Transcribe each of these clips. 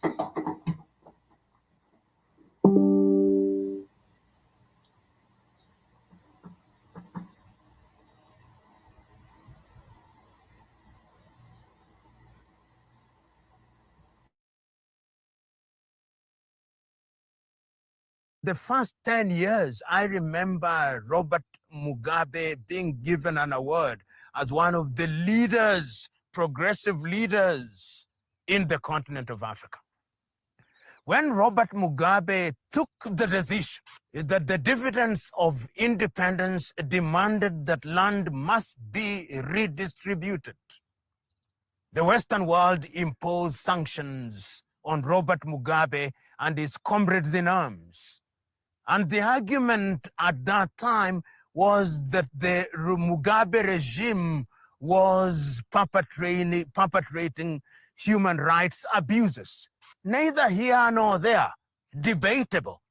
The first 10 years, I remember Robert Mugabe being given an award as one of the leaders, progressive leaders in the continent of Africa. When Robert Mugabe took the decision that the dividends of independence demanded that land must be redistributed, the Western world imposed sanctions on Robert Mugabe and his comrades in arms. And the argument at that time was that the Mugabe regime was perpetrating human rights abuses. Neither here nor there, debatable.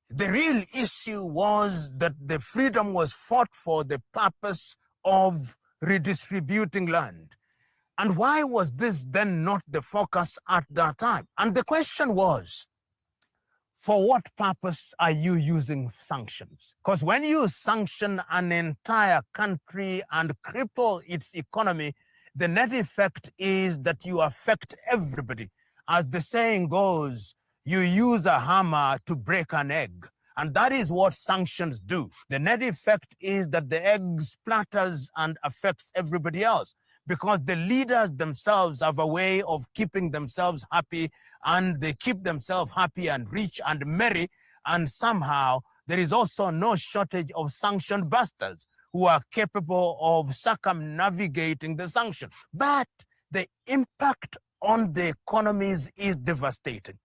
The real issue was that the freedom was fought for the purpose of redistributing land. And why was this then not the focus at that time? And the question was, for what purpose are you using sanctions? Because when you sanction an entire country and cripple its economy, the net effect is that you affect everybody. As the saying goes, you use a hammer to break an egg. And that is what sanctions do. The net effect is that the egg splatters and affects everybody else, because the leaders themselves have a way of keeping themselves happy, and they keep themselves happy and rich and merry, and somehow there is also no shortage of sanction busters who are capable of circumnavigating the sanctions. But the impact on the economies is devastating.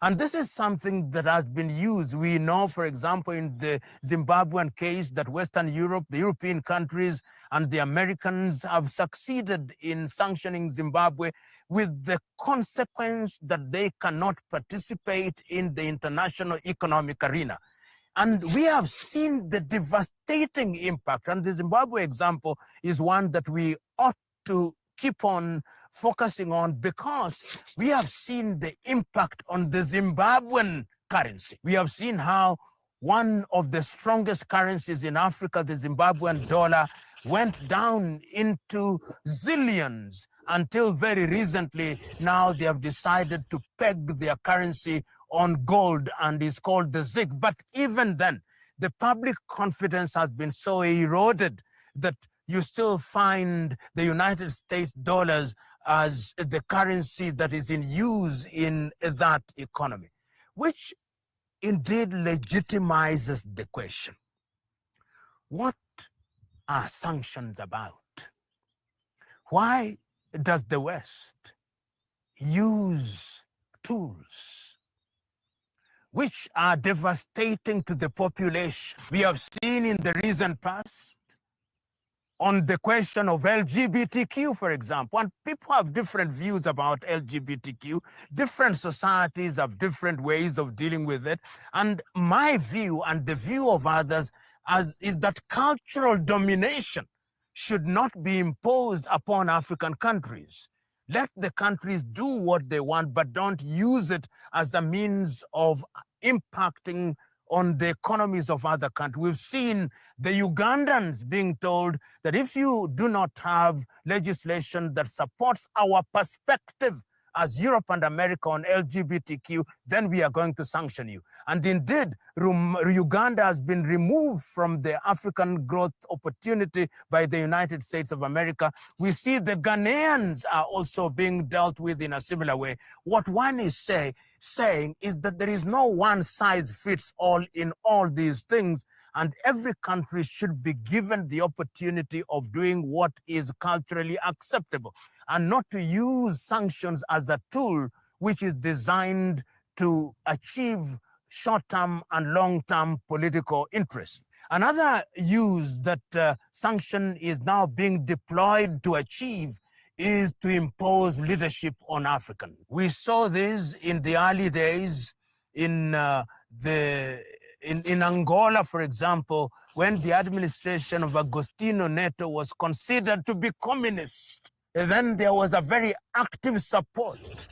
And this is something that has been used. We know, for example, in the Zimbabwean case, that Western Europe, the European countries, and the Americans have succeeded in sanctioning Zimbabwe, with the consequence that they cannot participate in the international economic arena. And we have seen the devastating impact. And the Zimbabwe example is one that we ought to keep on focusing on, because we have seen the impact on the Zimbabwean currency. We have seen how one of the strongest currencies in Africa, the Zimbabwean dollar, went down into zillions until very recently. Now they have decided to peg their currency on gold, and it's called the ZiG. But even then, the public confidence has been so eroded that you still find the United States dollars as the currency that is in use in that economy, which indeed legitimizes the question: what are sanctions about? Why does the West use tools which are devastating to the population? We have seen in the recent past on the question of LGBTQ, for example, and people have different views about LGBTQ. Different societies have different ways of dealing with it. And my view, and the view of others, is that cultural domination should not be imposed upon African countries. Let the countries do what they want, but don't use it as a means of impacting on the economies of other countries. We've seen the Ugandans being told that if you do not have legislation that supports our perspective as Europe and America on LGBTQ, then we are going to sanction you. And indeed, Uganda has been removed from the African growth opportunity by the United States of America. We see the Ghanaians are also being dealt with in a similar way. What one is saying is that there is no one size fits all in all these things, and every country should be given the opportunity of doing what is culturally acceptable, and not to use sanctions as a tool which is designed to achieve short-term and long-term political interests. Another use that sanction is now being deployed to achieve is to impose leadership on Africans. We saw this in the early days in Angola, for example, when the administration of Agostinho Neto was considered to be communist. Then there was a very active support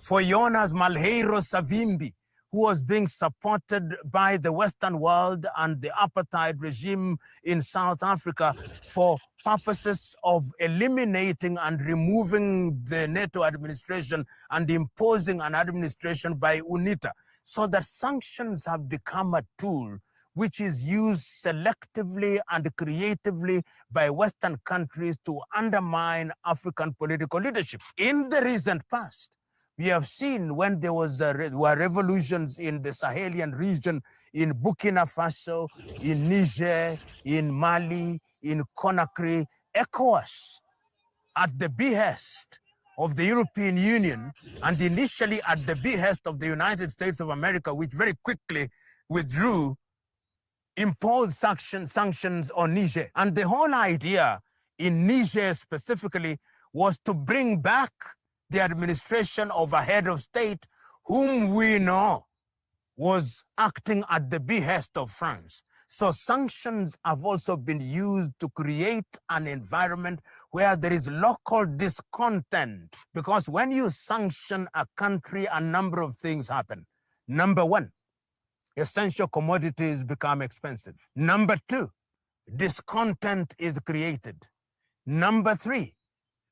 for Jonas Malheiro Savimbi, who was being supported by the Western world and the apartheid regime in South Africa for purposes of eliminating and removing the NATO administration and imposing an administration by UNITA, so that sanctions have become a tool which is used selectively and creatively by Western countries to undermine African political leadership. In the recent past, we have seen when there were revolutions in the Sahelian region, in Burkina Faso, in Niger, in Mali, in Conakry, ECOWAS, at the behest of the European Union, and initially at the behest of the United States of America, which very quickly withdrew, imposed sanctions on Niger. And the whole idea in Niger specifically was to bring back the administration of a head of state whom we know was acting at the behest of France. So sanctions have also been used to create an environment where there is local discontent. Because when you sanction a country, a number of things happen. Number one, essential commodities become expensive. Number two, discontent is created. Number three,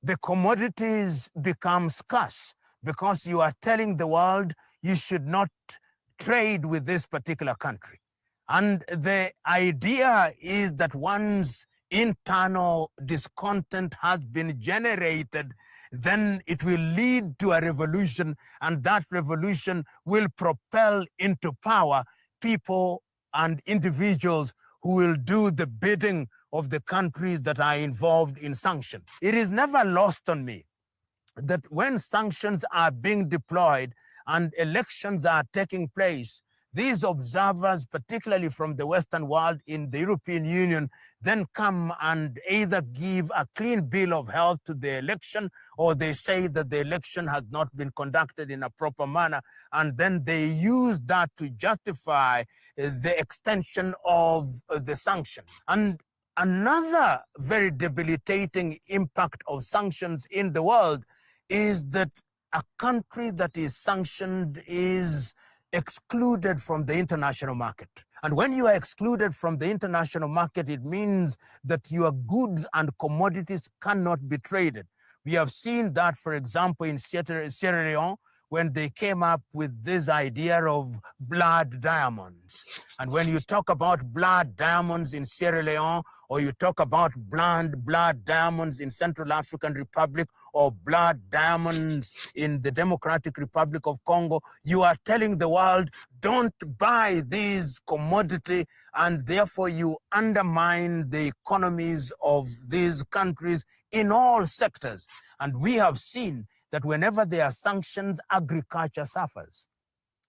the commodities become scarce because you are telling the world you should not trade with this particular country. And the idea is that once internal discontent has been generated, then it will lead to a revolution, and that revolution will propel into power people and individuals who will do the bidding of the countries that are involved in sanctions. It is never lost on me that when sanctions are being deployed and elections are taking place, these observers, particularly from the Western world in the European Union, then come and either give a clean bill of health to the election, or they say that the election has not been conducted in a proper manner, and then they use that to justify the extension of the sanctions. And another very debilitating impact of sanctions in the world is that a country that is sanctioned is excluded from the international market. And when you are excluded from the international market, it means that your goods and commodities cannot be traded. We have seen that, for example, in Sierra Leone, when they came up with this idea of blood diamonds. And when you talk about blood diamonds in Sierra Leone, or you talk about blood diamonds in Central African Republic, or blood diamonds in the Democratic Republic of Congo, you are telling the world, don't buy these commodity, and therefore you undermine the economies of these countries in all sectors. And we have seen that whenever there are sanctions, agriculture suffers.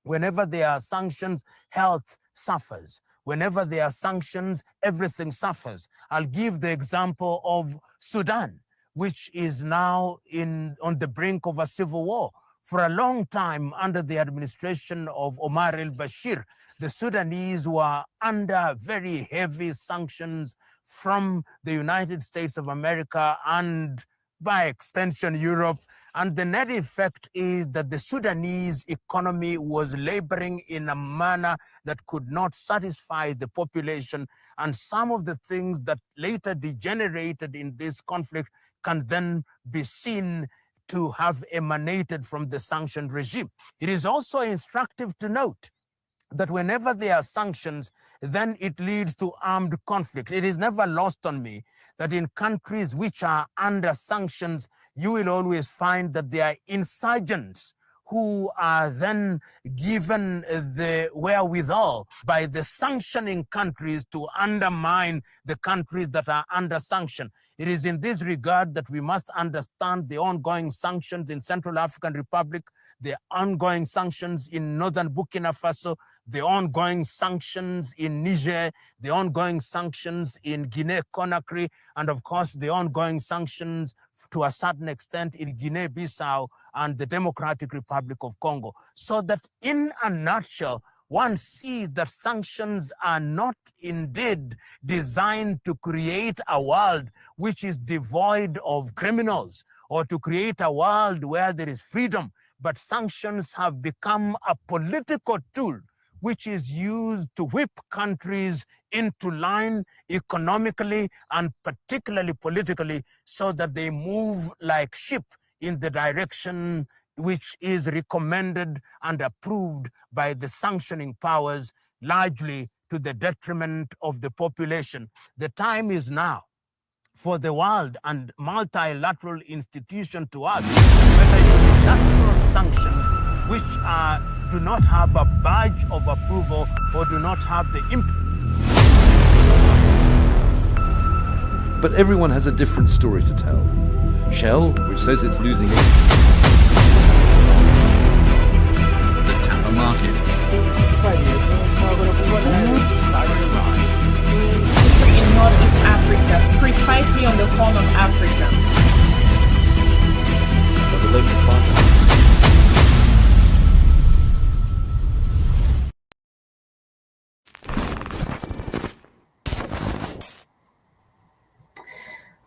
Whenever there are sanctions, health suffers. Whenever there are sanctions, everything suffers. I'll give the example of Sudan, which is now on the brink of a civil war. For a long time, under the administration of Omar al-Bashir, the Sudanese were under very heavy sanctions from the United States of America and, by extension, Europe. And the net effect is that the Sudanese economy was laboring in a manner that could not satisfy the population. And some of the things that later degenerated in this conflict can then be seen to have emanated from the sanctioned regime. It is also instructive to note that whenever there are sanctions, then it leads to armed conflict. It is never lost on me that in countries which are under sanctions, you will always find that there are insurgents who are then given the wherewithal by the sanctioning countries to undermine the countries that are under sanction. It is in this regard that we must understand the ongoing sanctions in Central African Republic, the ongoing sanctions in northern Burkina Faso, the ongoing sanctions in Niger, the ongoing sanctions in Guinea-Conakry, and of course the ongoing sanctions to a certain extent in Guinea-Bissau and the Democratic Republic of Congo. So that in a nutshell, one sees that sanctions are not indeed designed to create a world which is devoid of criminals or to create a world where there is freedom, but sanctions have become a political tool which is used to whip countries into line economically and particularly politically, so that they move like sheep in the direction which is recommended and approved by the sanctioning powers, largely to the detriment of the population. The time is now for the world and multilateral institution to ask whether unilateral sanctions, which do not have a badge of approval or do not have the impact. But everyone has a different story to tell. Shell, which says it's losing it. The Tampa market. Rise. In Northeast Africa, precisely on the Horn of Africa. Of the local climate.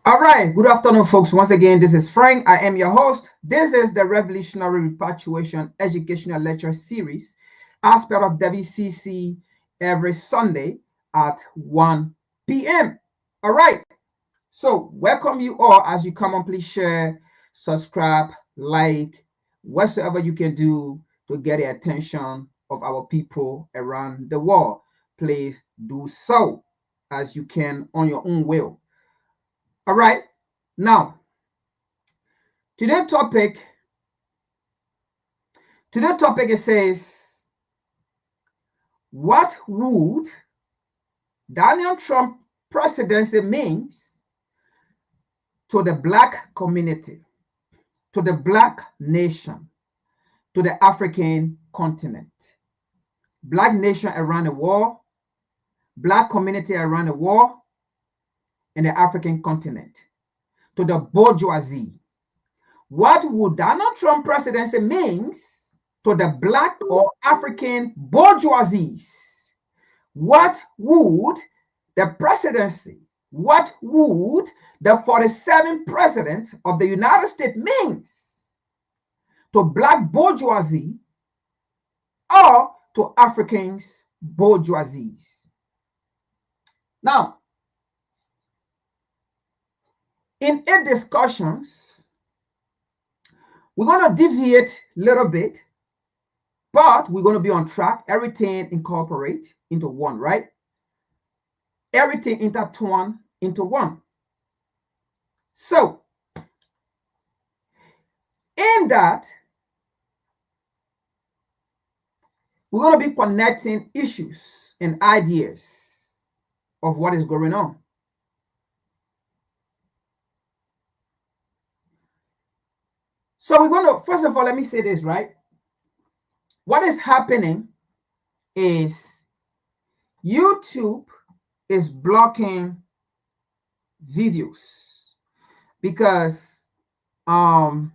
All right, good afternoon, folks. Once again, this is Frank. I am your host. This is the Revolutionary Repatriation Educational Lecture Series, as part of WCC every Sunday at 1 p.m. All right, so welcome you all. As you come on, please share, subscribe, like, whatsoever you can do to get the attention of our people around the world. Please do so as you can on your own will. All right, now, today's topic, it says, what would Donald Trump presidency means to the Black community, to the Black nation, to the African continent, Black nation around the world, Black community around the world, and the African continent, to the bourgeoisie. What would Donald Trump presidency means to the Black or African bourgeoisies? What would the presidency, what would the 47th president of the United States means to Black bourgeoisie or to Africans bourgeoisies? Now, in 8 discussions, we're going to deviate a little bit, but we're going to be on track. Everything incorporate into one, right? Everything intertwined into one. So, in that, we're going to be connecting issues and ideas of what is going on. So we're going to, first of all, let me say this, right? What is happening is YouTube is blocking videos because not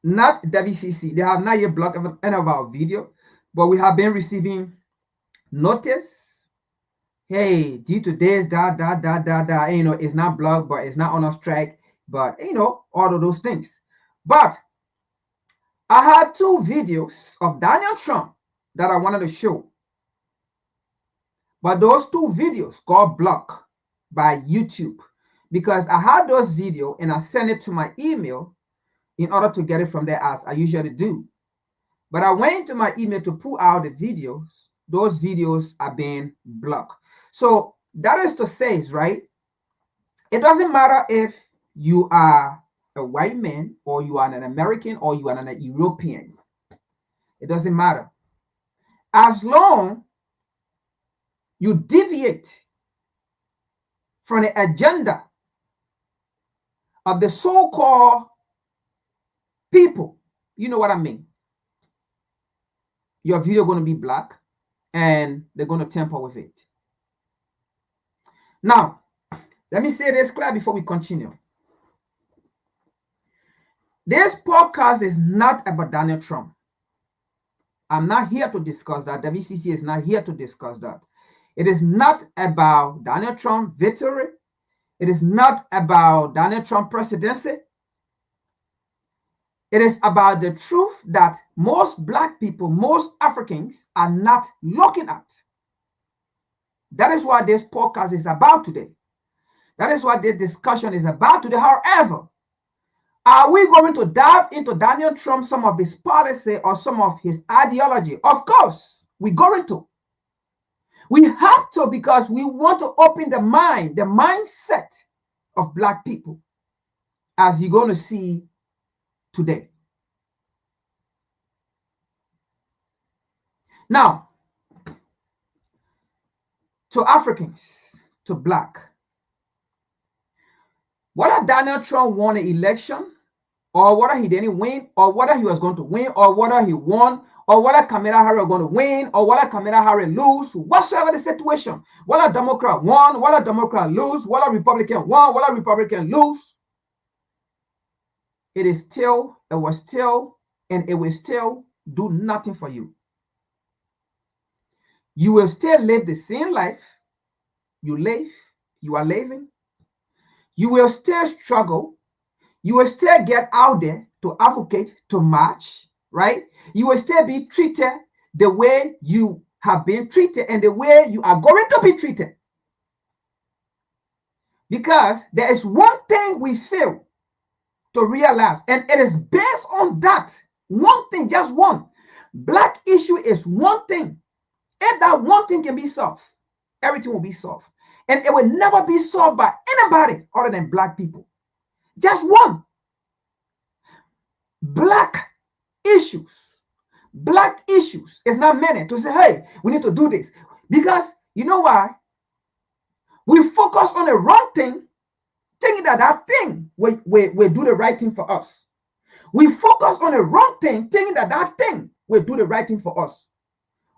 WCC, they have not yet blocked any of our video, but we have been receiving notice. Hey, due to this, it's not blocked, but it's not on a strike. But, all of those things. But I had 2 videos of Donald Trump that I wanted to show. But those 2 videos got blocked by YouTube because I had those videos and I sent it to my email in order to get it from there, as I usually do. But I went into my email to pull out the videos. Those videos are being blocked. So that is to say, right? It doesn't matter if you are a white man or you are an American or you are an European. It doesn't matter. As long you deviate from the agenda of the so-called people, you know what I mean? Your video going to be black and they're going to tamper with it. Now, let me say this clear before we continue. This podcast is not about Donald Trump. I'm not here to discuss that. WCC is not here to discuss that. It is not about Donald Trump victory. It is not about Donald Trump presidency. It is about the truth that most Black people, most Africans are not looking at. That is what this podcast is about today. That is what this discussion is about today. However, are we going to dive into Donald Trump, some of his policy or some of his ideology? Of course, we're going to. We have to, because we want to open the mind, the mindset of Black people, as you're going to see today. Now, to Africans, to Black, whether Donald Trump won an election, or whether he didn't win, or whether he was going to win, or whether he won, or whether Kamala Harris was going to win, or whether Kamala Harris lose, whatsoever the situation, whether Democrat won, whether Democrat lose, whether Republican won, whether Republican lose, it is still, it was still, and it will still do nothing for you. You will still live the same life you are living. You will still struggle. You will still get out there to advocate, to march, right? You will still be treated the way you have been treated and the way you are going to be treated. Because there is one thing we fail to realize, and it is based on that one thing, just one. Black issue is one thing. If that one thing can be solved, everything will be solved. And it will never be solved by anybody other than Black people. Just one. Black issues. Black issues is not meant to say, hey, we need to do this. Because you know why? We focus on the wrong thing, thinking that that thing will do the right thing for us. We focus on the wrong thing, thinking that that thing will do the right thing for us.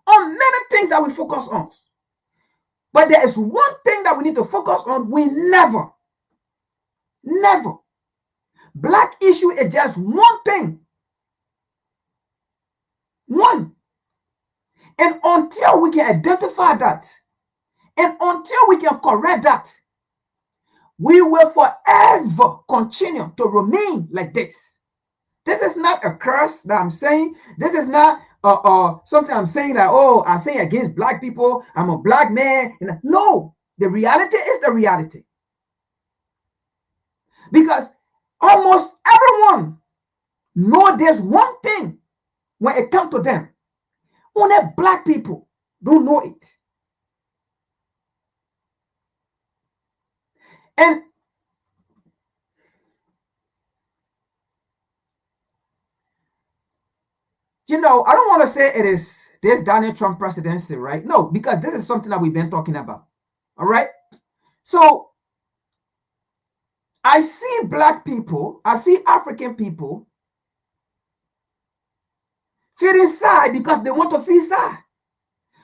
On many things that we focus on. But there is one thing that we need to focus on. We never. Black issue is just one thing. One. And until we can identify that, and until we can correct that, we will forever continue to remain like this. This is not a curse that I'm saying. This is not something I'm saying that, oh, I'm saying against Black people. I'm a Black man. No, the reality is the reality. Because almost everyone know there's one thing when it comes to them. Only Black people don't know it. And you know, I don't want to say it is this Donald Trump presidency, right? No, because this is something that we've been talking about. All right. So I see Black people, I see African people feeling sad because they want to feel sad.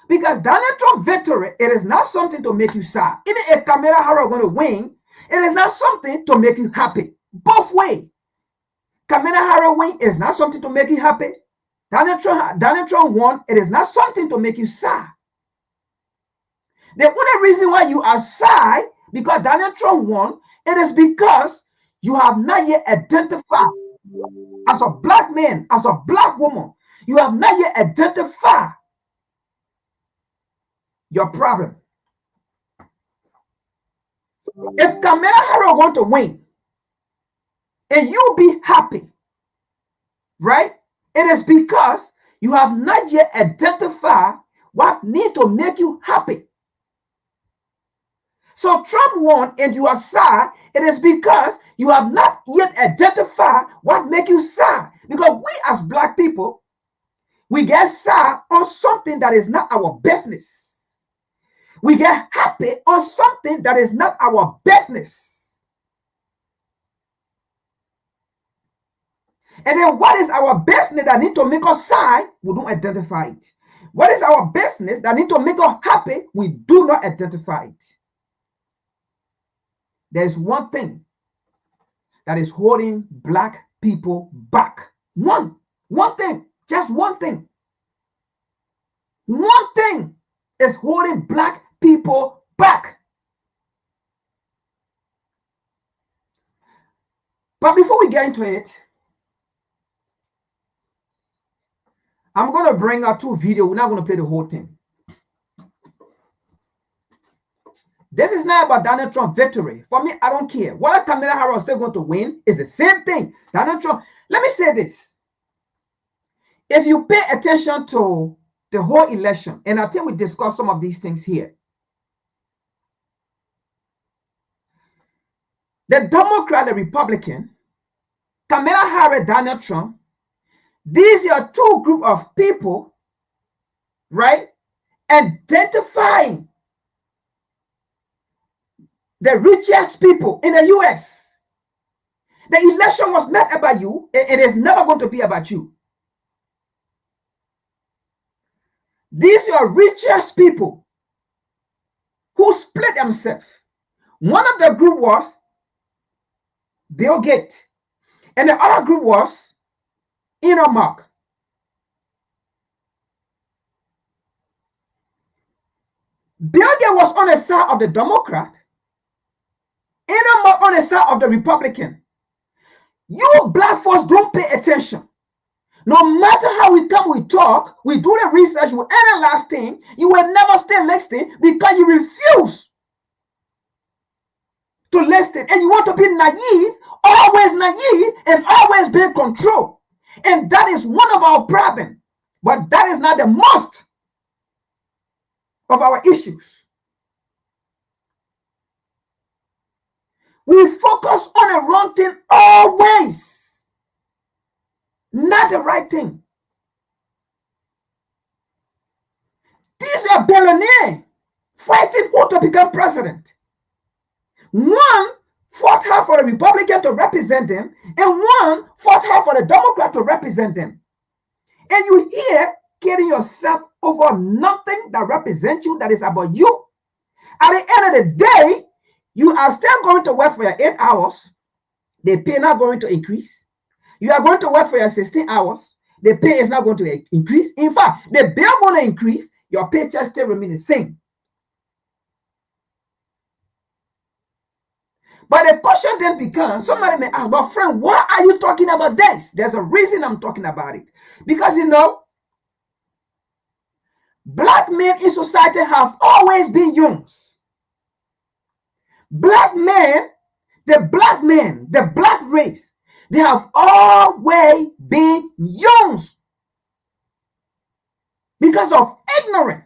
Because Donald Trump victory, it is not something to make you sad. Even if Kamala Harris is going to win, it is not something to make you happy. Both ways. Kamala Harris win is not something to make you happy. Donald Trump won, it is not something to make you sad. The only reason why you are sad because Donald Trump won, it is because you have not yet identified as a Black man, as a Black woman, you have not yet identified your problem. If Kamala Harris want to win and you be happy, right? It is because you have not yet identified what need to make you happy. So Trump won and you are sad. It is because you have not yet identified what make you sad. Because we as Black people, we get sad on something that is not our business. We get happy on something that is not our business. And then what is our business that need to make us sad? We don't identify it. What is our business that need to make us happy? We do not identify it. There's one thing that is holding Black people back. One thing, just one thing. One thing is holding Black people back. But before we get into it, I'm going to bring out 2 videos. We're not going to play the whole thing. This is not about Donald Trump victory. For me, I don't care. Whether Kamala Harris is still going to win is the same thing. Donald Trump. Let me say this. If you pay attention to the whole election, and I think we discussed some of these things here. The Democrat, the Republican, Kamala Harris, Donald Trump, these are 2 groups of people, right? Identifying the richest people in the US. The election was not about you. It is never going to be about you. These are richest people who split themselves. One of the group was Bill Gates, and the other group was Elon Musk. Bill Gates was on the side of the Democrat, Elon Musk on the side of the Republican. You black folks don't pay attention. No matter how we come, we talk, we do the research, we analyze things, you will never stay listening because you refuse to listen. And you want to be naive, and always be in control. And that is one of our problems. But that is not the most of our issues. We focus on the wrong thing always, not the right thing. These are billionaires fighting who to become president. One fought hard for the Republican to represent them, and one fought hard for the Democrat to represent them. And you here getting yourself over nothing that represents you, that is about you. At the end of the day, you are still going to work for your 8 hours. The pay not going to increase. You are going to work for your 16 hours. The pay is not going to increase. In fact, the bill going to increase. Your paycheck still remain the same. But the question then becomes, somebody may ask, but friend, why are you talking about this? There's a reason I'm talking about it. Because, black men in society have always been used. Black men, the black race, they have always been used because of ignorance.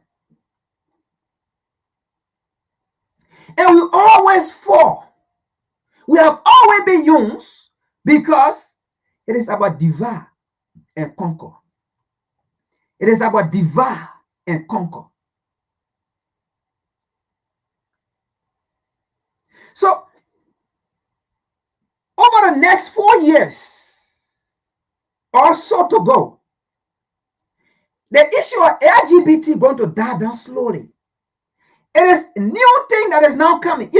And we always fall. We have always been used because it is about divide and conquer. It is about divide and conquer. So, over the next 4 years or so to go, the issue of LGBT going to die down slowly. It is a new thing that is now coming.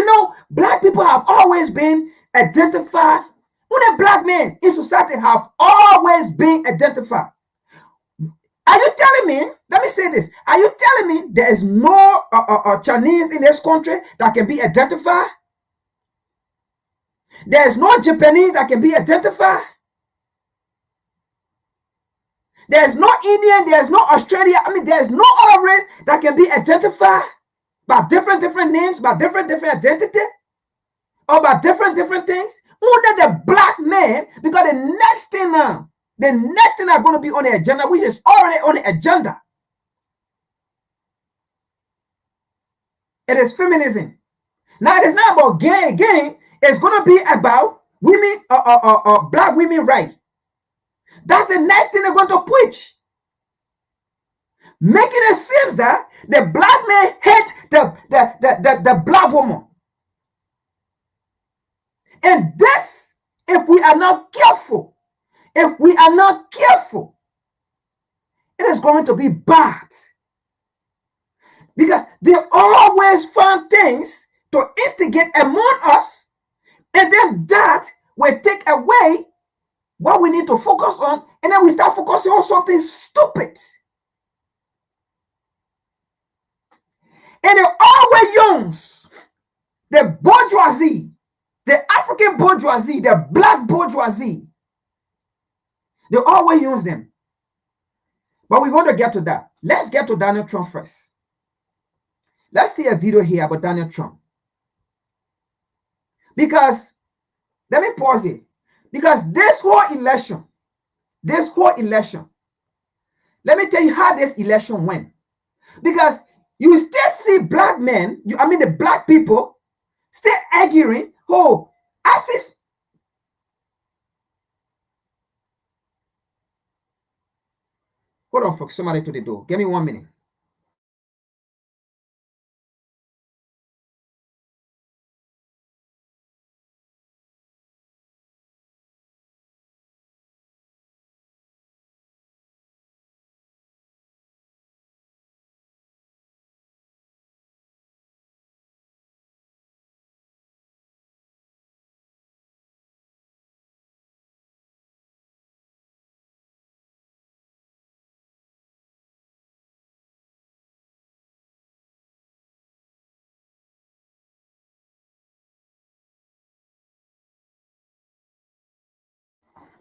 Black people have always been identified. Only black men in society have always been identified. Are you telling me, let me say this, are you telling me there is no Chinese in this country that can be identified? There is no Japanese that can be identified? There is no Indian, there is no Australia. There is no other race that can be identified by different names, by different identity, or by different things. Only the black man, because the next thing are going to be on the agenda, which is already on the agenda. It is feminism. Now, it is not about gay again. It's going to be about women, black women rights. That's the next thing they're going to preach. Making it seem that the black man hates the black woman. And this, if we are not careful, it is going to be bad. Because they always find things to instigate among us, and then that will take away what we need to focus on, and then we start focusing on something stupid. And they always use the bourgeoisie, the African bourgeoisie, the black bourgeoisie. They always use them. But we're going to get to that. Let's get to Donald Trump first. Let's see a video here about Donald Trump. Because, let me pause it. Because this whole election, let me tell you how this election went. Because you still see black men, the black people, still arguing, oh, ISIS. Hold on, folks, somebody to the door. Give me 1 minute.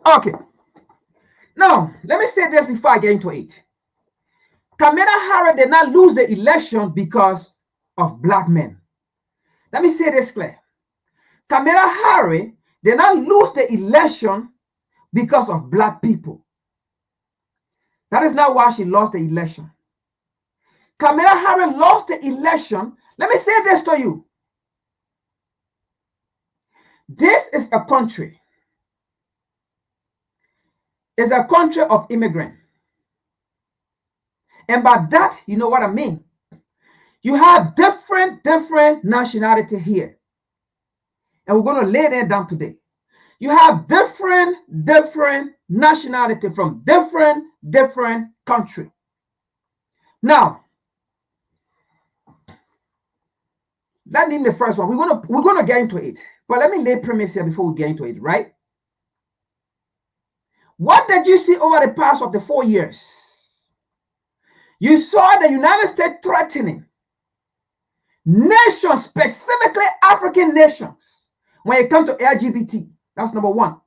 Okay. Now, let me say this before I get into it. Kamala Harris did not lose the election because of black men. Let me say this clear. Kamala Harris did not lose the election because of black people. That is not why she lost the election. Kamala Harris lost the election. Let me say this to you. This is a country. It's a country of immigrants. And by that, you know what I mean. You have different nationality here. And we're going to lay that down today. You have different nationality from different country. Now, let's name the first one. We're gonna get into it. But let me lay premise here before we get into it, right? What did you see over the past of the 4 years? You saw the United States threatening nations, specifically African nations, when it comes to LGBT. That's number one.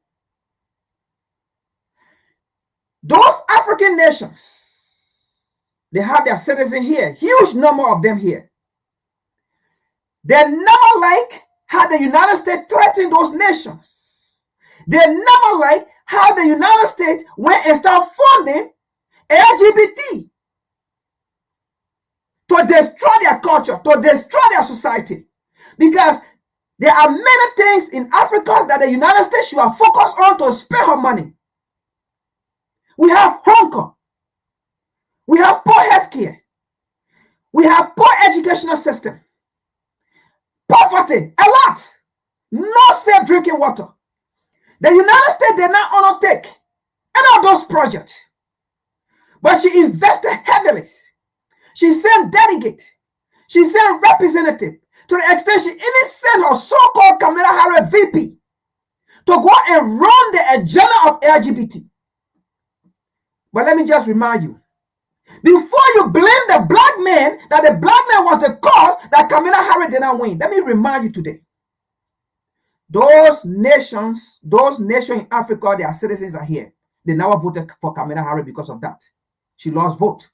Those African nations, they have their citizens here, huge number of them here. They never like how the United States threatened those nations. They never like how the United States went and started funding LGBT to destroy their culture, to destroy their society. Because there are many things in Africa that the United States should have focused on to spend her money. We have hunger. We have poor healthcare. We have poor educational system. Poverty, a lot. No safe drinking water. The United States did not undertake any of those projects. But she invested heavily. She sent delegates. She sent representatives. To the extent she even sent her so-called Kamala Harris VP to go and run the agenda of LGBT. But let me just remind you, before you blame the black man, that the black man was the cause that Kamala Harris did not win, let me remind you today, those nations in Africa, their citizens are here. They never voted for Kamala Harris because of that. She lost vote.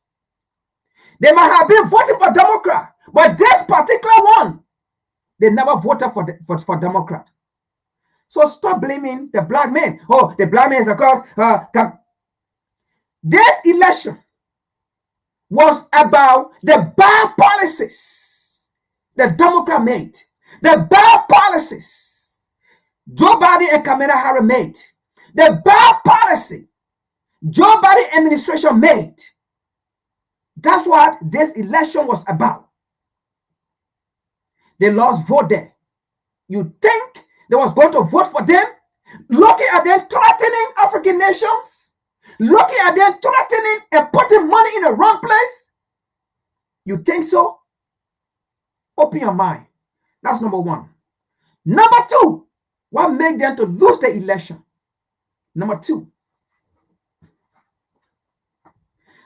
They might have been voting for Democrat, but this particular one, they never voted for Democrat. So stop blaming the black man. Oh, the black man is a cause. This election was about the bad policies the Democrat made. The bad policies Joe Biden and Kamala Harris made. The bad policy Joe Biden administration made. That's what this election was about. They lost vote there. You think they was going to vote for them? Looking at them threatening African nations? Looking at them threatening and putting money in the wrong place? You think so? Open your mind. That's number one. Number two, what made them to lose the election? Number two,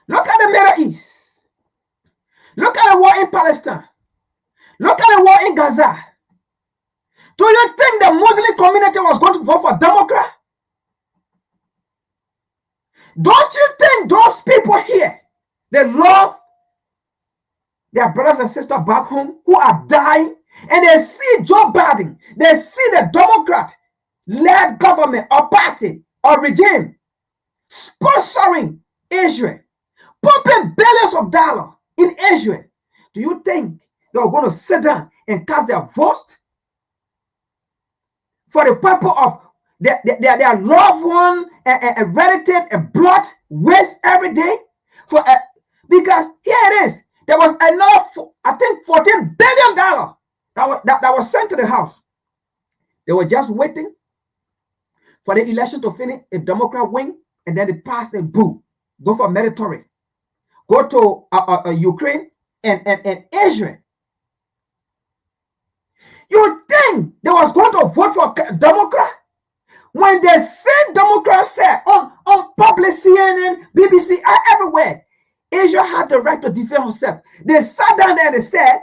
look at the Middle East. Look at the war in Palestine. Look at the war in Gaza. Do you think the Muslim community was going to vote for Democrat? Don't you think those people here, they love their brothers and sisters back home who are dying, and they see Joe Biden, they see the Democrat-led government or party or regime sponsoring Israel, pumping billions of dollars in Israel? Do you think they're going to sit down and cast their vote for the purpose of their loved one and relative and blood waste every day? Because here it is. There was another, I think, $14 billion that was sent to the House. They were just waiting for the election to finish, a Democrat win, and then they pass a Boule, go for rhetoric, go to Ukraine and Israel. You think they was going to vote for Democrat? When the same Democrats said on public CNN, BBC, everywhere, Israel had the right to defend herself. They sat down there and they said,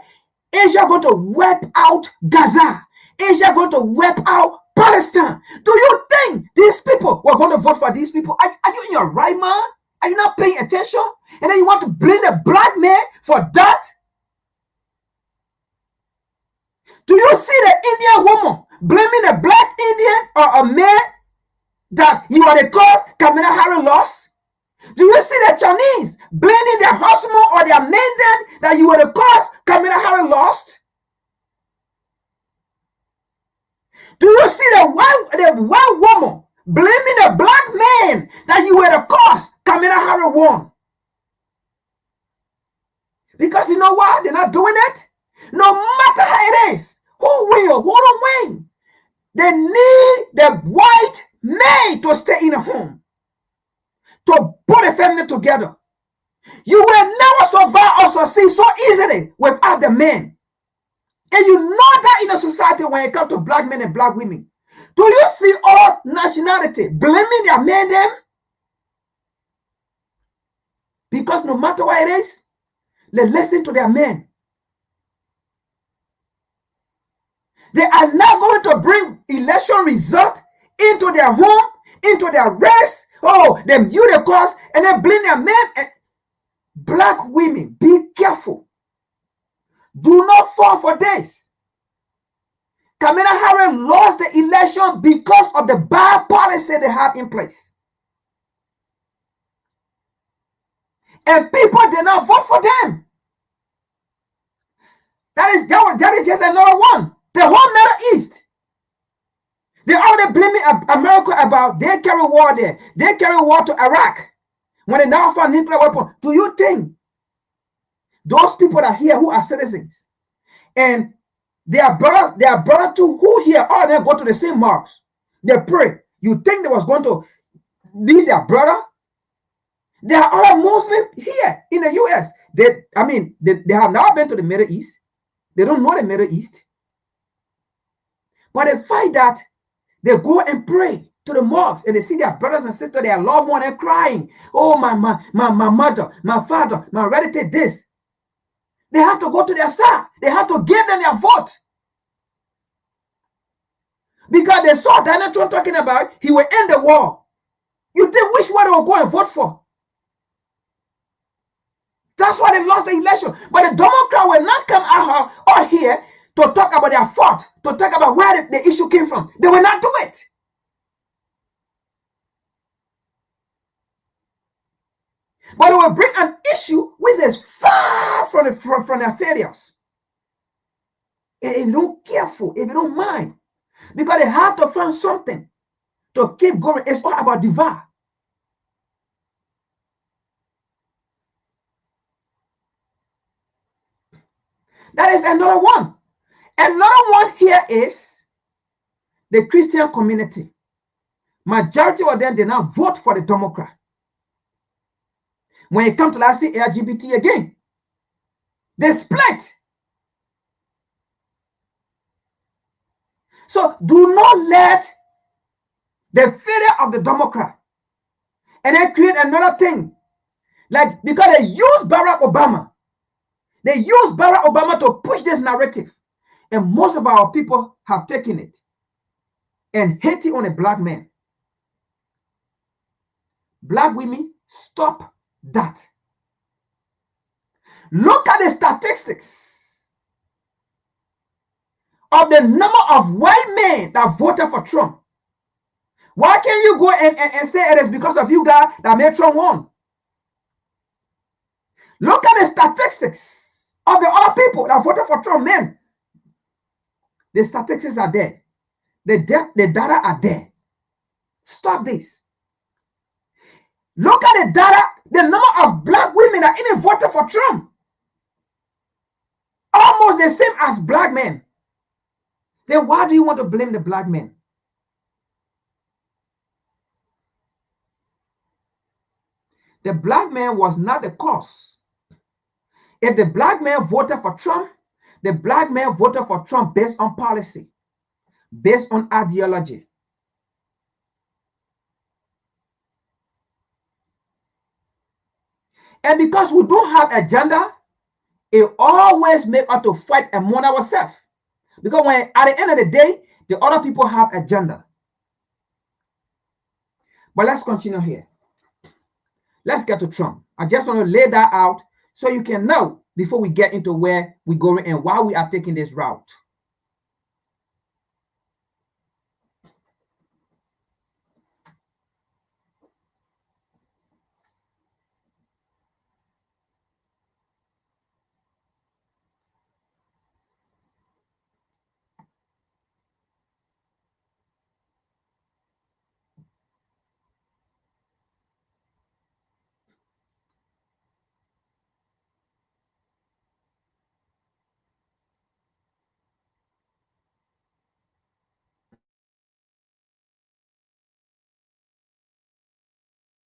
Israel going to wipe out Gaza. Israel going to wipe out Palestine. Do you think these people were going to vote for these people? Are you in your right mind? Are you not paying attention? And then you want to blame a black man for that? Do you see the Indian woman blaming a black Indian or a man that you are the cause Kamala Harris lost? Do you see the Chinese blaming their husband or their man that you were the cause Kamala Harris lost? Do you see the white woman blaming the black man that you were the cause Kamala Harris won? Because you know what? They're not doing it. No matter how it is, who win or who don't win, they need the white man to stay in the home, to put a family together. You will never survive or succeed so easily without the men. And you know that in a society when it comes to black men and black women. Do you see all nationality blaming their men them? Because no matter what it is, they listen to their men. They are not going to bring election result into their home, into their race. Oh, they view the cause and then blame their men. And black women, be careful. Do not fall for this. Kamala Harris lost the election because of the bad policy they have in place. And people did not vote for them. That is just another one. The whole Middle East. They already blaming America about they carry war there. They carry war to Iraq. When they now found nuclear weapon. Do you think those people that are here who are citizens and their brother too who here, all of them go to the same mosque. They pray. You think they was going to leave their brother? They are all Muslim here in the US. They have not been to the Middle East. They don't know the Middle East. But they find that they go and pray to the mosques and they see their brothers and sisters, their loved one, and crying. Oh, my mother, my father, my relative, this. They have to go to their side. They have to give them their vote. Because they saw Donald Trump talking about he will end the war. You think which one they will go and vote for? That's why they lost the election. But the Democrat will not come out here to talk about their fault, to talk about where the issue came from. They will not do it. But they will bring an issue which is far from their failures. And if you don't careful, if you don't mind, because they have to find something to keep going. It's all about divide. That is another one. Another one here is the Christian community. Majority of them did not vote for the Democrat. When it comes to last year, LGBT again, they split. So do not let the failure of the Democrat and then create another thing. Like, because they use Barack Obama. They use Barack Obama to push this narrative. And most of our people have taken it and hate it on a black man. Black women, Stop that. Look at the statistics of the number of white men that voted for Trump. Why can't you go and say it is because of you guys that made Trump won? Look at the statistics of the all people that voted for Trump, men. The statistics are there. The data are there. Stop this. Look at the data, the number of black women that even voted for Trump. Almost the same as black men. Then why do you want to blame the black men? The black man was not the cause. If the black man voted for Trump, the black man voted for Trump based on policy, based on ideology. And because we don't have agenda, it always makes us to fight among ourselves. Because when at the end of the day, the other people have agenda. But let's continue here. Let's get to Trump. I just want to lay that out so you can know before we get into where we're going and why we are taking this route.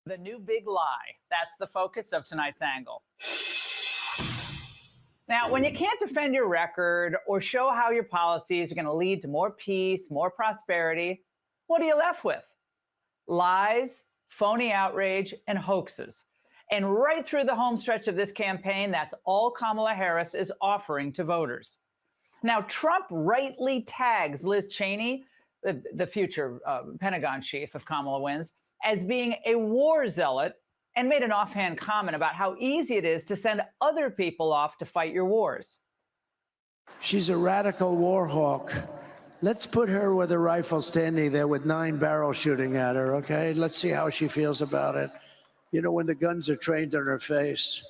The new big lie. That's the focus of tonight's angle. Now, when you can't defend your record or show how your policies are going to lead to more peace, more prosperity, what are you left with? Lies, phony outrage, and hoaxes. And right through the home stretch of this campaign, that's all Kamala Harris is offering to voters. Now, Trump rightly tags Liz Cheney, the future Pentagon chief if Kamala wins, as being a war zealot, and made an offhand comment about how easy it is to send other people off to fight your wars. She's a radical war hawk. Let's put her with a rifle standing there with 9 barrels shooting at her, okay? Let's see how she feels about it. You know, when the guns are trained on her face.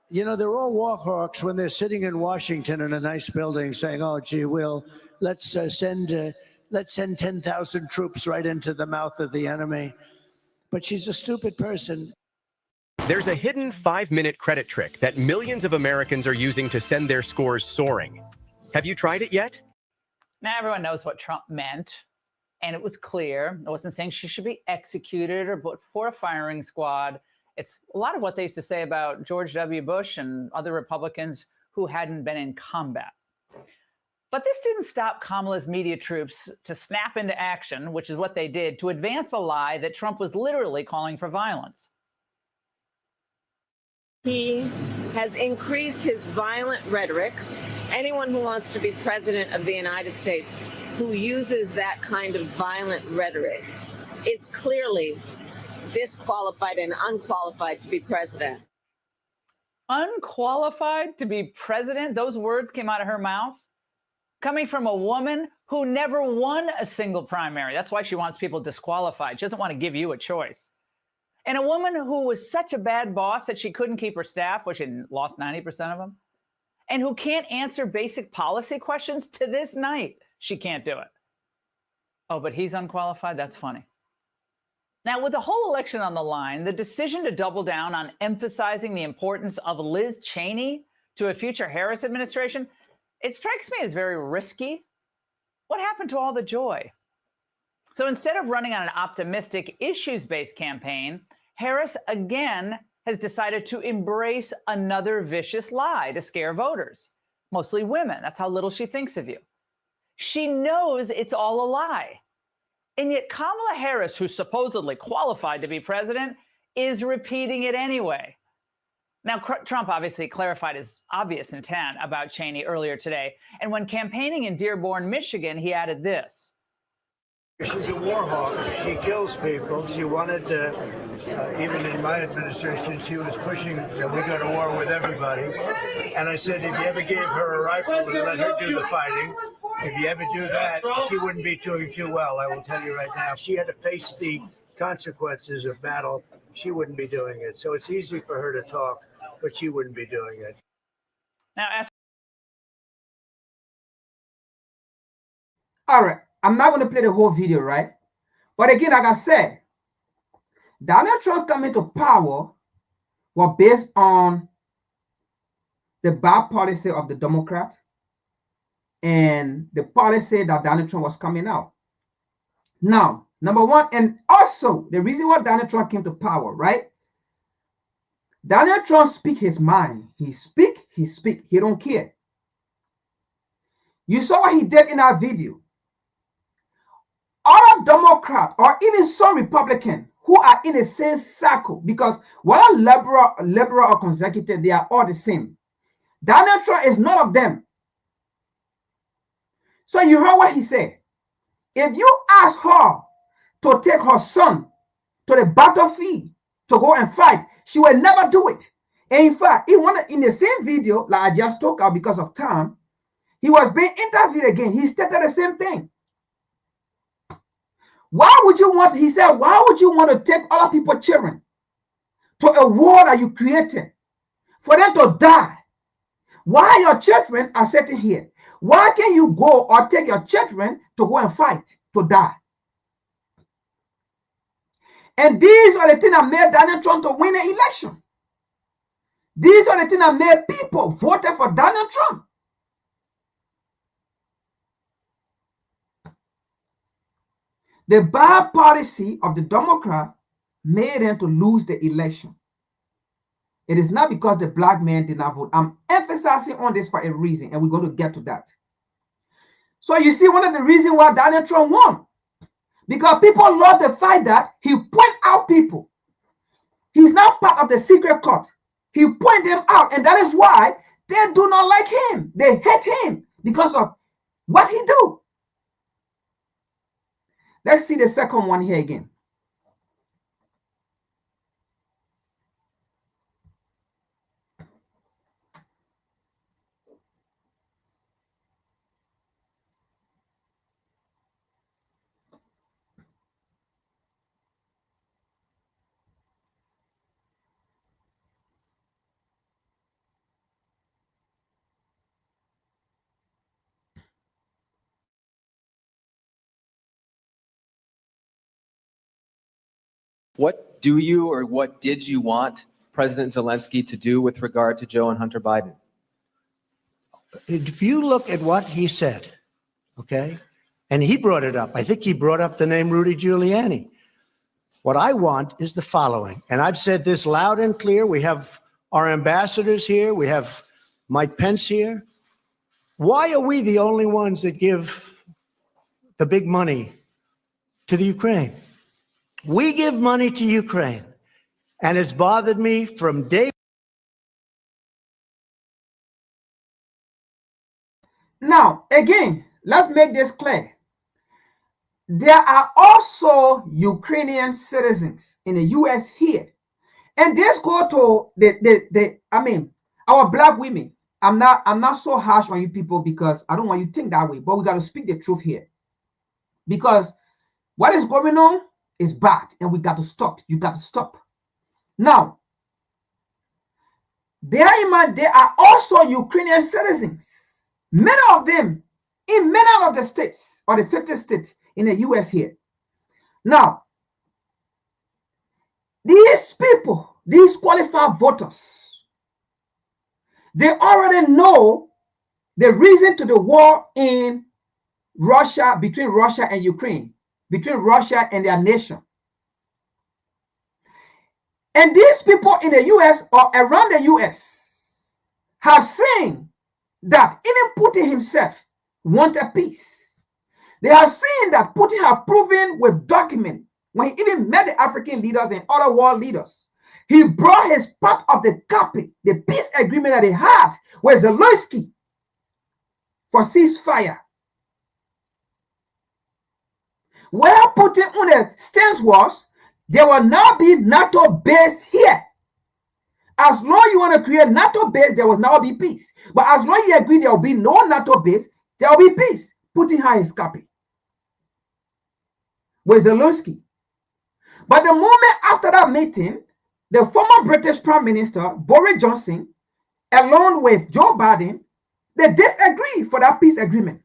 You know, they're all war hawks when they're sitting in Washington in a nice building saying, oh, gee, let's send 10,000 troops right into the mouth of the enemy. But she's a stupid person. There's a hidden 5-minute credit trick that millions of Americans are using to send their scores soaring. Have you tried it yet? Now, everyone knows what Trump meant, and it was clear. It wasn't saying she should be executed or put for a firing squad. It's a lot of what they used to say about George W. Bush and other Republicans who hadn't been in combat. But this didn't stop Kamala's media troops to snap into action, which is what they did, to advance a lie that Trump was literally calling for violence. He has increased his violent rhetoric. Anyone who wants to be president of the United States who uses that kind of violent rhetoric is clearly disqualified and unqualified to be president. Unqualified to be president? Those words came out of her mouth? Coming from a woman who never won a single primary. That's why she wants people disqualified. She doesn't want to give you a choice. And a woman who was such a bad boss that she couldn't keep her staff, which had lost 90% of them, and who can't answer basic policy questions to this night. She can't do it. Oh, but he's unqualified? That's funny. Now, with the whole election on the line, the decision to double down on emphasizing the importance of Liz Cheney to a future Harris administration, it strikes me as very risky. What happened to all the joy? So instead of running on an optimistic issues-based campaign, Harris again has decided to embrace another vicious lie to scare voters, mostly women. That's how little she thinks of you. She knows it's all a lie. And yet Kamala Harris, who's supposedly qualified to be president, is repeating it anyway. Now, Trump obviously clarified his obvious intent about Cheney earlier today. And when campaigning in Dearborn, Michigan, he added this. She's a war hawk. She kills people. She wanted to, even in my administration, she was pushing that we go to war with everybody. And I said, if you ever gave her a rifle and let her do the fighting, if you ever do that, she wouldn't be doing too well. I will tell you right now. If she had to face the consequences of battle, she wouldn't be doing it. So it's easy for her to talk, but she wouldn't be doing it. Now, ask. All right, I'm not going to play the whole video, right? But again, like I said, Donald Trump coming to power was based on the bad policy of the Democrat and the policy that Donald Trump was coming out. Now, number one, and also the reason why Donald Trump came to power, right? Donald Trump speak his mind. He speak. He don't care. You saw what he did in our video. Other Democrat or even some Republican who are in the same circle, because whether liberal or conservative, they are all the same. Donald Trump is none of them. So you heard what he said. If you ask her to take her son to the battlefield to go and fight, she will never do it. And in fact, in the same video, like I just talked about because of time, he was being interviewed again. He stated the same thing. Why would you want, he said, why would you want to take other people's children to a war that you created for them to die? Why your children are sitting here? Why can't you go or take your children to go and fight to die? And these are the things that made Donald Trump to win the election. These are the things that made people vote for Donald Trump. The bad policy of the Democrat made them to lose the election. It is not because the black man did not vote. I'm emphasizing on this for a reason, and we're going to get to that. So you see, one of the reasons why Donald Trump won, because people love the fact that he point out people. He's not part of the secret court. He point them out, and that is why they do not like him. They hate him because of what he do. Let's see the second one here again. What do you or what did you want President Zelensky to do with regard to Joe and Hunter Biden? If you look at what he said, okay, and he brought it up. I think he brought up the name Rudy Giuliani. What I want is the following, and I've said this loud and clear. We have our ambassadors here. We have Mike Pence here. Why are we the only ones that give the big money to the Ukraine? We give money to Ukraine, and it's bothered me from day. Now, again, let's make this clear. There are also Ukrainian citizens in the U.S. here. And this go to our black women. I'm not so harsh on you people because I don't want you to think that way, but we got to speak the truth here. Because what is going on is bad, and we got to stop. You got to stop. Now, bear in mind, there are also Ukrainian citizens. Many of them in many of the states, or the 50 states in the U.S. here. Now, these people, these qualified voters, they already know the reason to the war in Russia, between Russia and Ukraine, between Russia and their nation. And these people in the U.S. or around the U.S. have seen that even Putin himself wanted peace. They have seen that Putin has proven with documents when he even met the African leaders and other world leaders. He brought his part of the copy, the peace agreement that they had with Zelensky for ceasefire. where Putin on the stance was, there will now be NATO base here. As long as you want to create NATO base, there will now be peace. But as long as you agree there will be no NATO base, there will be peace. Putin has his copy with Zelensky. But the moment after that meeting, the former British Prime Minister, Boris Johnson, along with Joe Biden, they disagree for that peace agreement.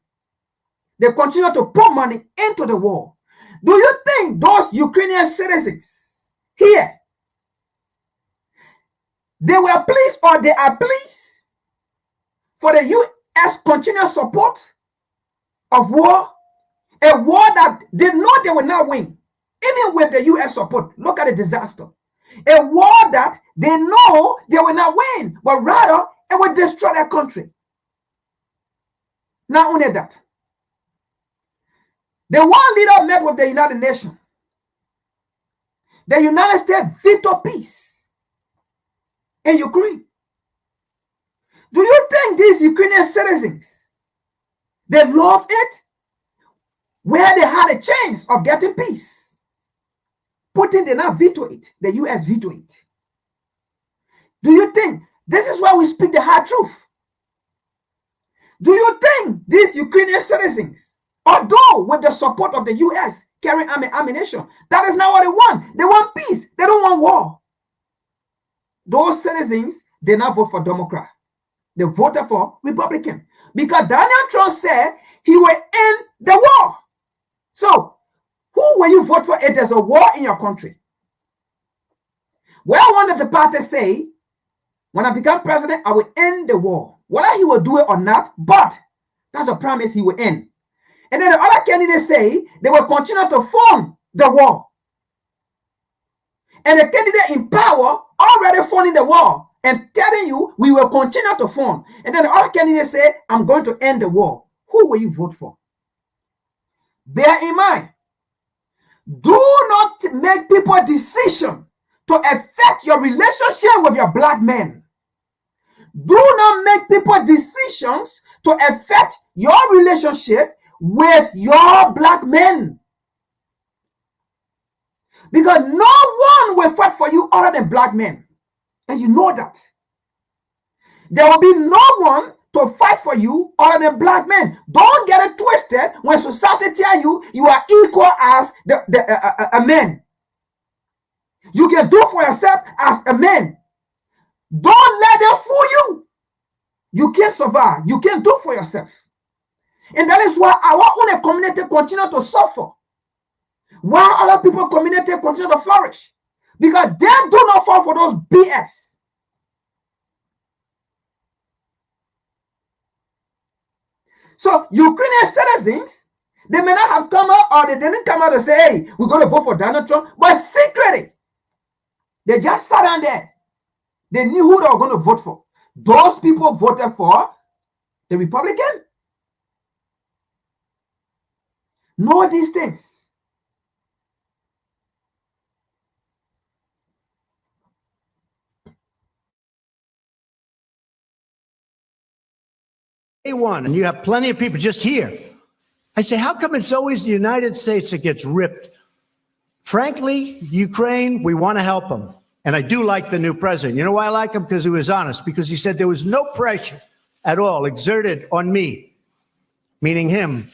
They continue to put money into the war. Do you think those Ukrainian citizens here, they were pleased or they are pleased for the U.S. continuous support of war? A war that they know they will not win, even with the U.S. support. Look at the disaster. A war that they know they will not win, but rather it will destroy their country. Not only that, the one leader met with the United Nations. The United States vetoed peace in Ukraine. Do you think these Ukrainian citizens, they love it? Where they had a chance of getting peace. Putin did not veto it. The U.S. vetoed it. Do you think this is why we speak the hard truth? Do you think these Ukrainian citizens, although with the support of the U.S. carrying ammunition, that is not what they want? They want peace. They don't want war. Those citizens did not vote for Democrat. They voted for Republican because Donald Trump said he will end the war. So, who will you vote for if there's a war in your country? Well, one of the parties say, when I become president, I will end the war. Whether he will do it or not, but that's a promise he will end. And then the other candidates say they will continue to fund the war. And the candidate in power already funding the war and telling you we will continue to fund. And then the other candidates say, I'm going to end the war. Who will you vote for? Bear in mind, do not make people decision to affect your relationship with your black men. Do not make people decisions to affect your relationship with your black men. Because no one will fight for you other than black men. And you know that. There will be no one to fight for you other than black men. Don't get it twisted when society tell you you are equal as a man. You can do for yourself as a man. Don't let them fool you. You can't survive. You can't do for yourself. And that is why our own community continue to suffer. While other people's community continue to flourish. Because they do not fall for those BS. So Ukrainian citizens, they may not have come out or they didn't come out and say, hey, we're going to vote for Donald Trump. But secretly, they just sat down there. They knew who they were going to vote for. Those people voted for the Republican. Know these things. One, and you have plenty of people just here. I say, how come it's always the United States that gets ripped? Frankly, Ukraine, we want to help them. And I do like the new president. You know why I like him? Because he was honest. Because he said there was no pressure at all exerted on me, meaning him,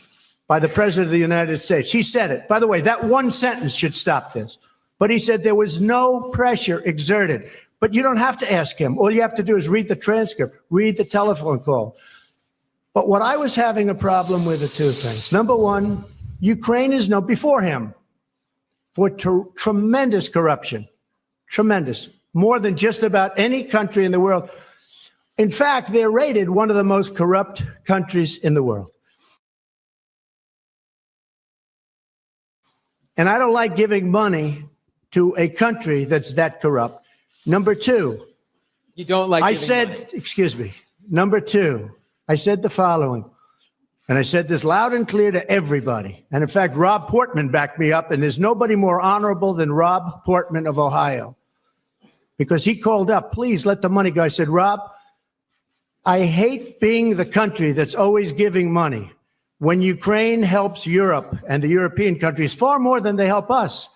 by the president of the United States. He said it. By the way, that one sentence should stop this. But he said there was no pressure exerted. But you don't have to ask him. All you have to do is read the transcript, read the telephone call. But what I was having a problem with are two things. Number one, Ukraine is known before him for tremendous corruption. Tremendous. More than just about any country in the world. In fact, they're rated one of the most corrupt countries in the world. And I don't like giving money to a country that's that corrupt. Number two. You don't like I said, money. Excuse me. Number two. I said the following, and I said this loud and clear to everybody. And in fact, Rob Portman backed me up, and there's nobody more honorable than Rob Portman of Ohio, because he called up, please let the money go. I said, Rob, I hate being the country that's always giving money, when Ukraine helps Europe and the European countries far more than they help us.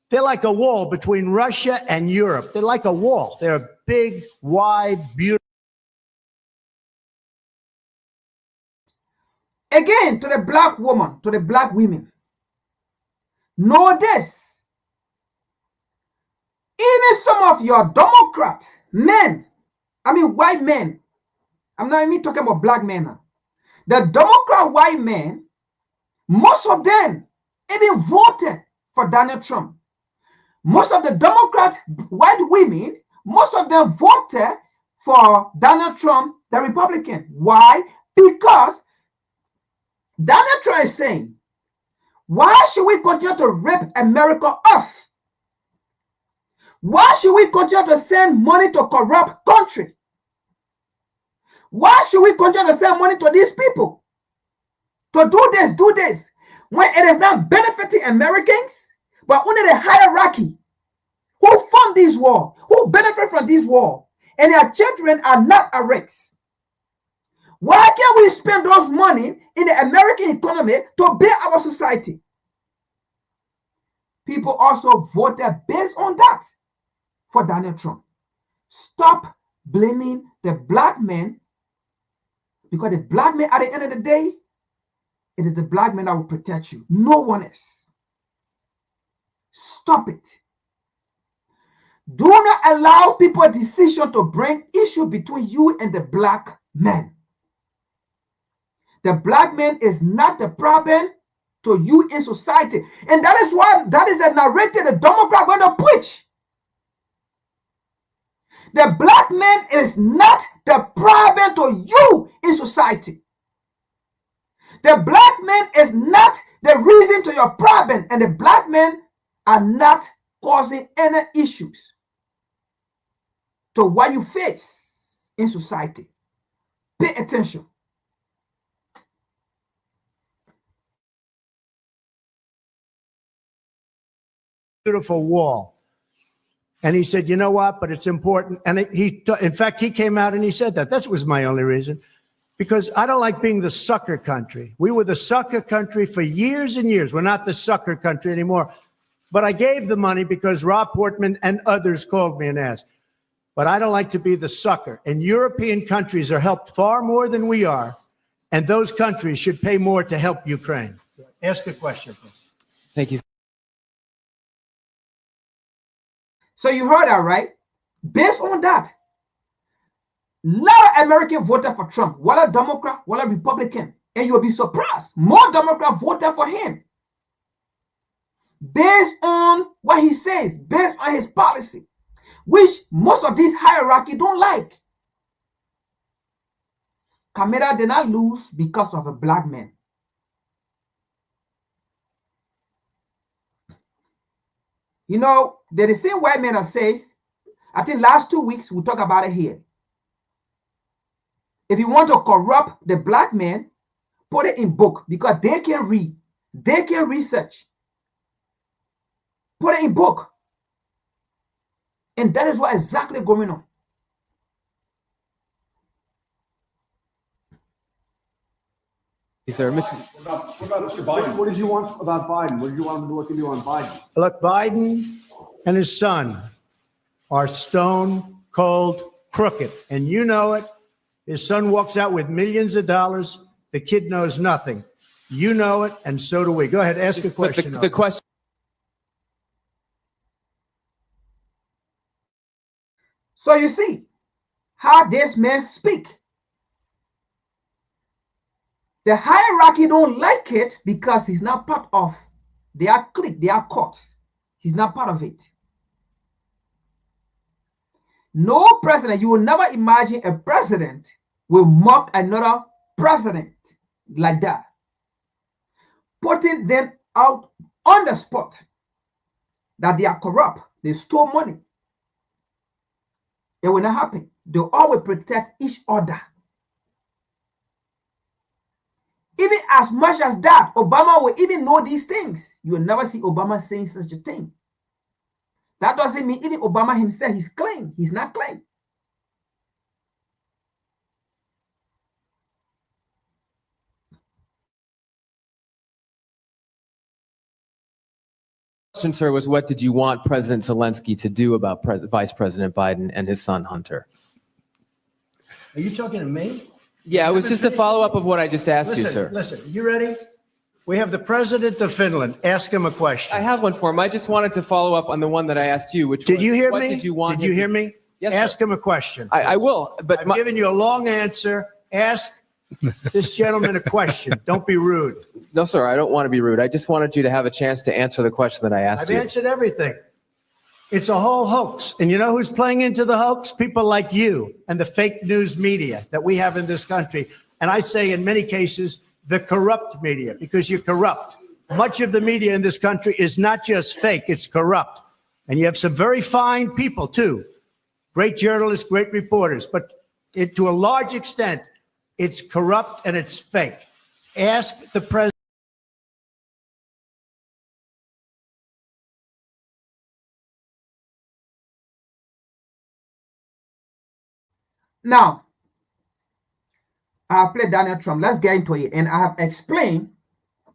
They're like a wall between Russia and Europe. They're like a wall. They're a big, wide, beautiful. Again, to the black woman, to the black women, know this. Even some of your Democrat men, white men, I'm not even talking about black men now. The Democrat white men, most of them even voted for Donald Trump. Most of the Democrat white women, most of them voted for Donald Trump, the Republican. Why? Because Donald Trump is saying, why should we continue to rip America off? Why should we continue to send money to corrupt country? Why should we continue to send money to these people? To do this, when it is not benefiting Americans, but only the hierarchy who fund this war, who benefit from this war, and their children are not at risk. Why can't we spend those money in the American economy to build our society? People also voted based on that for Donald Trump. Stop blaming the black men, because the black men, at the end of the day, it is the black man that will protect you. No one else. Stop it. Do not allow people's decision to bring issue between you and the black man. The black man is not the problem to you in society. And that is why that is the narrative the Democrat going to preach. The black man is not the problem to you in society. The black man is not the reason to your problem, and the black men are not causing any issues to what you face in society. Pay attention. Beautiful wall. And he said, you know what, but it's important. And in fact, he came out and he said that. That was my only reason. Because I don't like being the sucker country. We were the sucker country for years and years. We're not the sucker country anymore. But I gave the money because Rob Portman and others called me and asked. But I don't like to be the sucker. And European countries are helped far more than we are. And those countries should pay more to help Ukraine. Ask a question, please. Thank you. So you heard that, right? Based on that, a lot of Americans voted for Trump, whether Democrat, whether Republican, and you will be surprised. More Democrats voted for him. Based on what he says, based on his policy, which most of these hierarchy don't like. Kamala did not lose because of a black man. You know, they're the same white man that says, I think last 2 weeks, we'll talk about it here. If you want to corrupt the black man, put it in book, because they can read. They can research. Put it in book. And that is what exactly going on. Yes, sir. What about Mr. Biden? What did you want about Biden? What did you want him to look into on Biden? Look, Biden and his son are stone cold crooked. And you know it. His son walks out with millions of dollars. The kid knows nothing. You know it, and so do we. Go ahead, ask a question. The question. So you see how this man speak. The hierarchy don't like it because he's not part of their clique, their court. He's not part of it. No president, you will never imagine a president will mock another president like that. Putting them out on the spot that they are corrupt, they stole money. It will not happen. They always protect each other. Even as much as that, Obama will even know these things. You will never see Obama saying such a thing. That doesn't mean even Obama himself, he's clean. He's not clean. question, sir, was what did you want President Zelensky to do about Vice President Biden and his son Hunter? Are you talking to me? Yeah, it was just a follow-up of what I just asked you, sir. Listen, you ready? We have the president of Finland. Ask him a question. I have one for him. I just wanted to follow up on the one that I asked you, which Did was, you hear what me? did you want Did you him hear to me? Yes, Ask sir. him a question. I will, but I've given you a long answer. Ask this gentleman a question. Don't be rude. No, sir, I don't want to be rude. I just wanted you to have a chance to answer the question that I asked I've you. answered everything. It's a whole hoax. And you know who's playing into the hoax? People like you and the fake news media that we have in this country. And I say in many cases, the corrupt media, because you're corrupt. Much of the media in this country is not just fake, it's corrupt. And you have some very fine people, too. Great journalists, great reporters. But to a large extent, it's corrupt and it's fake. Ask the president. Now, I played Donald Trump. Let's get into it. And I have explained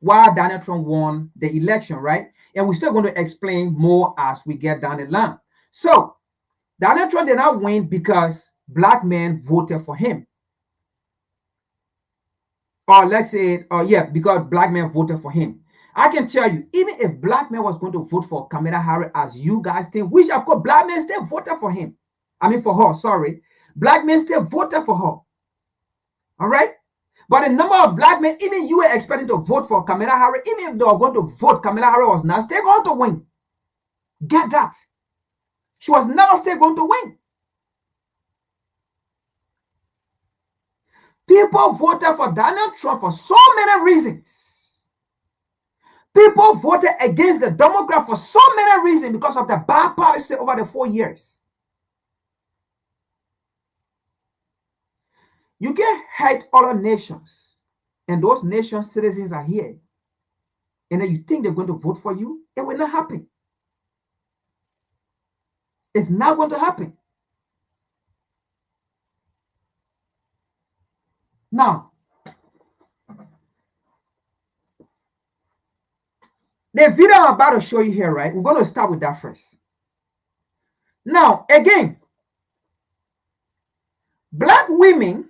why Donald Trump won the election, right? And we're still going to explain more as we get down the line. So, Donald Trump did not win because black men voted for him. Or let's say, because black men voted for him. I can tell you, even if black men was going to vote for Kamala Harris as you guys think, which of course black men still voted for him. I mean for her, sorry. Black men still voted for her. All right? But the number of black men, even you were expecting to vote for Kamala Harris, even if they were going to vote, Kamala Harris was not still going to win. Get that. She was never still going to win. People voted for Donald Trump for so many reasons. People voted against the Democrat for so many reasons because of the bad policy over the 4 years. You can hate other nations, and those nations' citizens are here, and then you think they're going to vote for you. It will not happen. It's not going to happen. Now, the video I'm about to show you here, right? We're going to start with that first. Now, again, black women,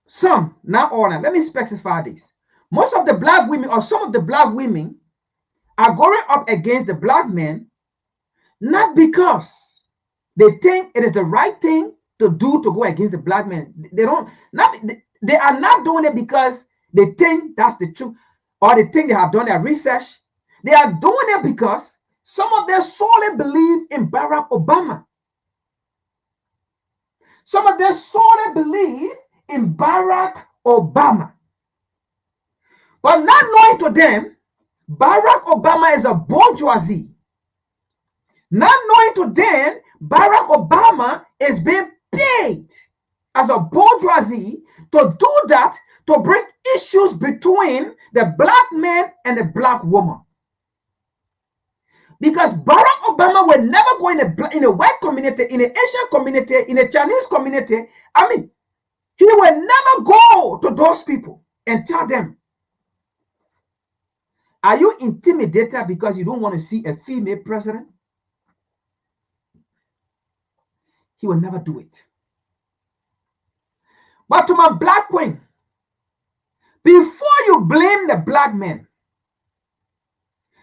some, not all, let me specify this. Most of the black women, or some of the black women, are going up against the black men, not because they think it is the right thing to do to go against the black men. They are not doing it because they think that's the truth, or they think they have done their research. They are doing it because some of them solely believe in Barack Obama. Some of them solely believe in Barack Obama. But not knowing to them, Barack Obama is a bourgeoisie. Not knowing to them, Barack Obama is being paid as a bourgeoisie to do that, to bring issues between the black man and the black woman. Because Barack Obama will never go in a white community, in an Asian community, in a Chinese community. I mean, he will never go to those people and tell them, are you intimidated because you don't want to see a female president? He will never do it. But to my black queen, before you blame the black men,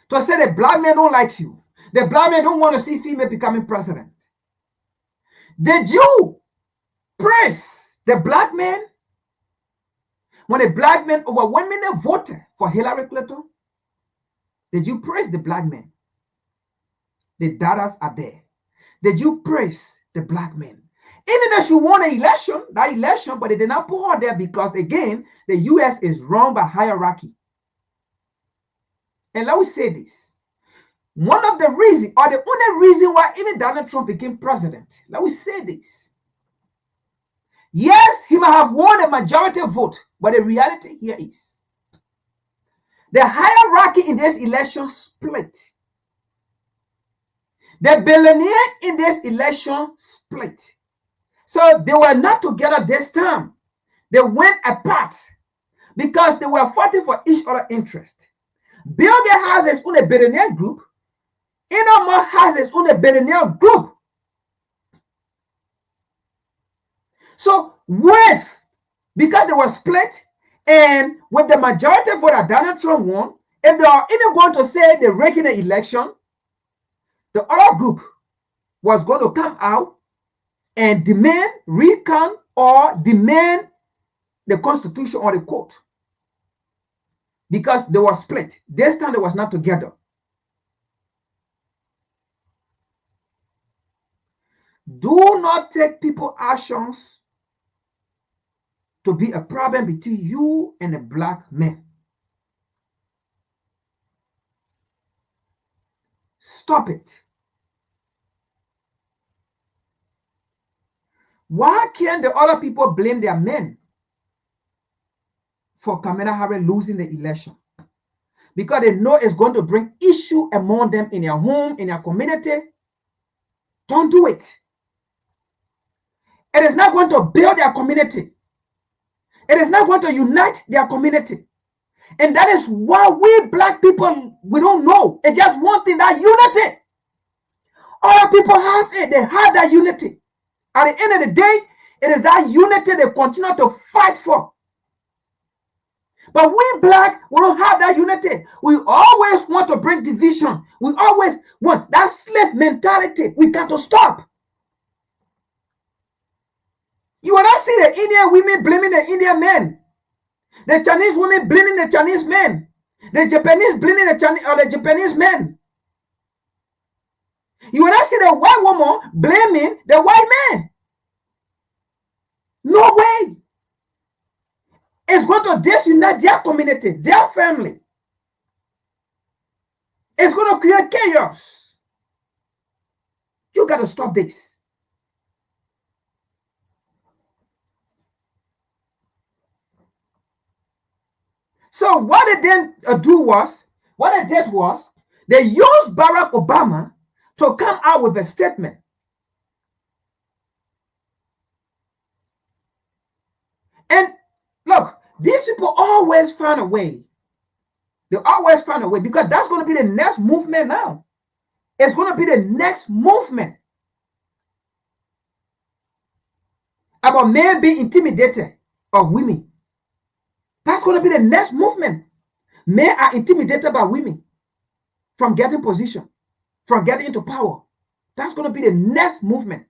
to say the black men don't like you, the black men don't want to see female becoming president, did you praise the black men when the black men overwhelmingly voted for Hillary Clinton? Did you praise the black men? The data are there. Did you praise the black men? Even though she won that election, but they did not put her there because, again, the U.S. is run by hierarchy. And let me say this. One of the reasons, or the only reason why even Donald Trump became president, let me say this. Yes, he might have won a majority vote, but the reality here is the hierarchy in this election split. The billionaire in this election split. So they were not together this time. They went apart because they were fighting for each other's interest. Bill Gates has his own billionaire group, Elon Musk has his own billionaire group. So because they were split, and with the majority vote that Donald Trump won, if they are even going to say they're rigging the election, the other group was going to come out and demand recount or demand the Constitution or the court, because they were split. This time they was not together. Do not take people's actions to be a problem between you and a black man. Stop it. Why can't the other people blame their men for Kamala Harris losing the election? Because they know it's going to bring issue among them in their home, in their community. Don't do it. It is not going to build their community. It is not going to unite their community. And that is why we black people, we don't know. It's just one thing, that unity. Other people have it. They have that unity. At the end of the day, it is that unity they continue to fight for. But we black, we don't have that unity. We always want to bring division. We always want that slave mentality. We got to stop. You will not see the Indian women blaming the Indian men. The Chinese women blaming the Chinese men. The Japanese blaming the Japanese men. You will not see the white woman blaming the white man. No way. It's going to disunite their community, their family. It's going to create chaos. You got to stop this. So what they then what they did was, they used Barack Obama to come out with a statement. And look, these people always find a way. They always find a way, because that's going to be the next movement now. It's going to be the next movement about men being intimidated of women. That's going to be the next movement. Men are intimidated by women from getting position, from getting into power. That's going to be the next movement.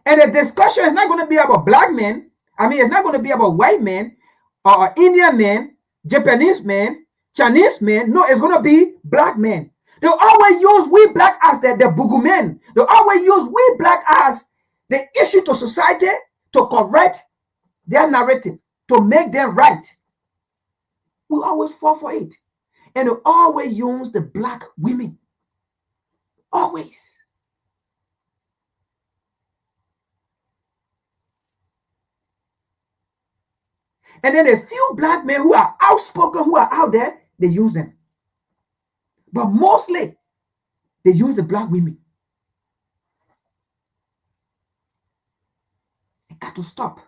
And the discussion is not going to be about black men. I mean, it's not going to be about white men or Indian men, Japanese men, Chinese men. No, it's going to be black men. They always use we black as the boogeyman. They always use we black as the issue to society to correct their narrative, to make them right. We always fall for it. And they always use the black women. Always. And then a few black men who are outspoken, who are out there, they use them. But mostly, they use the black women. It got to stop.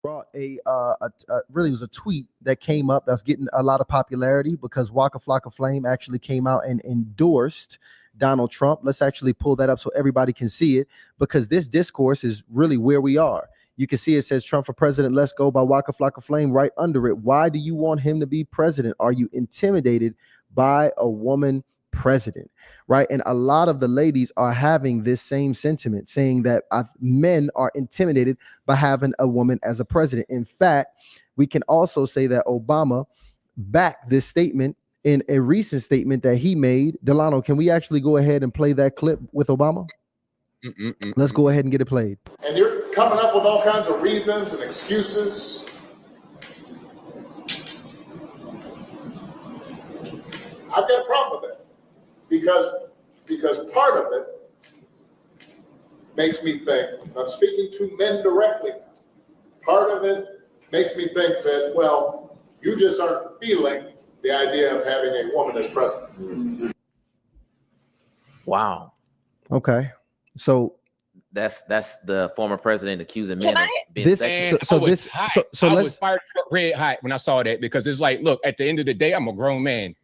Brought really was a tweet that came up that's getting a lot of popularity because Waka Flocka Flame actually came out and endorsed Donald Trump. Let's actually pull that up so everybody can see it, because this discourse is really where we are. You can see it says Trump for president, let's go, by Waka Flocka Flame right under it. Why do you want him to be president? Are you intimidated by a woman president? Right? And a lot of the ladies are having this same sentiment, saying that men are intimidated by having a woman as a president. In fact, we can also say that Obama backed this statement in a recent statement that he made. Delano, can we actually go ahead and play that clip with Obama? Let's go ahead and get it played. And you're coming up with all kinds of reasons and excuses. I've got a problem with that because part of it makes me think, I'm speaking to men directly, part of it makes me think that, well, you just aren't feeling the idea of having a woman as president. Wow. Okay. So that's the former president accusing men of being this sexist. so this so I let's was fired red hot when I saw that, because it's like, look, at the end of the day, I'm a grown man.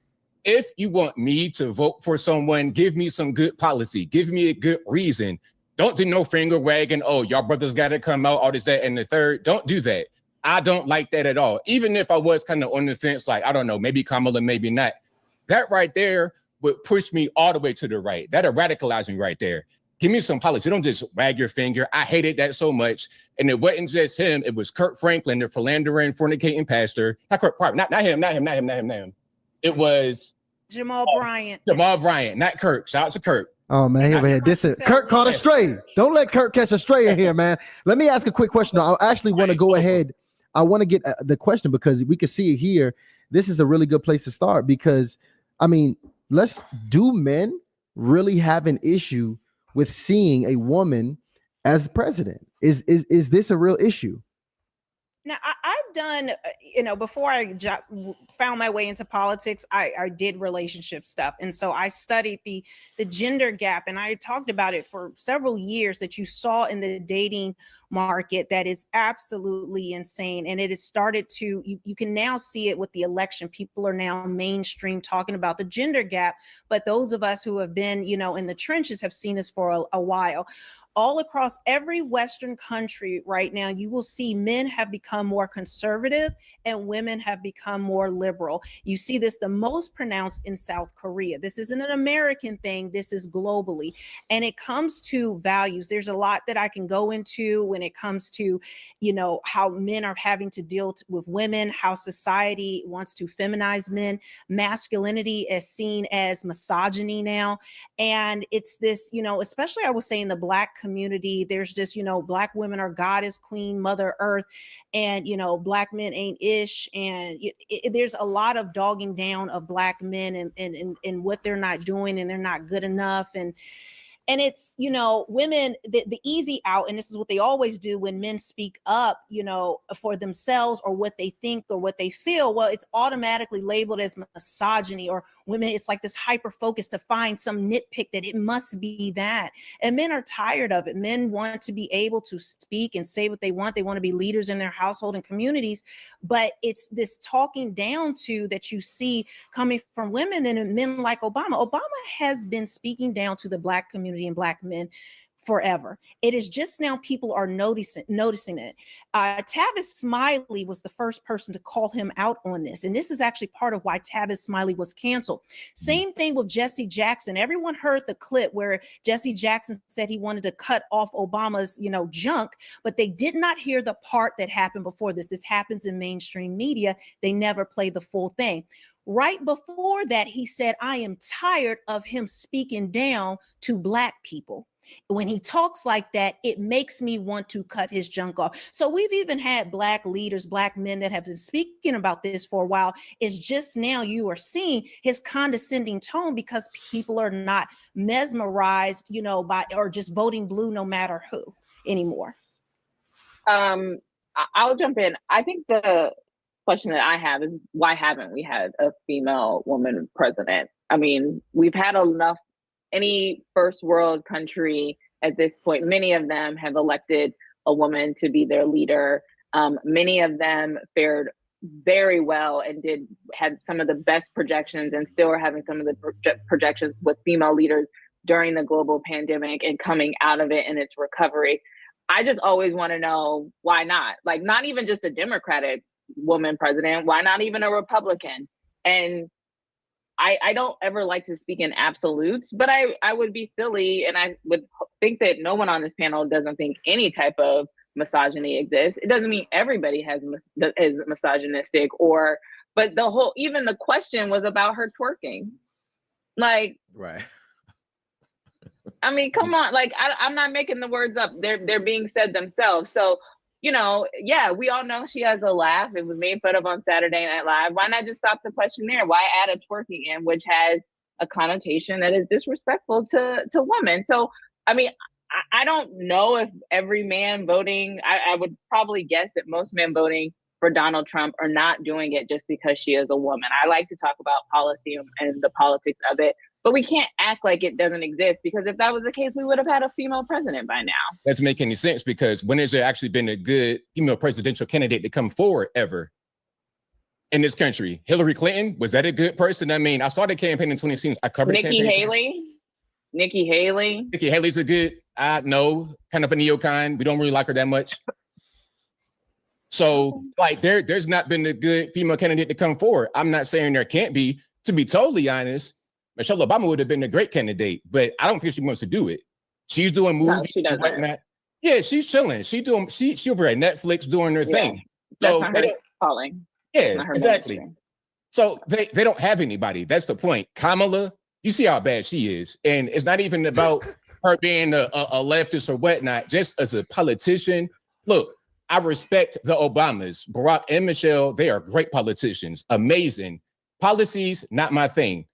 If you want me to vote for someone, give me some good policy, give me a good reason. Don't do no finger wagging. Oh, y'all brothers got to come out, all this, that, and the third. Don't do that. I don't like that at all. Even if I was kind of on the fence, like, I don't know, maybe Kamala, maybe not. That right there would push me all the way to the right. That'll radicalize me right there. Give me some policy. Don't just wag your finger. I hated that so much. And it wasn't just him. It was Kurt Franklin, the philandering, fornicating pastor. Not Kurt, not him. It was Jamal Bryant. Jamal Bryant, not Kurt. Shout out to Kurt. Oh man, this is Kurt caught a stray. Don't let Kurt catch a stray in here, man. Let me ask a quick question. I actually want to go ahead. I want to get the question because we can see it here. This is a really good place to start because, I mean, do men really have an issue with seeing a woman as president? Is this a real issue? Now, I've done, before I found my way into politics, I did relationship stuff. And so I studied the gender gap, and I talked about it for several years that you saw in the dating market that is absolutely insane. And it has started to, you can now see it with the election. People are now mainstream talking about the gender gap. But those of us who have been, in the trenches have seen this for a while. All across every Western country right now, you will see men have become more conservative and women have become more liberal. You see this the most pronounced in South Korea. This isn't an American thing. This is globally. And it comes to values. There's a lot that I can go into when it comes to, how men are having to deal with women, how society wants to feminize men. Masculinity is seen as misogyny now. And it's this, especially I would say in the Black community, there's just, Black women are goddess, queen, mother earth, and, Black men ain't ish. And there's a lot of dogging down of Black men and what they're not doing, and they're not good enough. And it's, women, the easy out, and this is what they always do when men speak up, for themselves or what they think or what they feel. Well, it's automatically labeled as misogyny, or women, it's like this hyper focus to find some nitpick that it must be that. And men are tired of it. Men want to be able to speak and say what they want. They want to be leaders in their household and communities. But it's this talking down to that you see coming from women and men like Obama. Obama has been speaking down to the Black community and Black men forever. It is just now people are noticing it. Tavis Smiley was the first person to call him out on this. And this is actually part of why Tavis Smiley was canceled. Same thing with Jesse Jackson. Everyone heard the clip where Jesse Jackson said he wanted to cut off Obama's, junk, but they did not hear the part that happened before this. This happens in mainstream media. They never play the full thing. Right before that, he said, I am tired of him speaking down to Black people. When he talks like that, it makes me want to cut his junk off. So we've even had Black leaders, Black men that have been speaking about this for a while. It's just now you are seeing his condescending tone because people are not mesmerized, by or just voting blue no matter who anymore. I'll jump in. I think the question that I have is, why haven't we had a female woman president? I mean, we've had enough. Any first world country at this point, many of them have elected a woman to be their leader. Many of them fared very well and had some of the best projections, and still are having some of the projections with female leaders during the global pandemic and coming out of it in its recovery. I just always want to know, why not? Like, not even just a Democratic woman president, why not even a Republican? And I don't ever like to speak in absolutes, but I would be silly, and I would think that no one on this panel doesn't think any type of misogyny exists. It doesn't mean everybody is misogynistic, but even the question was about her twerking. Like, right. I mean, come on, like, I'm not making the words up. They're being said themselves. So, you know, yeah, we all know she has a laugh. It was made fun of on Saturday Night Live. Why not just stop the question there? Why add a twerking in, which has a connotation that is disrespectful to women? So, I mean, I don't know if every man voting, I would probably guess that most men voting for Donald Trump are not doing it just because she is a woman. I like to talk about policy and the politics of it, but we can't act like it doesn't exist, because if that was the case, we would have had a female president by now. Doesn't make any sense, because when has there actually been a good female presidential candidate to come forward ever in this country? Hillary Clinton, was that a good person? I mean, I saw the campaign in 2016. I covered Nikki Haley. Nikki Haley's a good, no, kind of a neocon. We don't really like her that much. So like there's not been a good female candidate to come forward. I'm not saying there can't be. To be totally honest, Michelle Obama would have been a great candidate, but I don't think she wants to do it. She's doing movies. No, she doesn't. Whatnot. Yeah, she's chilling. She over at Netflix doing her thing. That's So not her calling. Yeah, not her exactly. ministry. So they don't have anybody. That's the point. Kamala, you see how bad she is. And it's not even about her being a leftist or whatnot, just as a politician. Look, I respect the Obamas, Barack and Michelle. They are great politicians, amazing. Policies, not my thing.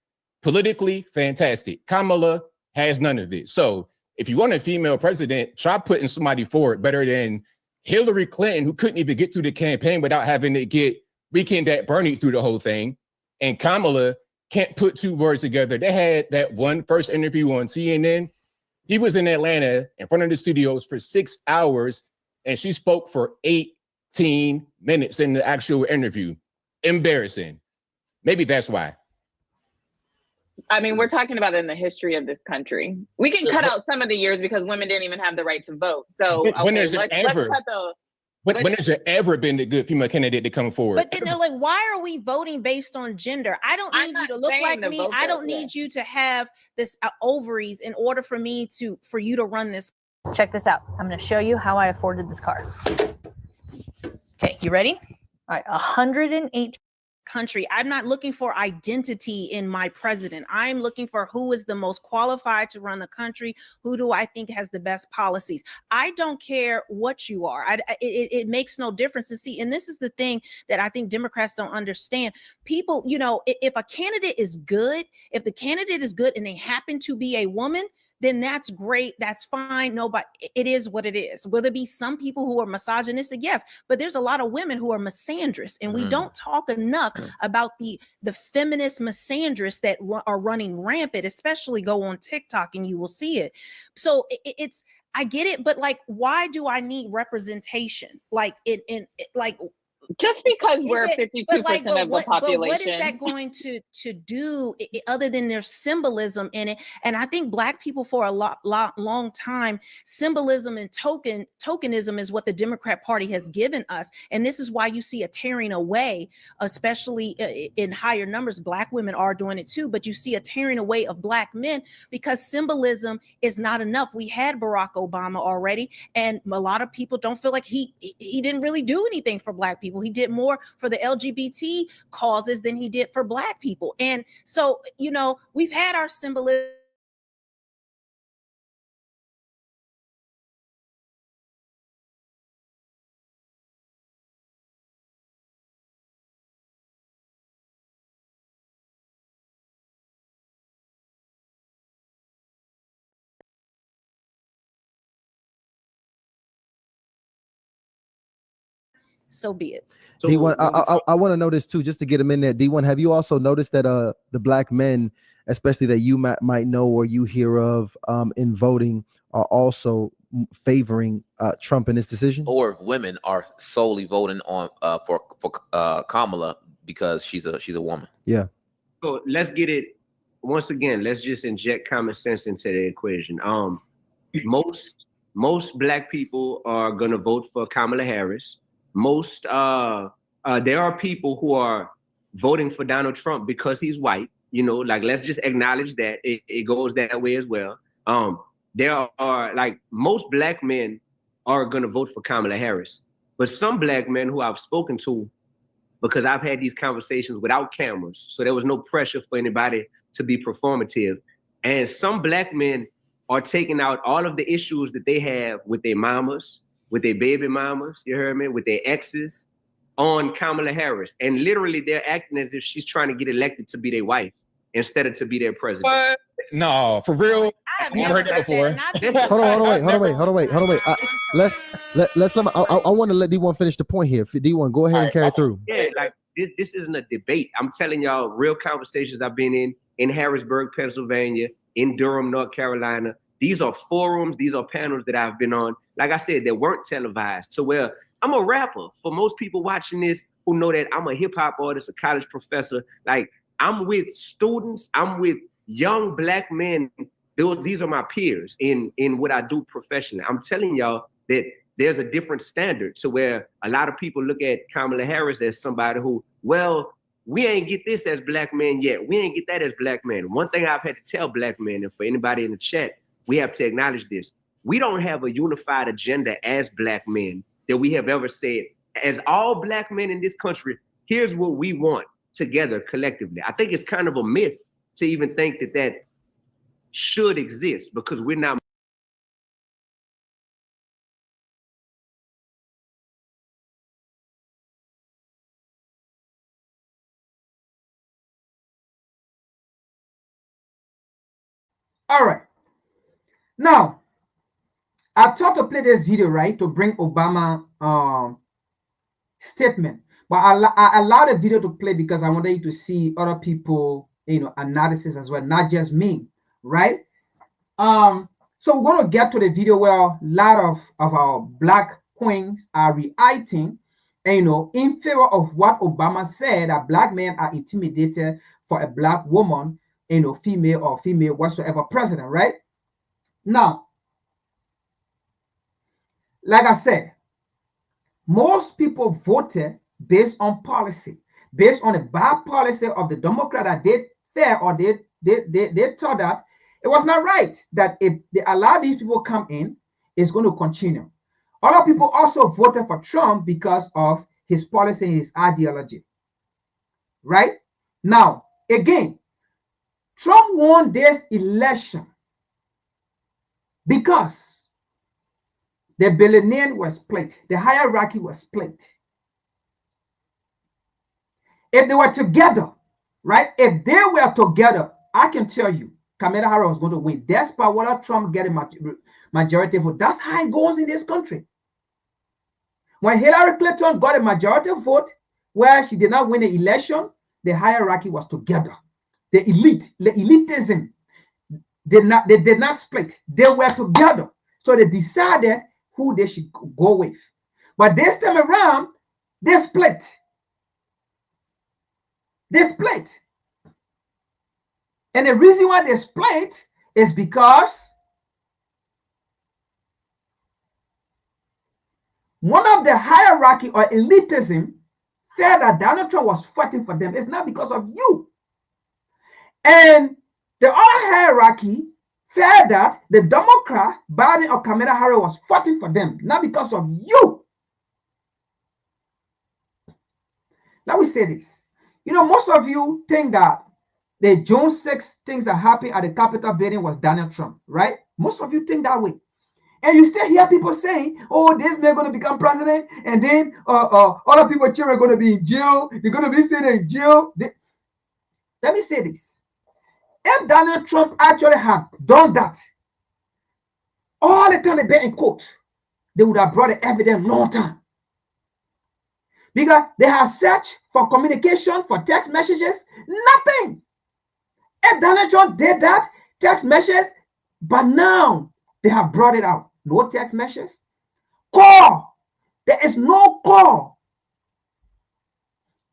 Politically, fantastic. Kamala has none of it. So if you want a female president, try putting somebody forward better than Hillary Clinton, who couldn't even get through the campaign without having to get Weekend at Bernie through the whole thing. And Kamala can't put two words together. They had that one first interview on CNN. He was in Atlanta in front of the studios for 6 hours, and she spoke for 18 minutes in the actual interview. Embarrassing. Maybe that's why. I mean, we're talking about it in the history of this country. We can cut out some of the years because women didn't even have the right to vote. So when okay, has there ever been a good female candidate to come forward? But then they're like, why are we voting based on gender? I don't need you to look like me. I don't need you to have this ovaries in order for you to run this. Check this out. I'm going to show you how I afforded this car. Okay, you ready? All right, 108 country. I'm not looking for identity in my president. I'm looking for who is the most qualified to run the country. Who do I think has the best policies? I don't care what you are. It makes no difference. And see, and this is the thing that I think Democrats don't understand. People, you know, if a candidate is good, if the candidate is good and they happen to be a woman, then that's great. That's fine. No, but it is what it is. Will there be some people who are misogynistic? Yes, but there's a lot of women who are misandrous, and we don't talk enough about the feminist misandrous that are running rampant, especially go on TikTok and you will see it. So it's, I get it, but like, why do I need representation? Like like, just because we're 52% of the population. But what is that going to do other than there's symbolism in it? And I think Black people for a long time, symbolism and tokenism is what the Democrat Party has given us. And this is why you see a tearing away, especially in higher numbers. Black women are doing it too, but you see a tearing away of Black men because symbolism is not enough. We had Barack Obama already, and a lot of people don't feel like he didn't really do anything for Black people. He did more for the LGBT causes than he did for Black people. And so, you know, we've had our symbolism. So be it. D1, I want to know this too, just to get them in there. D1, have you also noticed that the Black men, especially that you might know or you hear of in voting, are also favoring Trump in this decision? Or if women are solely voting on for Kamala because she's a woman. Yeah. So let's get it once again. Let's just inject common sense into the equation. Most Black people are gonna vote for Kamala Harris. There are people who are voting for Donald Trump because he's white. You know, like, let's just acknowledge that it goes that way as well. There are, like, most Black men are going to vote for Kamala Harris, but some Black men who I've spoken to, because I've had these conversations without cameras, so there was no pressure for anybody to be performative. And some Black men are taking out all of the issues that they have with their mamas, with their baby mamas, you heard me, with their exes on Kamala Harris. And literally they're acting as if she's trying to get elected to be their wife instead of to be their president. What? No, for real. I've never heard that before. Hold on, wait. Let's let I want to let D1 finish the point here. D1, go ahead and carry through. Yeah, like this isn't a debate. I'm telling y'all real conversations I've been in Harrisburg, Pennsylvania, in Durham, North Carolina. These are forums, these are panels that I've been on. Like I said, they weren't televised. So I'm a rapper. For most people watching this who know that I'm a hip hop artist, a college professor, like I'm with students, I'm with young Black men. These are my peers in what I do professionally. I'm telling y'all that there's a different standard to where a lot of people look at Kamala Harris as somebody who, well, we ain't get this as Black men yet. We ain't get that as Black men. One thing I've had to tell Black men, and for anybody in the chat, we have to acknowledge this. We don't have a unified agenda as Black men that we have ever said, as all Black men in this country, here's what we want together collectively. I think it's kind of a myth to even think that that should exist because we're not. All right. Now, I thought to play this video, right, to bring Obama statement, but I allowed the video to play because I wanted you to see other people, analysis as well, not just me, right? So we're going to get to the video where a lot of our Black queens are reacting, in favor of what Obama said, that Black men are intimidated for a Black woman, female or female whatsoever president, right? Now, like I said, most people voted based on policy, based on the bad policy of the Democrat that they fear or they thought that it was not right, that if they allow these people come in, it's going to continue. Other people also voted for Trump because of his policy and his ideology, right? Now, again, Trump won this election because the billionaire was split, the hierarchy was split. If they were together, right? If they were together, I can tell you, Kamala Harris was going to win. Despite whether Trump get a majority vote. That's how it goes in this country. When Hillary Clinton got a majority vote, where she did not win the election, the hierarchy was together. The elitism, they did not split. They were together. So they decided who they should go with. But this time around, they split. They split. And the reason why they split is because one of the hierarchy or elitism felt that Donald Trump was fighting for them. It's not because of you. And the other hierarchy felt that the Democrat, Biden or Kamala Harris, was fighting for them, not because of you. Let me say this. Most of you think that the June 6 things that happened at the Capitol building was Donald Trump, right? Most of you think that way. And you still hear people saying, oh, this man going to become president, and then other people children are going to be in jail. They're going to be sitting in jail. Let me say this. If Donald Trump actually had done that, all the time they've been in court, they would have brought the evidence long time. Because they have searched for communication, for text messages, nothing. If Donald Trump did that, text messages, but now they have brought it out. No text messages. Call. There is no call.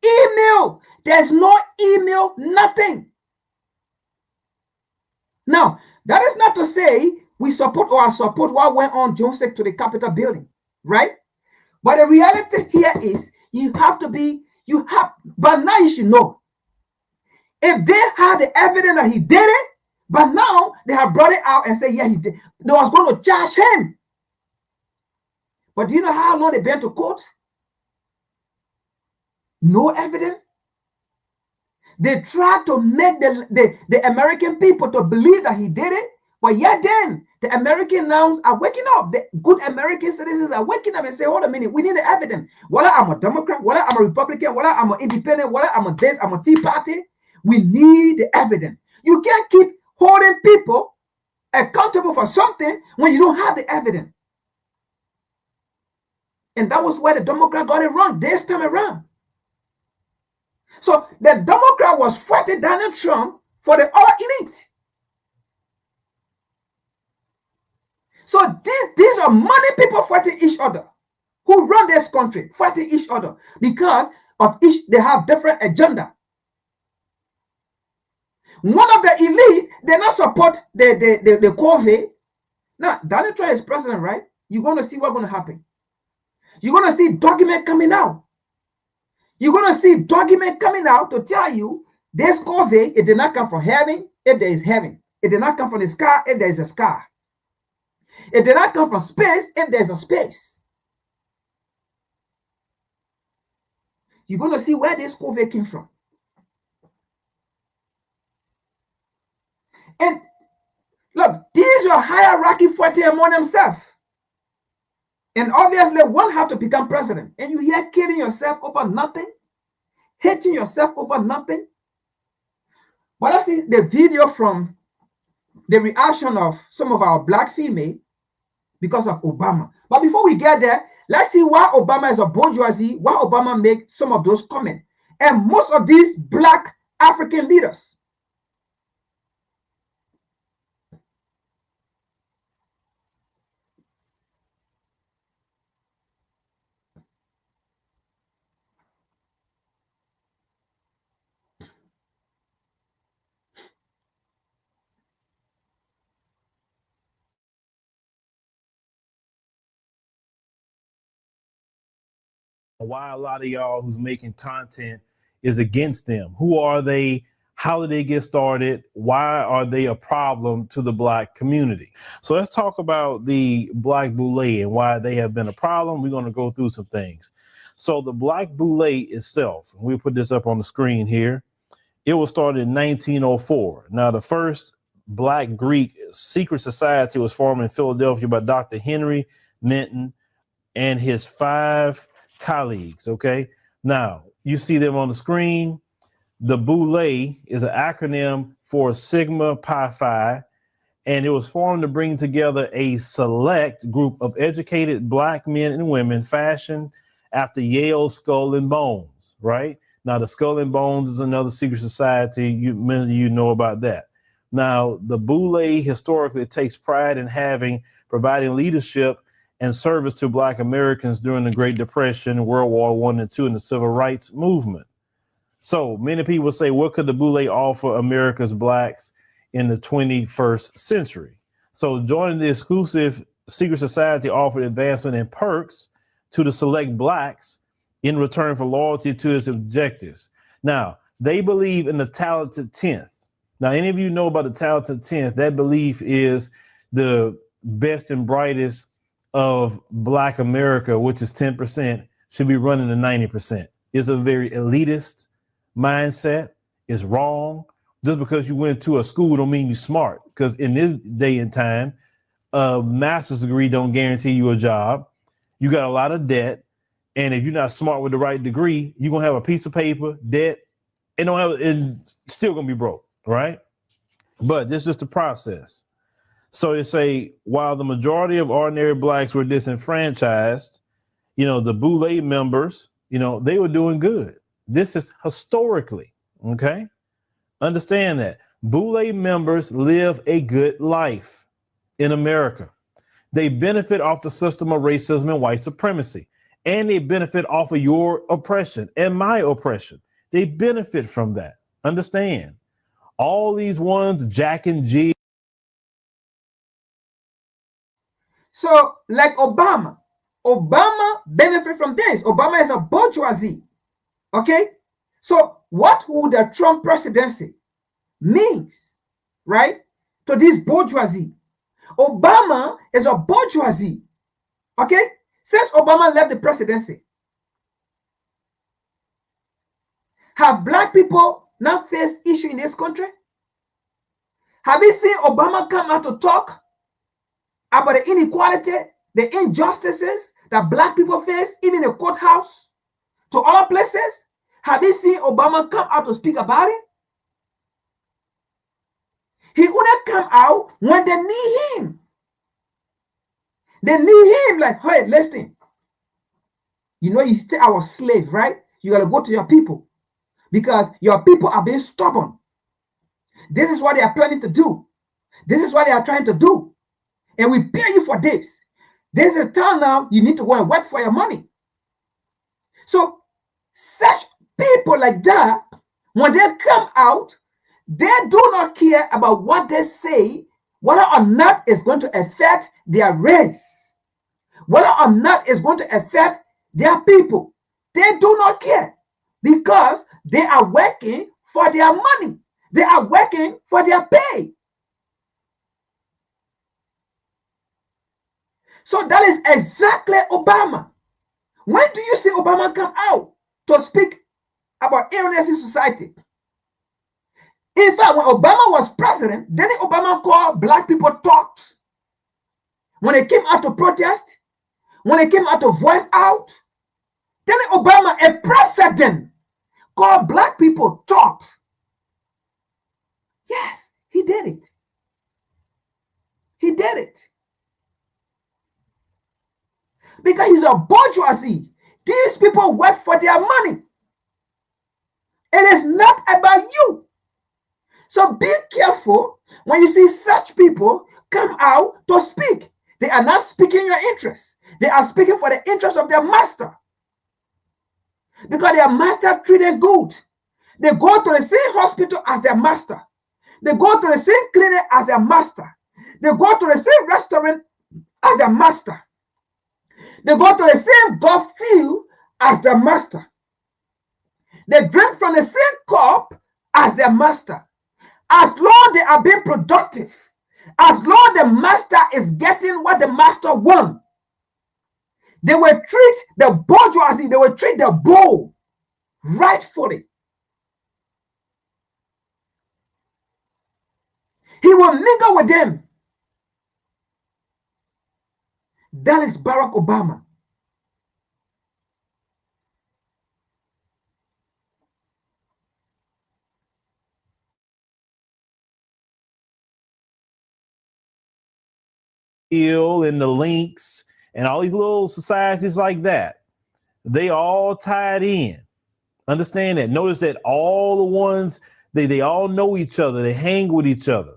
Email. There's no email, nothing. Now, that is not to say we support what went on June 6 to the Capitol building, right? But the reality here is but now you should know. If they had the evidence that he did it, but now they have brought it out and said, yeah, he did. They was going to charge him. But do you know how long they've been to court? No evidence. They tried to make the American people to believe that he did it, but yet then The American now are waking up. The good American citizens are waking up and say, hold a minute, we need the evidence. Whether I'm a Democrat, whether I'm a Republican, whether I'm an independent, whether I'm a this, I'm a Tea Party, we need the evidence. You can't keep holding people accountable for something when you don't have the evidence. And that was where the Democrat got it wrong this time around. So the Democrat was fighting Donald Trump for the all elite. So these are money people fighting each other who run this country, fighting each other because of each, they have different agenda. One of the elite, they not support the COVID. Now, Donald Trump is president, right? You're going to see what's going to happen. You're going to see document coming out. You're going to see document coming out to tell you this COVID, it did not come from heaven if there is heaven. It did not come from the sky if there is a sky. It did not come from space if there's a space. You're going to see where this COVID came from. And look, these are hierarchy fighting among themselves. And obviously, one have to become president. And you hear killing yourself over nothing, hating yourself over nothing. But I see the video from the reaction of some of our black female because of Obama. But before we get there, let's see why Obama is a bourgeoisie, why Obama made some of those comments. And most of these black African leaders, why a lot of y'all who's making content is against them. Who are they? How did they get started? Why are they a problem to the black community? So let's talk about the Black Boule and why they have been a problem. We're going to go through some things. So the Black Boule itself, we'll put this up on the screen here. It was started in 1904. Now, the first Black Greek secret society was formed in Philadelphia by Dr. Henry Minton and his 5 colleagues. Okay. Now you see them on the screen. The Boule is an acronym for Sigma Pi Phi, and it was formed to bring together a select group of educated black men and women fashioned after Yale's Skull and Bones, right? Now, the Skull and Bones is another secret society. Many of you know about that. Now, the Boule historically takes pride in providing leadership and service to Black Americans during the Great Depression, World War I and II, and the Civil Rights Movement. So many people say, what could the Boule offer America's Blacks in the 21st century? So joining the exclusive secret society offered advancement and perks to the select Blacks in return for loyalty to its objectives. Now, they believe in the talented 10th. Now, any of you know about the talented 10th, that belief is the best and brightest of Black America, which is 10%, should be running to 90%. It's a very elitist mindset. It's wrong. Just because you went to a school don't mean you're smart, because in this day and time, a master's degree don't guarantee you a job. You got a lot of debt, and if you're not smart with the right degree, you're gonna have a piece of paper, debt, and still gonna be broke, right? But this is just the process. So they say, while the majority of ordinary Blacks were disenfranchised, the Boule members, they were doing good. This is historically, okay? Understand that. Boule members live a good life in America. They benefit off the system of racism and white supremacy, and they benefit off of your oppression and my oppression. They benefit from that. Understand? All these ones, Jack and G. so like Obama benefit from this. Obama is a bourgeoisie. Okay, so what would the Trump presidency means, right, to this bourgeoisie? Obama is a bourgeoisie. Okay, since Obama left the presidency, have Black people not faced issue in this country? Have you seen Obama come out to talk about the inequality, the injustices that black people face, even in the courthouse, to other places? Have you seen Obama come out to speak about it? He wouldn't come out when they need him. They need him like, hey, listen, you know, you still our slave, right? You got to go to your people because your people are being stubborn. This is what they are planning to do. This is what they are trying to do. And we pay you for this. This is a time now you need to go and work for your money. So such people like that, when they come out, they do not care about what they say, whether or not it's going to affect their race, whether or not it's going to affect their people. They do not care because they are working for their money. They are working for their pay. So that is exactly Obama. When do you see Obama come out to speak about illness in society? In fact, when Obama was president, didn't Obama call black people thugs? When they came out to protest, when they came out to voice out, didn't Obama, a president, call black people thugs? Yes, he did it. He did it. Because he's a bourgeoisie. These people work for their money. It is not about you. So be careful when you see such people come out to speak. They are not speaking your interests. They are speaking for the interest of their master. Because their master treat them good. They go to the same hospital as their master. They go to the same clinic as their master. They go to the same restaurant as their master. They go to the same golf field as their master. They drink from the same cup as their master. As long they are being productive, as long the master is getting what the master wants, they will treat the bourgeoisie, they will treat the Boule rightfully. He will mingle with them. That is Barack Obama. And the links and all these little societies like that, they all tied in. Understand that. Notice that all the ones, they all know each other. They hang with each other.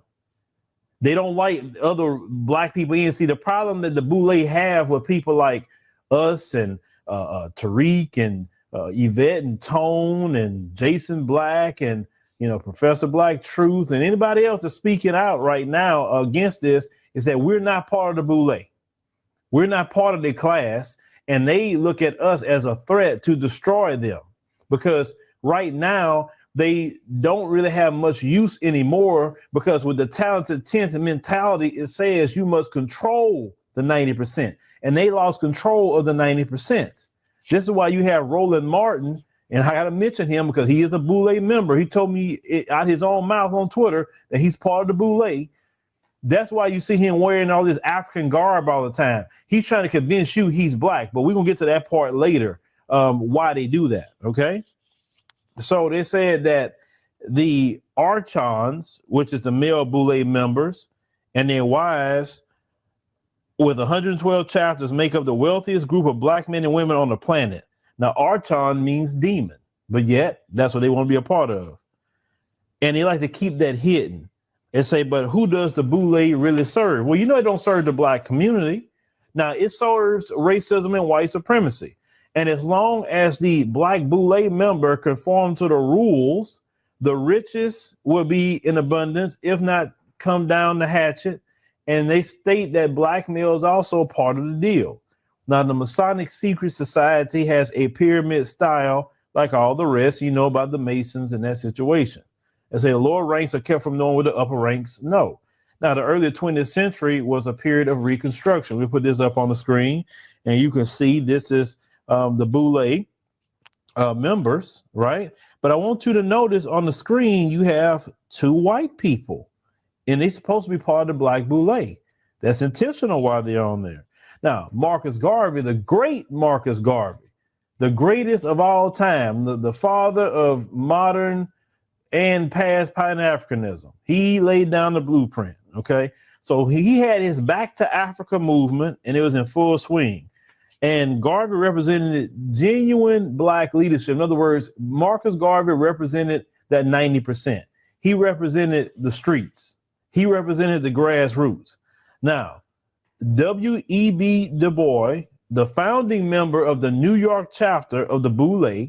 They don't like other black people in. See, the problem that the Boule have with people like us and Tariq and Yvette and Tone and Jason Black and, you know, Professor Black Truth and anybody else that's speaking out right now against this is that we're not part of the Boule. We're not part of the class, and they look at us as a threat to destroy them because right now they don't really have much use anymore because with the talented 10th mentality, it says you must control the 90%, and they lost control of the 90%. This is why you have Roland Martin, and I got to mention him because he is a Boule member. He told me out his own mouth on Twitter that he's part of the Boule. That's why you see him wearing all this African garb all the time. He's trying to convince you he's black, but we're going to get to that part later, why they do that, okay? So they said that the Archons, which is the male Boule members, and their wives, with 112 chapters, make up the wealthiest group of black men and women on the planet. Now, Archon means demon, but yet that's what they want to be a part of. And they like to keep that hidden. And say, but who does the Boule really serve? Well, you know, it don't serve the black community. Now, it serves racism and white supremacy. And as long as the black Boule member conform to the rules, the richest will be in abundance, if not come down the hatchet. And they state that blackmail is also part of the deal. Now, the Masonic Secret Society has a pyramid style like all the rest. You know about the Masons in that situation. And say the lower ranks are kept from knowing what the upper ranks know. Now, the early 20th century was a period of reconstruction. We put this up on the screen, and you can see this is the Boule members, right? But I want you to notice on the screen, you have two white people, and they're supposed to be part of the black Boule. That's intentional why they're on there. Now, Marcus Garvey, the great Marcus Garvey, the greatest of all time, the father of modern and past Pan-Africanism. He laid down the blueprint, okay? So he had his Back to Africa movement, and it was in full swing. And Garvey represented genuine Black leadership. In other words, Marcus Garvey represented that 90%. He represented the streets. He represented the grassroots. Now, W.E.B. Du Bois, the founding member of the New York chapter of the Boule,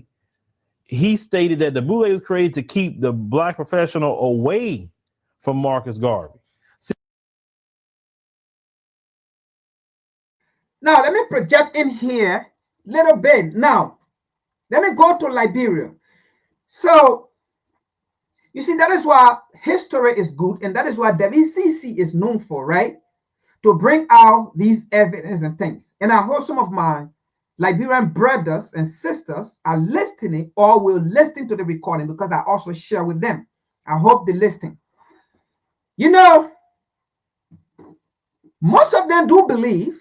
he stated that the Boule was created to keep the Black professional away from Marcus Garvey. Now, let me project in here a little bit. Now, let me go to Liberia. So, you see, that is why history is good, and that is what WCC is known for, right? To bring out these evidence and things. And I hope some of my Liberian brothers and sisters are listening or will listen to the recording, because I also share with them. I hope they're listening. You know, most of them do believe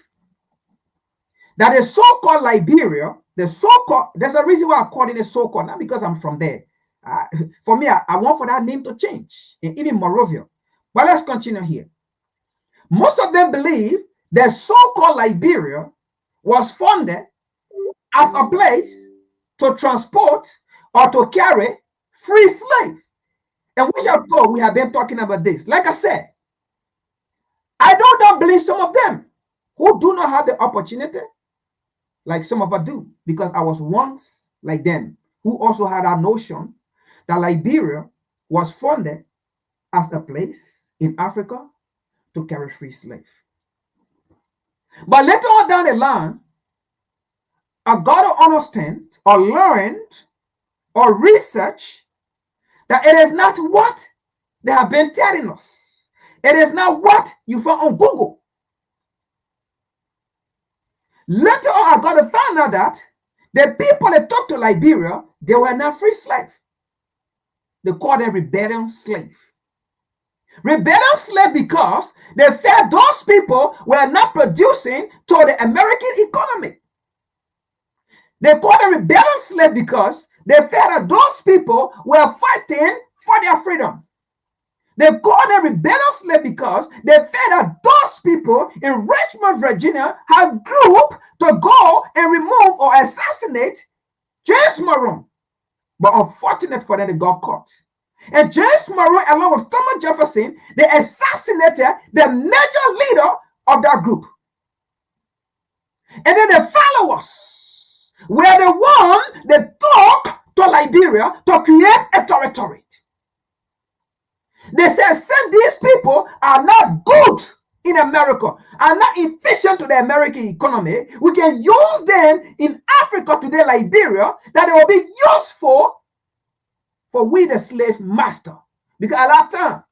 that the so-called Liberia, there's a reason why I'm calling it so-called, not because I'm from there. For me, I want for that name to change, and even Morovia. But let's continue here. Most of them believe that so-called Liberia was funded as a place to transport or to carry free slaves. And which of course we have been talking about this. Like I said, I do not believe some of them who do not have the opportunity like some of us do, because I was once like them, who also had a notion that Liberia was funded as a place in Africa to carry free slaves. But later on down the line, I got to understand or learned or research that it is not what they have been telling us. It is not what you found on Google. Later on, I got to find out that the people that talked to Liberia, they were not free slaves. They called them rebellion slave. Rebellion slave because they felt those people were not producing to the American economy. They called them rebellion slave because they felt that those people were fighting for their freedom. They called them rebellion slave because they felt that those people in Richmond, Virginia, have group to go and remove or assassinate James Monroe. But unfortunate for them, they got caught. And James Monroe, along with Thomas Jefferson, they assassinated the major leader of that group. And then the followers were the one that took to Liberia to create a territory. They said, since these people are not good in America, are not efficient to the American economy, we can use them in Africa today, Liberia, that they will be useful for we the slave master. Because at that time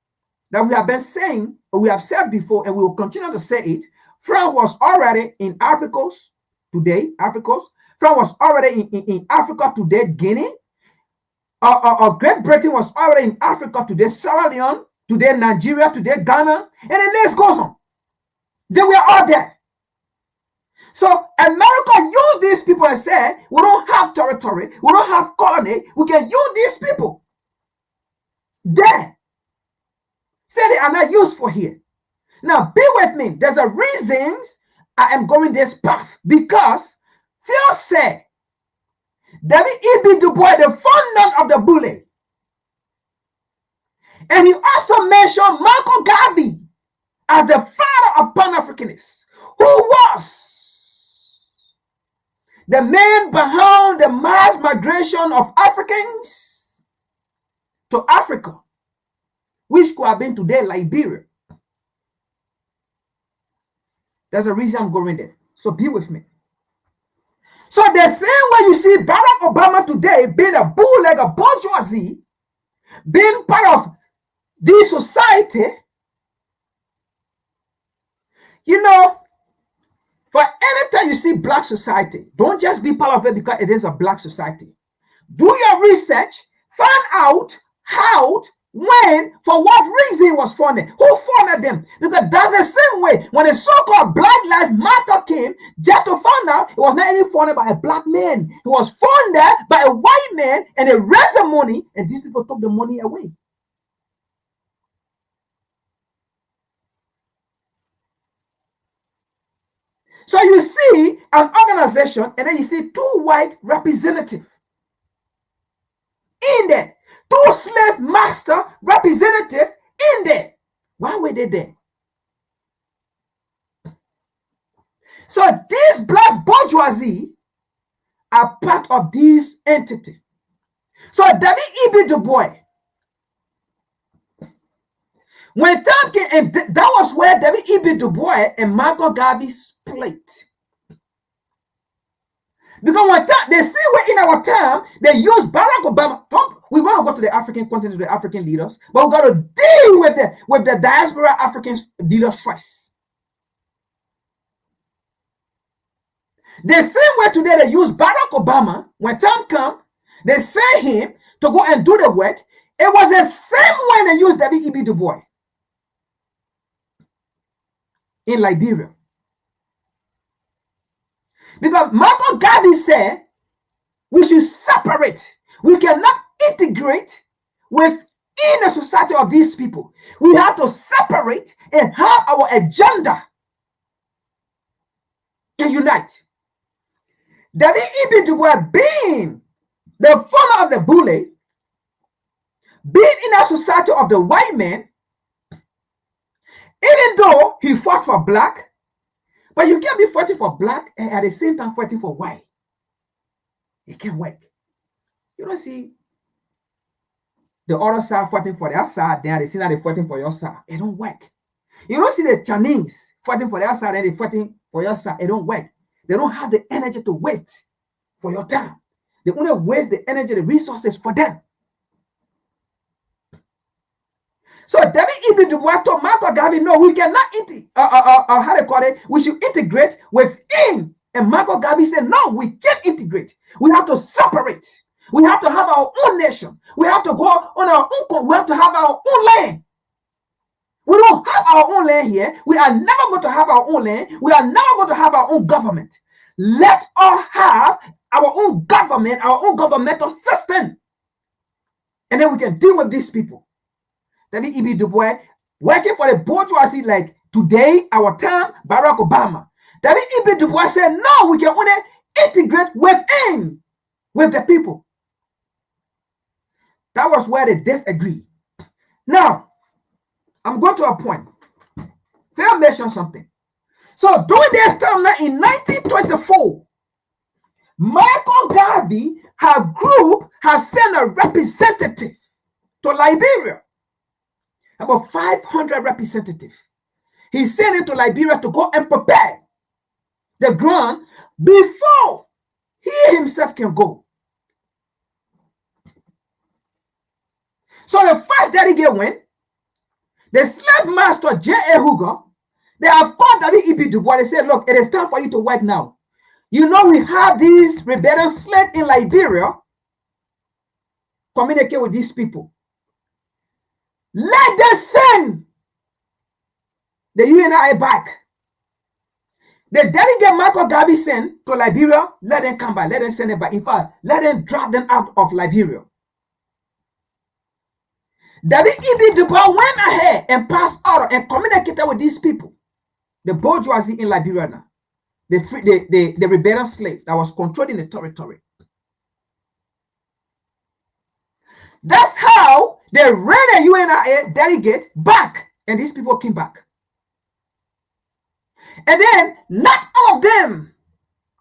that we have been saying, or we have said before, and we will continue to say it, France was already in Africos today, Africos. France was already in Africa today, Guinea. Great Britain was already in Africa today, Sierra Leone, today Nigeria, today Ghana, and the list goes on. They were all there. So America used these people and said, we don't have territory, we don't have colony, we can use these people. There. Say they are not useful here. Now be with me. There's a reasons I am going this path, because Phil said, W.E.B. Du Bois, the founder of the Boule. And he also mentioned Marcus Garvey as the father of Pan-Africanists, who was the man behind the mass migration of Africans to Africa, which could have been today Liberia. There's a reason I'm going there. So be with me. So the same way you see Barack Obama today being a bull like a bourgeoisie, being part of this society, you know, for any time you see black society, don't just be part of it because it is a black society. Do your research, find out how When, for what reason it was funded? Who funded them? Because that's the same way when the so-called Black Lives Matter came, just to find out it was not even funded by a black man. It was funded by a white man, and they raised the money, and these people took the money away. So you see an organization, and then you see two white representatives in there. Two slave master representatives in there. Why were they there? So these black bourgeoisie are part of this entity. So David E.B. Du Bois, when time came, and that was where David E.B. Du Bois and Marcus Garvey split. Because when time, they see where in our time, they use Barack Obama. Trump, we're going to go to the African continent with the African leaders, but we're going to deal with the diaspora African leaders first. The same way today they use Barack Obama, when time comes, they send him to go and do the work. It was the same way they used David E.B. Du Bois in Liberia. Because Marcus Garvey said we should separate. We cannot integrate within the society of these people. We have to separate and have our agenda and unite. David E.B. Du Bois, being the founder of the Boule, being in a society of the white man, even though he fought for black, but you can't be fighting for black and at the same time fighting for white. It can't work. You don't see the other side fighting for their side, then at the same time they're fighting for your side. It don't work. You don't see the Chinese fighting for their side and they're fighting for your side. It don't work. They don't have the energy to waste for your time. They only waste the energy, the resources for them. So David E.B. Du Bois told Marcus Garvey, no, we cannot how they call it, we should integrate within. And Marcus Garvey said, no, we can't integrate. We have to separate. We have to have our own nation. We have to go on our own. We have to have our own land. We don't have our own land here. We are never going to have our own land. We are never going to have our own government. Let us have our own government, our own governmental system. And then we can deal with these people. David E.B. Du Bois, working for the bourgeoisie like today, our time, Barack Obama. David E.B. Du Bois said, no, we can only integrate within with the people. That was where they disagree. Now, I'm going to a point. Phil mentioned something. So during this time now in 1924, Michael Garvey, her group, has sent a representative to Liberia. About 500 representatives. He sent it to Liberia to go and prepare the ground before he himself can go. So the first delegate went, the slave master J.A. Hugo, they have called David E.B. Du Bois. They said, look, it is time for you to work now. You know, we have these rebellious slaves in Liberia. Communicate with these people. Let them send the UNI back. The delegate Marcus Garvey sent to Liberia, let them come back, let them send it back. In fact, let them drive them out of Liberia. David E.B. Du Bois went ahead and passed order and communicated with these people, the bourgeoisie in Liberia now, the rebellious slave that was controlling the territory. That's how they ran a UNI delegate back, and these people came back. And then not all of them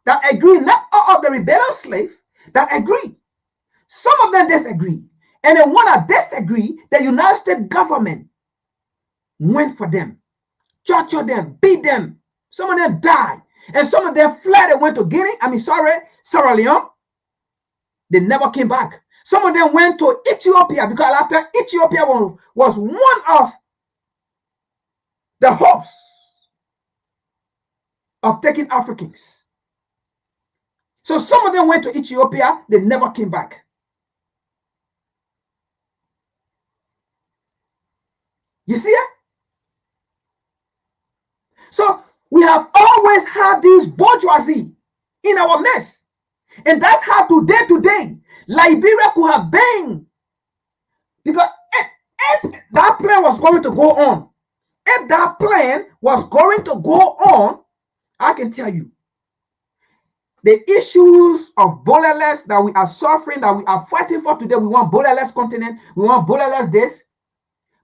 that agree, not all of the rebellious slaves that agree. Some of them disagree. And the one that disagree, the United States government went for them, tortured them, beat them. Some of them died. And some of them fled and went to Guinea, Sierra Leone. They never came back. Some of them went to Ethiopia because after Ethiopia was one of the hopes of taking Africans. So some of them went to Ethiopia, they never came back. this bourgeoisie in our midst. And that's how today, Liberia could have been. Because if that plan was going to go on, if that plan was going to go on, I can tell you, the issues of Boule-less that we are suffering, that we are fighting for today, we want Boule-less continent, we want Boule-less this.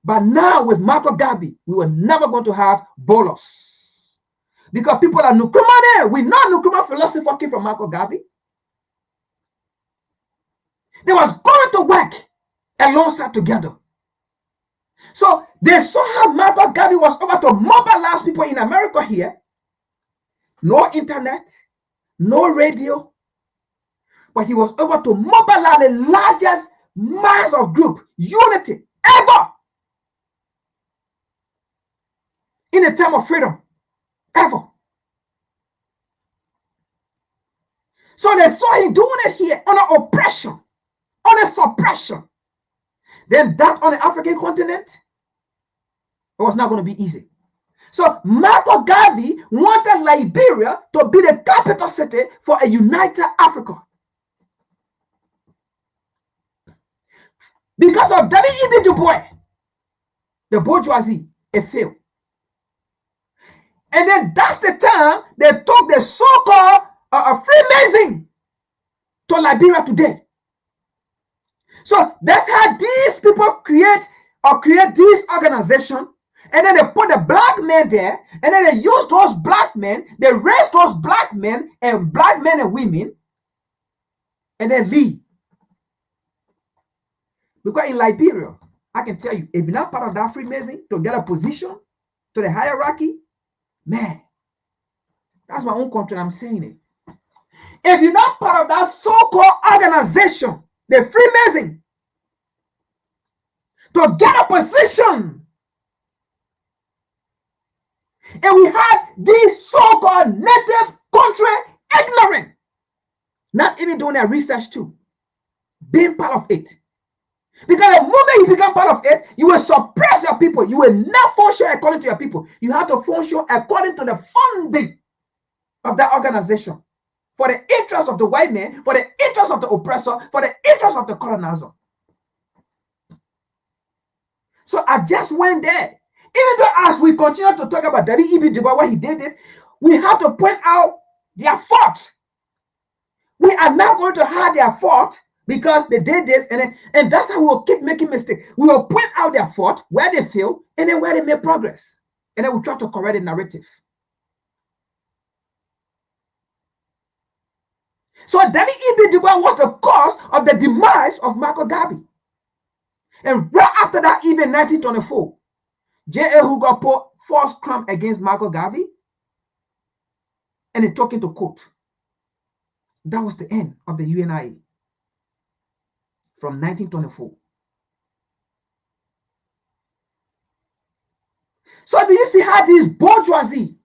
But now with Marco Gabi, we were never going to have Bolos. Because people are Nkrumah there. We know Nkrumah philosophy came from Marco Gabi. They was going to work alongside together. So they saw how Marco Gabi was able to mobilize people in America here. No internet, no radio, but he was able to mobilize the largest mass of group, unity, ever in a time of freedom, ever. So they saw him doing it here on an oppression, on a suppression. Then that on the African continent, it was not going to be easy. So Marco Gabi wanted Liberia to be the capital city for a united Africa. Because of W.E.B. Du Bois, the bourgeoisie, it failed. And then that's the time they took the so-called Freemason to Liberia today. So that's how these people create this organization, and then they put the black men there, and then they use those black men, they raise those black men and women, and then leave. Because in Liberia, I can tell you, if you're not part of that Freemason to get a position to the hierarchy, man, that's my own country, I'm saying it. If you're not part of that so-called organization, the Freemason, to get a position, and we have these so-called native country ignorant, not even doing their research too, being part of it. Because the moment you become part of it, you will suppress your people. You will not function according to your people. You have to function according to the funding of that organization, for the interest of the white man, for the interest of the oppressor, for the interest of the colonizer. So I just went there. Even though as we continue to talk about W.E.B. Du Bois, what he did it, we have to point out their fault. We are not going to hide their fault because they did this, and that's how we will keep making mistakes. We will point out their fault, where they fail, and then where they make progress. And then we'll try to correct the narrative. So W.E.B. Du Bois was the cause of the demise of Marco Gabi. And right after that, even 1924, J.A. Hugo put false crime against Marco Gabi, and he took him to court. That was the end of the UNIA from 1924. So do you see how this bourgeoisie,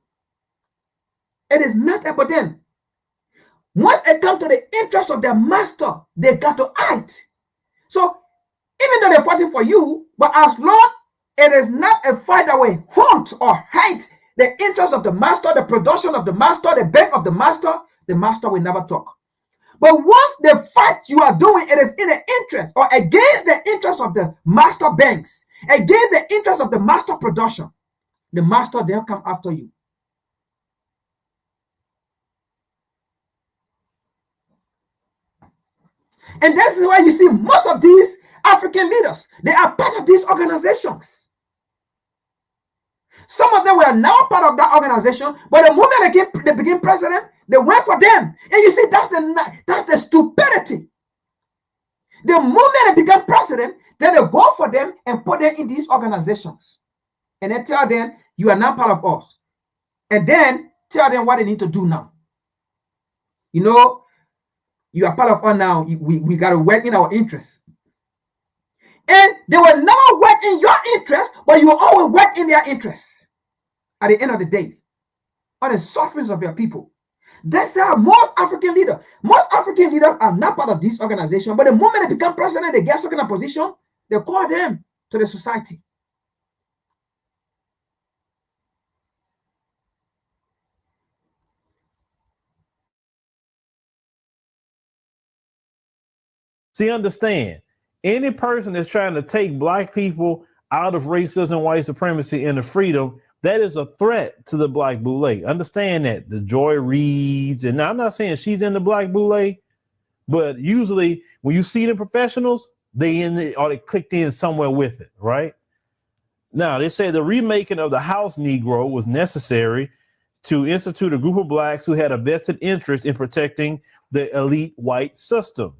it is not about them. Once it comes to the interest of their master, they got to act. So even though they're fighting for you, but as long it is not a fight that will hunt or hate the interest of the master, the production of the master, the bank of the master will never talk. But once the fight you are doing, it is in the interest or against the interest of the master banks, against the interest of the master production, the master, they'll come after you. And that's why you see most of these African leaders, they are part of these organizations. Some of them were now part of that organization, but the moment they became president, they went for them. And you see, that's the stupidity. The moment they become president, then they go for them and put them in these organizations. And then tell them, you are not part of us. And then tell them what they need to do now. You know, you are part of us now. We got to work in our interests. And they will never work in your interest, but you will always work in their interests. At the end of the day, on the sufferings of your people. That's how most African leaders are not part of this organization, but the moment they become president, they get stuck in a position, they call them to the society. See, understand, any person that's trying to take black people out of racism, white supremacy, and the freedom, that is a threat to the black Boule. Understand that. The Joy Reids, and now I'm not saying she's in the black Boule, but usually when you see the professionals, they in the, or they clicked in somewhere with it, right? Now, they say the remaking of the House Negro was necessary to institute a group of blacks who had a vested interest in protecting the elite white system.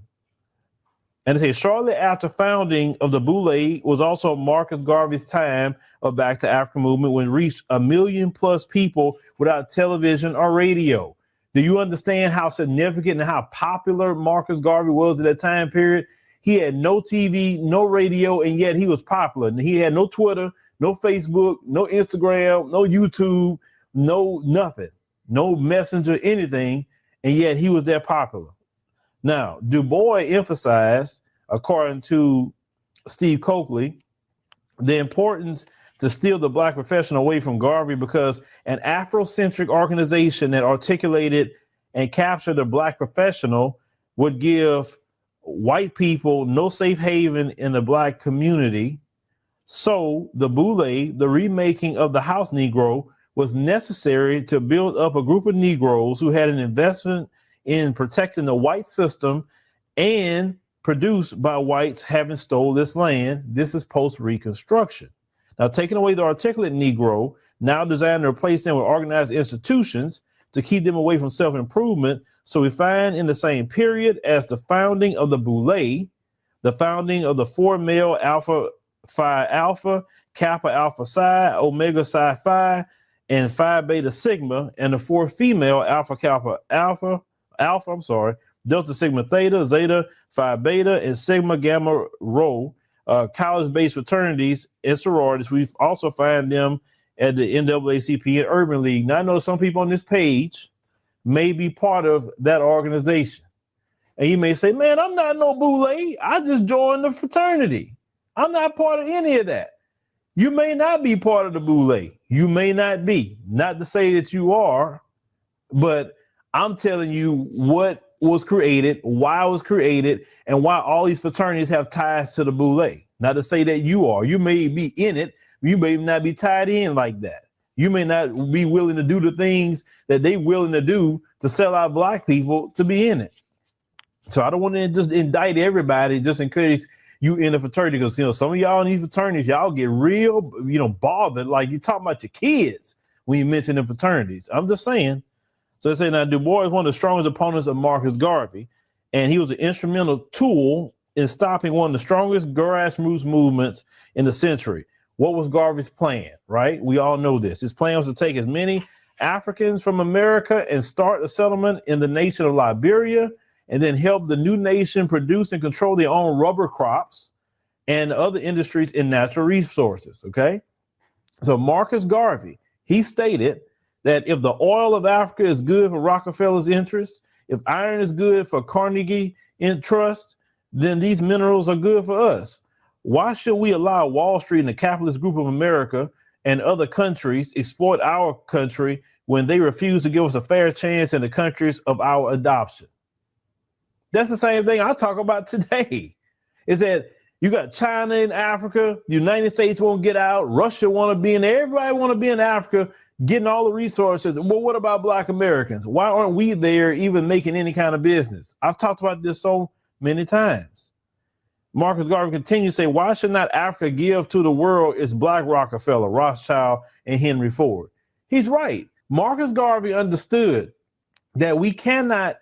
And they say shortly after founding of the Boule was also Marcus Garvey's time of Back to Africa movement, when it reached 1 million plus people without television or radio. Do you understand how significant and how popular Marcus Garvey was at that time period? He had no TV, no radio, and yet he was popular. And he had no Twitter, no Facebook, no Instagram, no YouTube, no nothing, no Messenger, anything, and yet he was that popular. Now, Du Bois emphasized, according to Steve Coakley, the importance to steal the black professional away from Garvey, because an Afrocentric organization that articulated and captured the black professional would give white people no safe haven in the black community. So the Boule, the remaking of the House Negro, was necessary to build up a group of Negroes who had an investment in protecting the white system and produced by whites having stole this land. This is post-Reconstruction. Now, taking away the articulate Negro, now designed to replace them with organized institutions to keep them away from self-improvement. So we find in the same period as the founding of the Boule, the founding of the 4 male Alpha Phi Alpha, Kappa Alpha Psi, Omega Psi Phi, and Phi Beta Sigma, and the 4 female Alpha Kappa Alpha, Delta Sigma Theta, Zeta, Phi Beta, and Sigma Gamma Rho, college-based fraternities and sororities. We also find them at the NAACP and Urban League. Now, I know some people on this page may be part of that organization. And you may say, man, I'm not no Boule. I just joined the fraternity. I'm not part of any of that. You may not be part of the Boule. You may not be. Not to say that you are, but I'm telling you what was created, why it was created, and why all these fraternities have ties to the Boule. Not to say that you are. You may be in it. You may not be tied in like that. You may not be willing to do the things that they're willing to do to sell out black people to be in it. So I don't want to just indict everybody just in case you in a fraternity, because, you know, some of y'all in these fraternities, y'all get real, bothered. Like you talking about your kids when you mention the fraternities. I'm just saying. So they say now Du Bois is one of the strongest opponents of Marcus Garvey, and he was an instrumental tool in stopping one of the strongest grassroots movements in the century. What was Garvey's plan, right? We all know this. His plan was to take as many Africans from America and start a settlement in the nation of Liberia, and then help the new nation produce and control their own rubber crops and other industries in natural resources, okay? So Marcus Garvey, he stated that if the oil of Africa is good for Rockefeller's interests, if iron is good for Carnegie Trust, then these minerals are good for us. Why should we allow Wall Street and the capitalist group of America and other countries exploit our country when they refuse to give us a fair chance in the countries of our adoption? That's the same thing I talk about today, is that you got China in Africa, the United States won't get out, Russia want to be in there, everybody want to be in Africa, getting all the resources. Well, what about Black Americans? Why aren't we there even making any kind of business? I've talked about this so many times. Marcus Garvey continues to say, why should not Africa give to the world its Black Rockefeller, Rothschild, and Henry Ford? He's right. Marcus Garvey understood that we cannot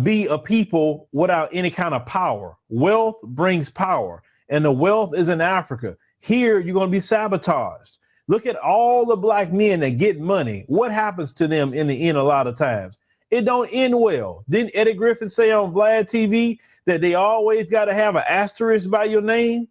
be a people without any kind of power. Wealth brings power, and the wealth is in Africa. Here, you're going to be sabotaged. Look at all the Black men that get money. What happens to them in the end a lot of times? It don't end well. Didn't Eddie Griffin say on Vlad TV that they always got to have an asterisk by your name?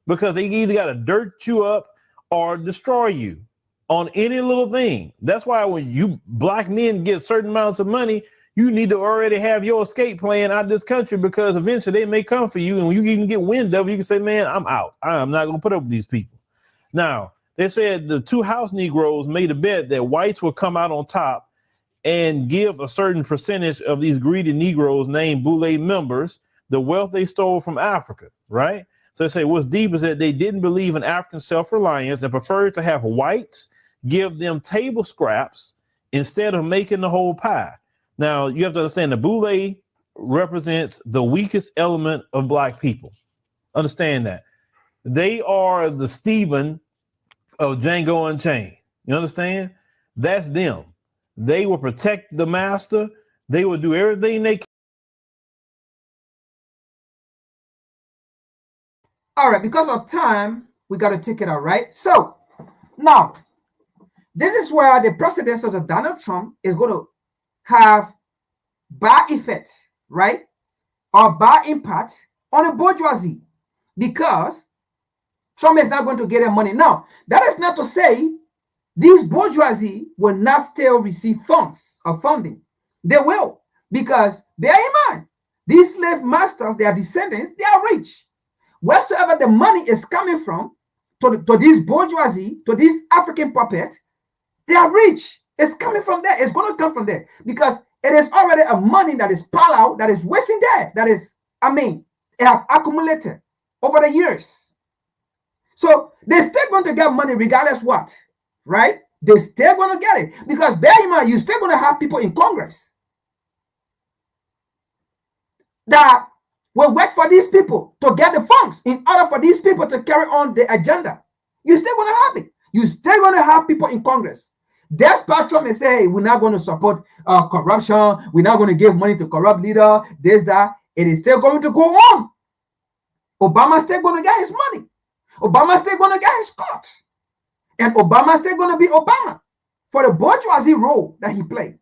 Because they either got to dirt you up or destroy you on any little thing. That's why when you Black men get certain amounts of money, you need to already have your escape plan out of this country, because eventually they may come for you, and when you even get wind of it, you can say, man, I'm out. I'm not going to put up with these people. Now, they said the 2 House Negroes made a bet that whites would come out on top and give a certain percentage of these greedy Negroes named Boule members the wealth they stole from Africa, right? So they say what's deep is that they didn't believe in African self-reliance and preferred to have whites give them table scraps instead of making the whole pie. Now, you have to understand the Boule represents the weakest element of Black people. Understand that. They are the Stephen of Django Unchained. You understand? That's them. They will protect the master. They will do everything they can. All right, because of time, we got to take it out, right? So now, this is where the presidency of Donald Trump is going to have bad effect, right? Or bad impact on the bourgeoisie, because Trump is not going to get their money. Now, that is not to say these bourgeoisie will not still receive funds or funding. They will, because bear in mind, these slave masters, their descendants, they are rich. Wheresoever the money is coming from to this bourgeoisie, to this African puppet, they are rich. It's coming from there. It's going to come from there because it is already a money that is piled out, that is wasting there. That is, it have accumulated over the years. So they're still going to get money regardless what, right? They're still going to get it because bear in mind, you're still going to have people in Congress that will work for these people to get the funds in order for these people to carry on the agenda. You're still going to have it. You're still going to have people in Congress. Despite Trump may say, hey, we're not going to support corruption. We're not going to give money to corrupt leader, this, that. It is still going to go on. Obama's still going to get his money. Obama's still going to get his cut. And Obama's still going to be Obama for the bourgeoisie role that he played.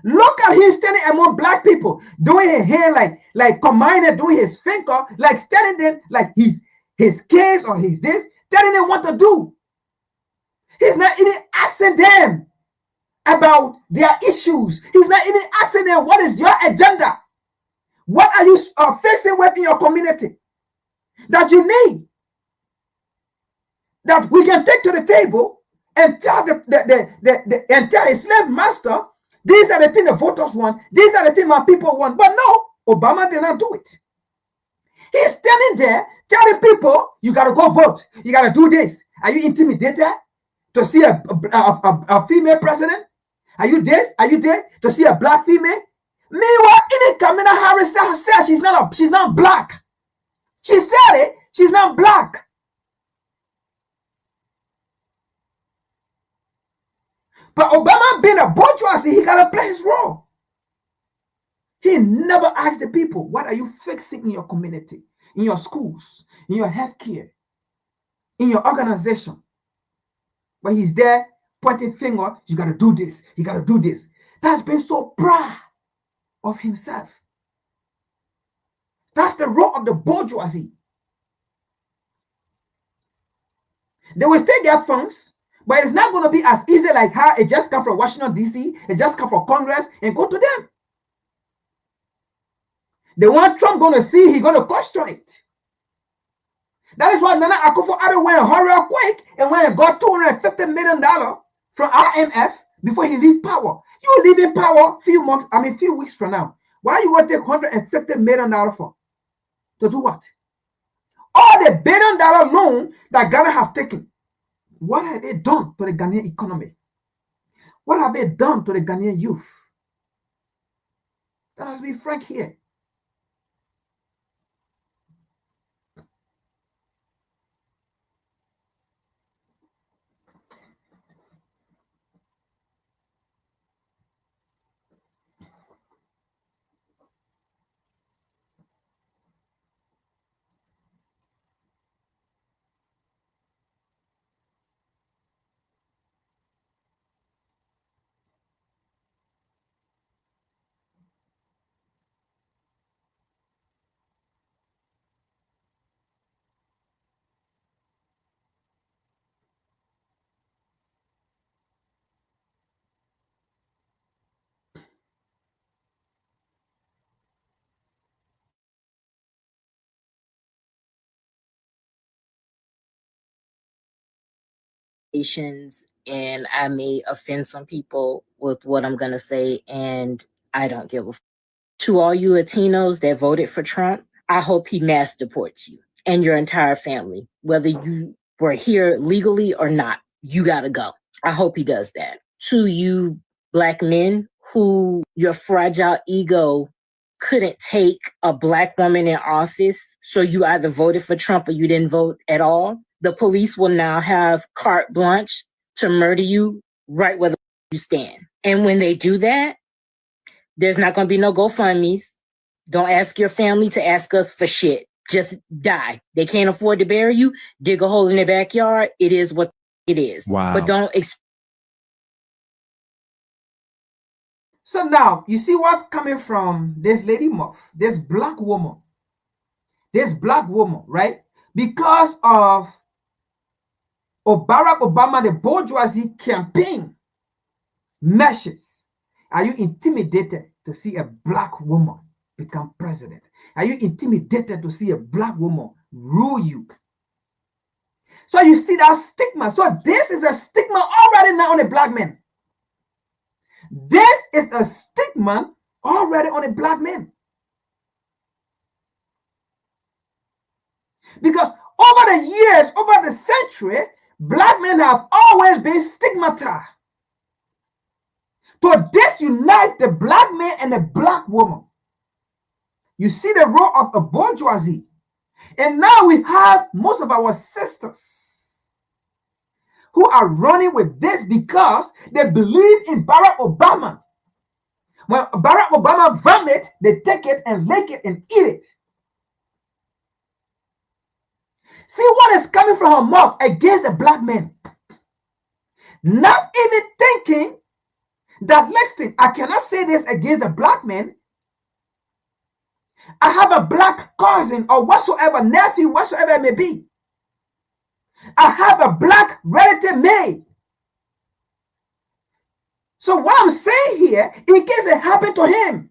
Look at him standing among Black people, doing his hair like Commander doing his finger, like standing there like his kids or his this, telling them what to do. He's not even asking them about their issues. He's not even asking them, what is your agenda? What are you facing with in your community that you need, that we can take to the table and tell and tell a slave master, these are the things the voters want, these are the things my people want. But no, Obama did not do it. He's standing there telling people, you got to go vote. You got to do this. Are you intimidated to see a female president? Are you this? Are you there to see a Black female? Meanwhile, even Kamala Harris said she's not Black. She said it. She's not Black. But Obama being a bourgeoisie, he got to play his role. He never asked the people, what are you fixing in your community, in your schools, in your healthcare, in your organization? But he's there pointing finger, you got to do this, you got to do this. That's been so proud of himself. That's the role of the bourgeoisie. They will still get funds, but it's not going to be as easy like how it just come from Washington, D.C., it just come from Congress and go to them. The one Trump going to see, he's going to question it. That is why Nana Akufo-Addo went hurry quick and went and got $250 million from IMF before he leave power. You leave in power few weeks from now. Why you going to take $150 million for? To do what? All the $1 billion loan that Ghana have taken, what have they done to the Ghanaian economy? What have they done to the Ghanaian youth? Let us be frank here. And I may offend some people with what I'm going to say, and I don't give a To all you Latinos that voted for Trump, I hope he mass deports you and your entire family. Whether you were here legally or not, you gotta go. I hope he does that. To you Black men who your fragile ego couldn't take a Black woman in office, so you either voted for Trump or you didn't vote at all, the police will now have carte blanche to murder you right where you stand. And when they do that, there's not going to be no GoFundMe's. Don't ask your family to ask us for shit. Just die. They can't afford to bury you. Dig a hole in their backyard. It is what it is. Wow. But don't So now you see what's coming from this lady Muff, this black woman, right? Because of Barack Obama, the bourgeoisie campaign measures. Are you intimidated to see a black woman become president? Are you intimidated to see a black woman rule you? So you see that stigma. So this is a stigma already now on a black man. This is a stigma already on a black man. Because over the years, over the century, black men have always been stigmatized. To disunite the black man and the black woman. You see the role of a bourgeoisie. And now we have most of our sisters who are running with this because they believe in Barack Obama. When Barack Obama vomit, they take it and lick it and eat it. See what is coming from her mouth against the black man. Not even thinking that, listen, I cannot say this against the black man. I have a black cousin or whatsoever, nephew, whatsoever it may be. I have a black relative maid. So what I'm saying here, in case it happened to him.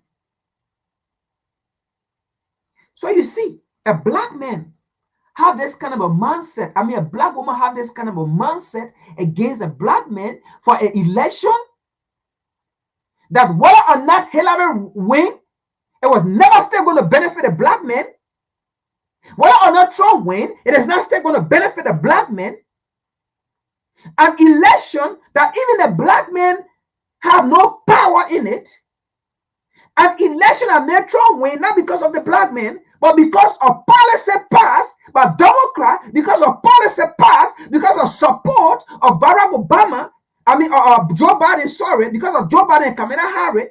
So you see, a black man have this kind of a mindset. I mean, a black woman have this kind of a mindset against a black man for an election that whether or not Hillary win, it was never still going to benefit a black man. Whether or not Trump win, it is not still going to benefit a black man. An election that even a black man have no power in it. An election that made Trump win, not because of the black man, but because of policy passed by Democrats, because of policy passed, because of support of Barack Obama, Joe Biden, sorry, because of Joe Biden and Kamala Harris,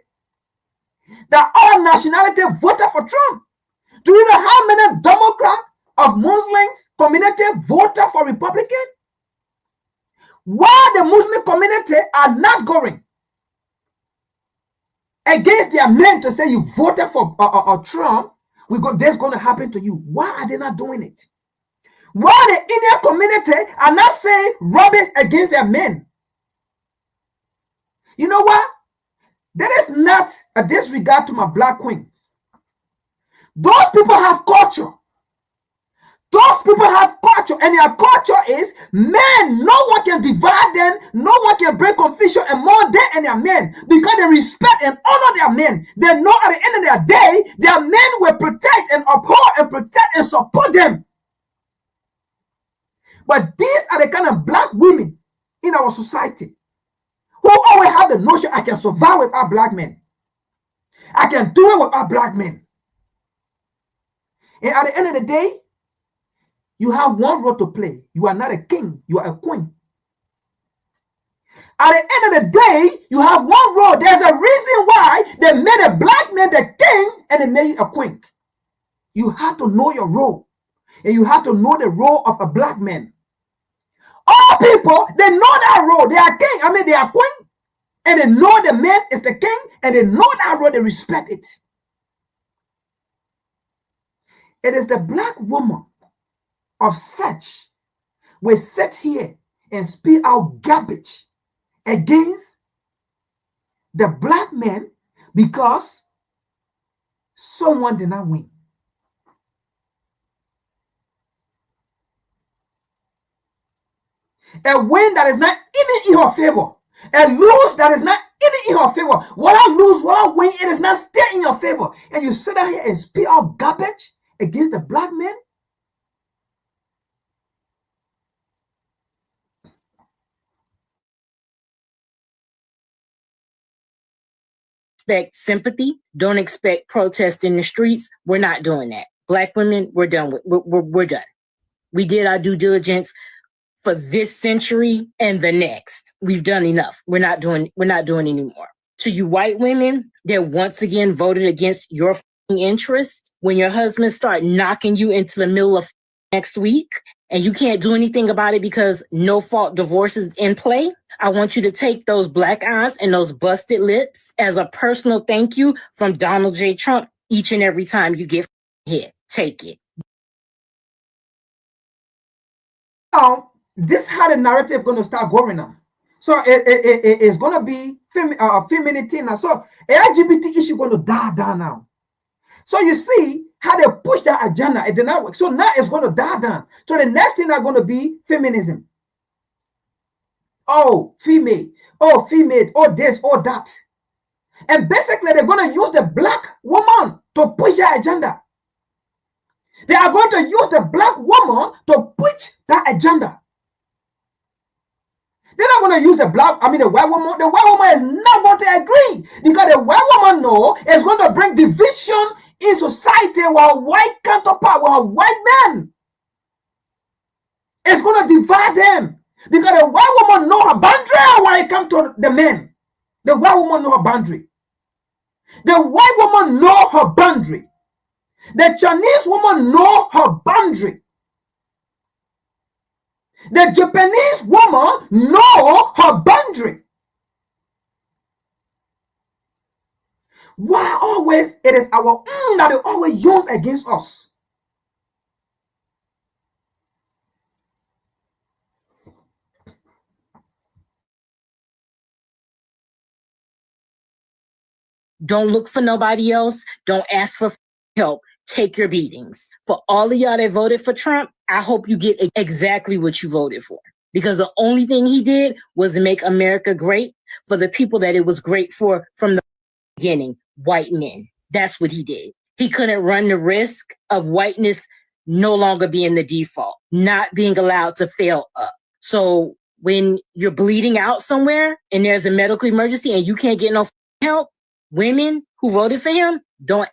that all nationality voted for Trump. Do you know how many Democrats of Muslims community voted for Republican? Why the Muslim community are not going against their men to say you voted for Trump, this going to happen to you. Why are they not doing it? Why the Indian community are not saying rubbish against their men? You know what? That is not a disregard to my black queens. Those people have culture. Those people have culture, and their culture is men. No one can divide them. No one can bring confusion among them and their men because they respect and honor their men. They know at the end of their day, their men will protect and uphold and protect and support them. But these are the kind of black women in our society who always have the notion I can survive without black men. I can do it without black men. And at the end of the day, you have one role to play. You are not a king, you are a queen. At the end of the day, you have one role. There's a reason why they made a black man the king and they made you a queen. You have to know your role. And you have to know the role of a black man. All people, they know that role. They are king, they are queen. And they know the man is the king. And they know that role, they respect it. It is the black woman of such will sit here and speak out garbage against the black man because someone did not win. A win that is not even in her favor. A lose that is not even in your favor. What I lose, what I win, it is not still in your favor. And you sit down here and speak out garbage against the black man. Expect sympathy. Don't expect protest in the streets. We're not doing that. Black women, we're done with. We're done. We did our due diligence for this century and the next. We've done enough. We're not doing anymore. To you white women that once again voted against your interests, when your husbands start knocking you into the middle of next week and you can't do anything about it because no fault divorce is in play, I want you to take those black eyes and those busted lips as a personal thank you from Donald J. Trump each and every time you get hit. Take it. Now, this is how the narrative going to start going on. So it's going to be femininity now. So LGBT issue going to die down now. So you see how they push that agenda. It did not work. So now it's going to die down. So the next thing are going to be feminism. Oh, female. Oh, female. Oh, this. Oh, that. And basically, they're going to use the black woman to push their agenda. They are going to use the black woman to push that agenda. They're not going to use the white woman. The white woman is not going to agree because the white woman knows it's going to bring division in society while white counterpart, while white men. It's going to divide them because the white woman know her boundary when it comes to the men. The white woman know her boundary. The white woman know her boundary. The Chinese woman know her boundary. The Japanese woman know her boundary. Why always it is our that they always use against us? Don't look for nobody else. Don't ask for help. Take your beatings. For all of y'all that voted for Trump, I hope you get exactly what you voted for. Because the only thing he did was make America great for the people that it was great for from the beginning, white men. That's what he did. He couldn't run the risk of whiteness no longer being the default, not being allowed to fail up. So when you're bleeding out somewhere and there's a medical emergency and you can't get no help, women who voted for him, don't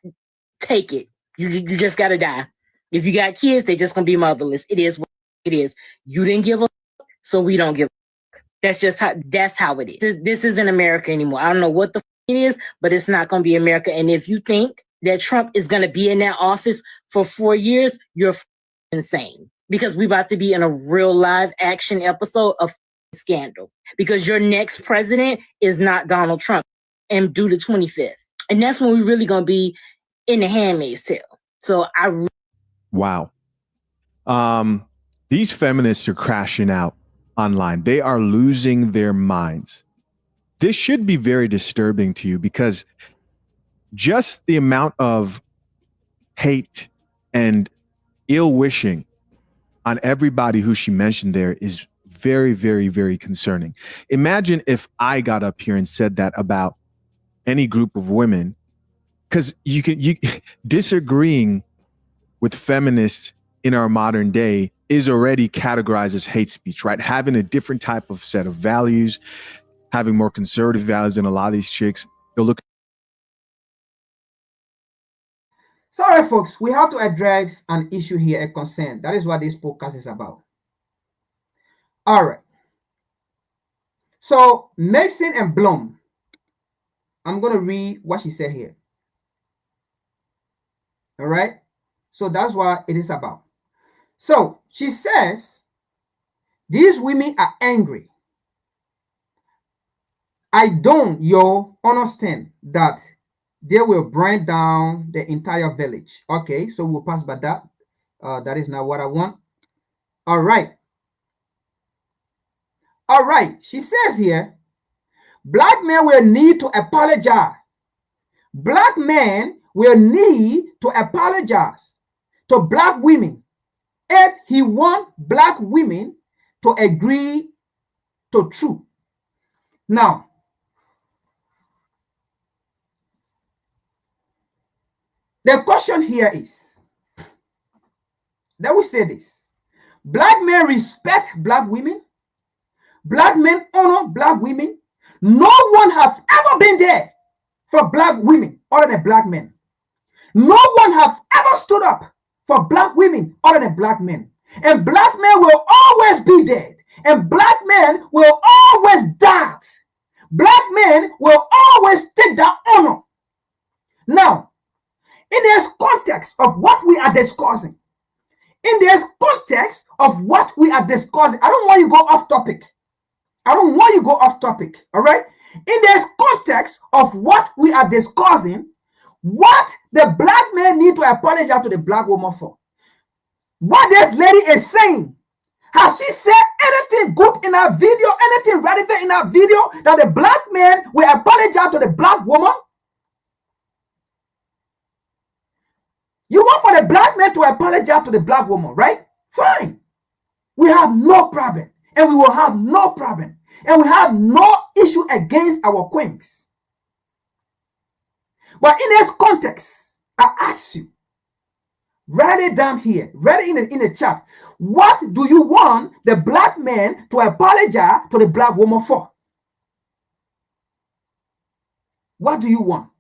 take it. You just got to die. If you got kids, they're just going to be motherless. It is what it is. You didn't give a so we don't give a that's how it is. This isn't America anymore. I don't know what the it is, but it's not going to be America. And if you think that Trump is going to be in that office for 4 years, you're insane. Because we're about to be in a real live action episode of scandal. Because your next president is not Donald Trump and due the 25th. And that's when we're really going to be in the Handmaid's Tale. So Wow. These feminists are crashing out online. They are losing their minds. This should be very disturbing to you because just the amount of hate and ill wishing on everybody who she mentioned there is very, very, very concerning. Imagine if I got up here and said that about any group of women, because you disagreeing with feminists in our modern day is already categorized as hate speech, right? Having a different type of set of values, having more conservative values than a lot of these chicks. Go look. Sorry, folks, we have to address an issue here, a concern. That is what this podcast is about. All right. So, Mason and Blum, I'm going to read what she said here. All right. So, that's what it is about. So, she says, these women are angry. I don't, understand that they will burn down the entire village. Okay, so we'll pass by that. That is not what I want. All right. All right. She says here, black men will need to apologize. Black men will need to apologize to black women if he wants black women to agree to truth. Now, the question here is, let me say this. Black men respect black women. Black men honor black women. No one has ever been there for black women other than black men. No one has ever stood up for black women other than black men. And black men will always be dead. And black men will always doubt. Black men will always take that honor. Now, in this context of what we are discussing, I don't want you to go off topic. All right? In this context of what we are discussing, what the black man need to apologize to the black woman for? What this lady is saying, has she said anything good in her video, anything relevant in her video that the black man will apologize to the black woman? You want for the black man to apologize to the black woman, right? Fine. We have no problem, and we will have no problem, and we have no issue against our queens. But in this context, I ask you, write it down here, write it in the chat. What do you want the black man to apologize to the black woman for? What do you want?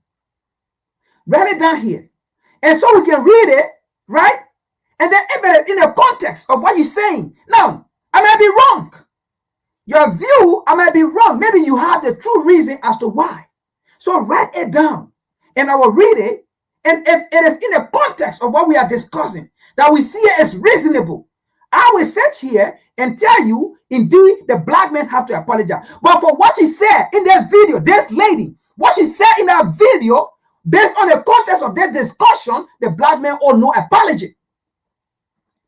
Write it down here. And so we can read it, right? And then if in the context of what you're saying, now, I might be wrong. Your view, I might be wrong. Maybe you have the true reason as to why. So write it down, and I will read it. And if it is in the context of what we are discussing, that we see it as reasonable, I will sit here and tell you, indeed, the black men have to apologize. But for what she said in this video, this lady, what she said in that video, based on the context of that discussion, the black men owe no apology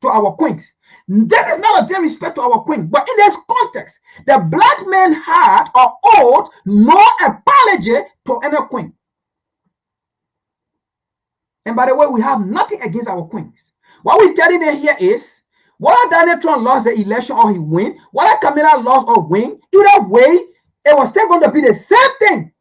to our queens. This is not a disrespect to our queen, but in this context, the black men had or owed no apology to any queen. And by the way, we have nothing against our queens. What we're telling them here is, whether Donald Trump lost the election or he win, whether Kamala lost or win, either way, it was still going to be the same thing.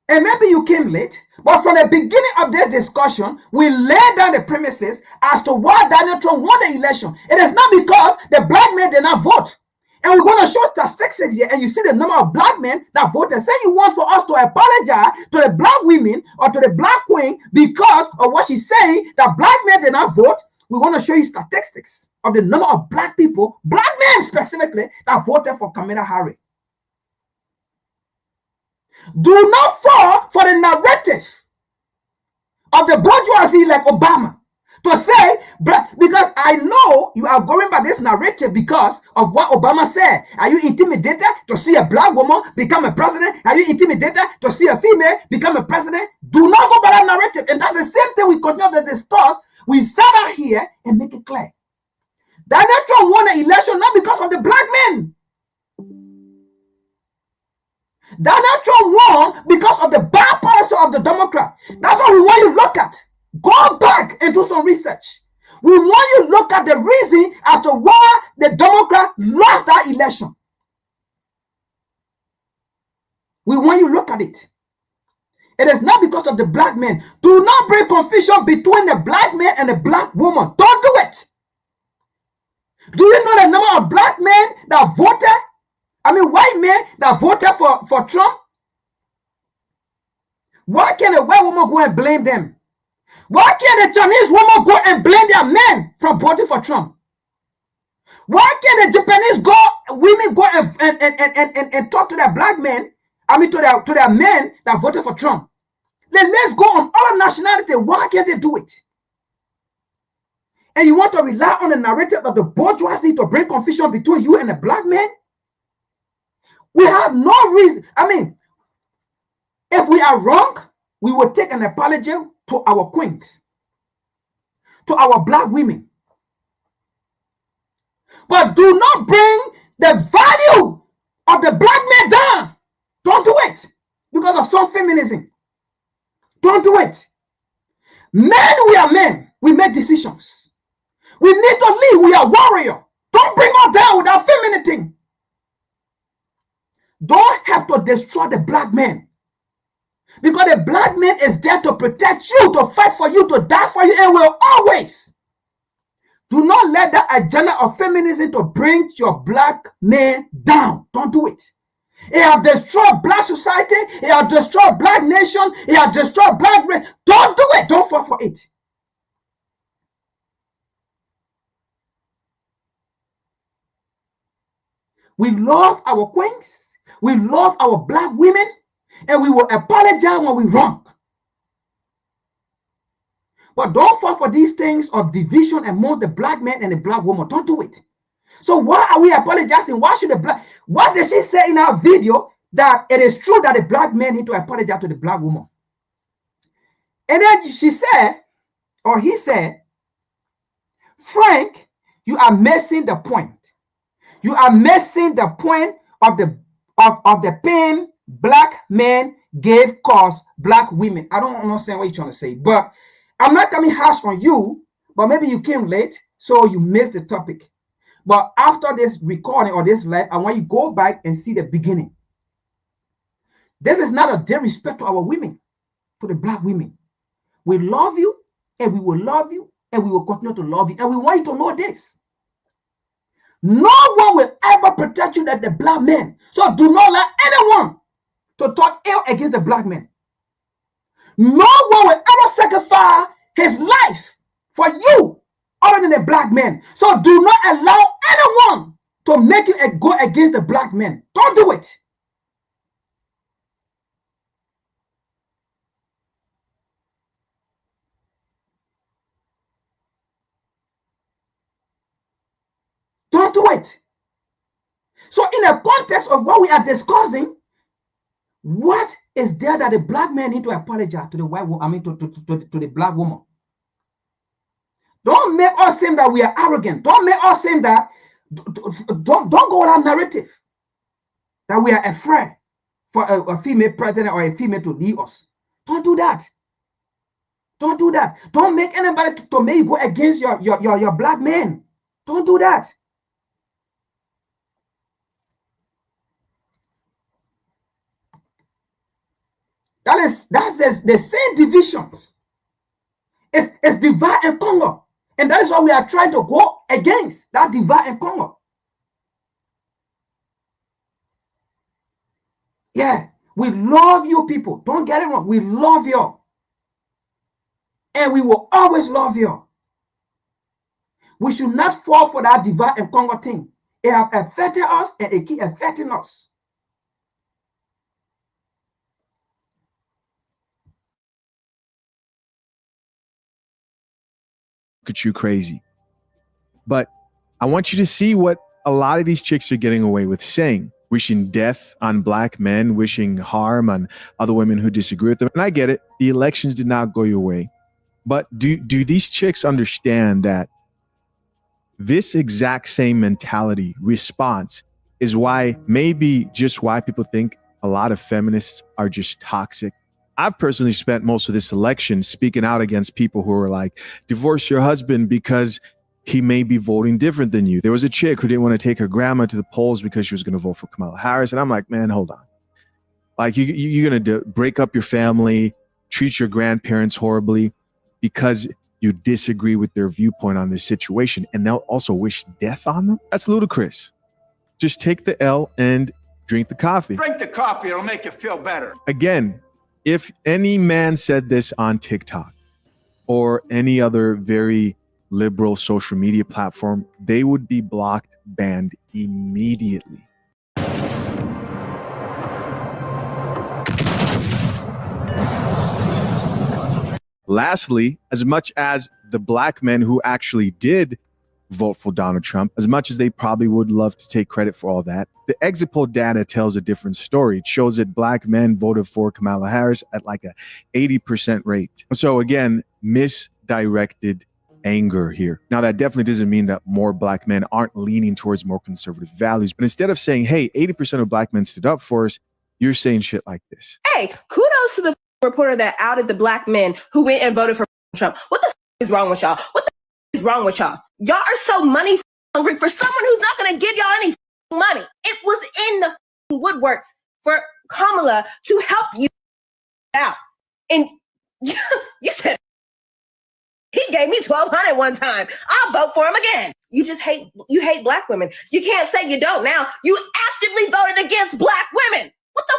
And maybe you came late, but from the beginning of this discussion, we laid down the premises as to why Donald Trump won the election. It is not because the black men did not vote. And we're going to show statistics here, and you see the number of black men that voted. Say you want for us to apologize to the black women or to the black queen because of what she's saying, that black men did not vote. We want to show you statistics of the number of black people, black men specifically, that voted for Kamala Harris. Do not fall for the narrative of the bourgeoisie like Obama to say, because I know you are going by this narrative because of what Obama said. Are you intimidated to see a black woman become a president? Are you intimidated to see a female become a president? Do not go by that narrative. And that's the same thing we continue to discuss. We sat out here and make it clear. Donald Trump won the election not because of the black men. Donald Trump won because of the bad policy of the Democrat. That's what we want you to look at. Go back and do some research. We want you to look at the reason as to why the Democrat lost that election. We want you to look at it. It is not because of the black men. Do not bring confusion between the black man and the black woman. Don't do it. Do you know the number of black men that voted? I mean, white men that voted for Trump? Why can't a white woman go and blame them? Why can't a Chinese woman go and blame their men for voting for Trump? Why can't the Japanese women go and talk to their black men, I mean to their men that voted for Trump? Let's go on all nationality. Why can't they do it? And you want to rely on the narrative of the bourgeoisie to bring confusion between you and the black man? We have no reason. I mean, if we are wrong, we will take an apology to our queens, to our black women. But do not bring the value of the black man down. Don't do it because of some feminism. Don't do it. Men, we are men. We make decisions. We need to lead. We are warrior. Don't bring us down with that femininity. Don't have to destroy the black man. Because the black man is there to protect you, to fight for you, to die for you, and will always. Do not let that agenda of feminism to bring your black man down. Don't do it. It has destroyed black society. It has destroyed black nation. It has destroyed black race. Don't do it. Don't fall for it. We love our queens. We love our black women. And we will apologize when we wrong. But don't fall for these things of division among the black man and the black woman. Don't do it. So why are we apologizing? Why should the black... What did she say in our video? That it is true that the black man need to apologize to the black woman. And then she said, or he said, Frank, you are missing the point. You are missing the point of the pain black men gave cause black women. I don't understand what you're trying to say, but I'm not coming harsh on you, but maybe you came late, so you missed the topic. But after this recording or this live, I want you to go back and see the beginning. This is not a disrespect to our women, to the black women. We love you, and we will love you, and we will continue to love you. And we want you to know this. No one will ever protect you like the black man. So do not let anyone to talk ill against the black man. No one will ever sacrifice his life for you other than the black man. So do not allow anyone to make you go against the black man. Don't do it. Don't do it. So in the context of what we are discussing, what is there that the black man need to apologize to the white woman, I mean to the black woman? Don't make us seem that we are arrogant. Don't make us seem that, don't go with our narrative that we are afraid for a female president or a female to lead us. Don't do that. Don't do that. Don't make anybody to make you go against your black man. Don't do that. That's the same divisions. It's divide and conquer. And that is why we are trying to go against that divide and conquer. Yeah, we love you people. Don't get it wrong. We love you. And we will always love you. We should not fall for that divide and conquer thing. It has affected us and it keeps affecting us. At you crazy. But I want you to see what a lot of these chicks are getting away with saying, wishing death on black men, wishing harm on other women who disagree with them. And I get it. The elections did not go your way. But do these chicks understand that this exact same mentality response is why people think a lot of feminists are just toxic? I've personally spent most of this election speaking out against people who are like, divorce your husband because he may be voting different than you. There was a chick who didn't want to take her grandma to the polls because she was going to vote for Kamala Harris. And I'm like, man, hold on. Like you're going to break up your family, treat your grandparents horribly because you disagree with their viewpoint on this situation. And they'll also wish death on them. That's ludicrous. Just take the L and drink the coffee. Drink the coffee. It'll make you feel better. Again, if any man said this on TikTok or any other very liberal social media platform, they would be blocked, banned immediately. Lastly, as much as the black men who actually did vote for Donald Trump, as much as they probably would love to take credit for all that, the exit poll data tells a different story. It shows that black men voted for Kamala Harris at like a 80% rate. So again, misdirected anger here. Now, that definitely doesn't mean that more black men aren't leaning towards more conservative values. But instead of saying, hey, 80% of black men stood up for us, you're saying shit like this. Hey, kudos to the reporter that outed the black men who went and voted for Trump. What the is wrong with y'all? What the is wrong with y'all? Y'all are so money hungry for someone who's not going to give y'all any money. It was in the woodworks for Kamala to help you out. And you said he gave me $1,200 one time. I'll vote for him again. You hate black women. You can't say you don't now. You actively voted against black women. What the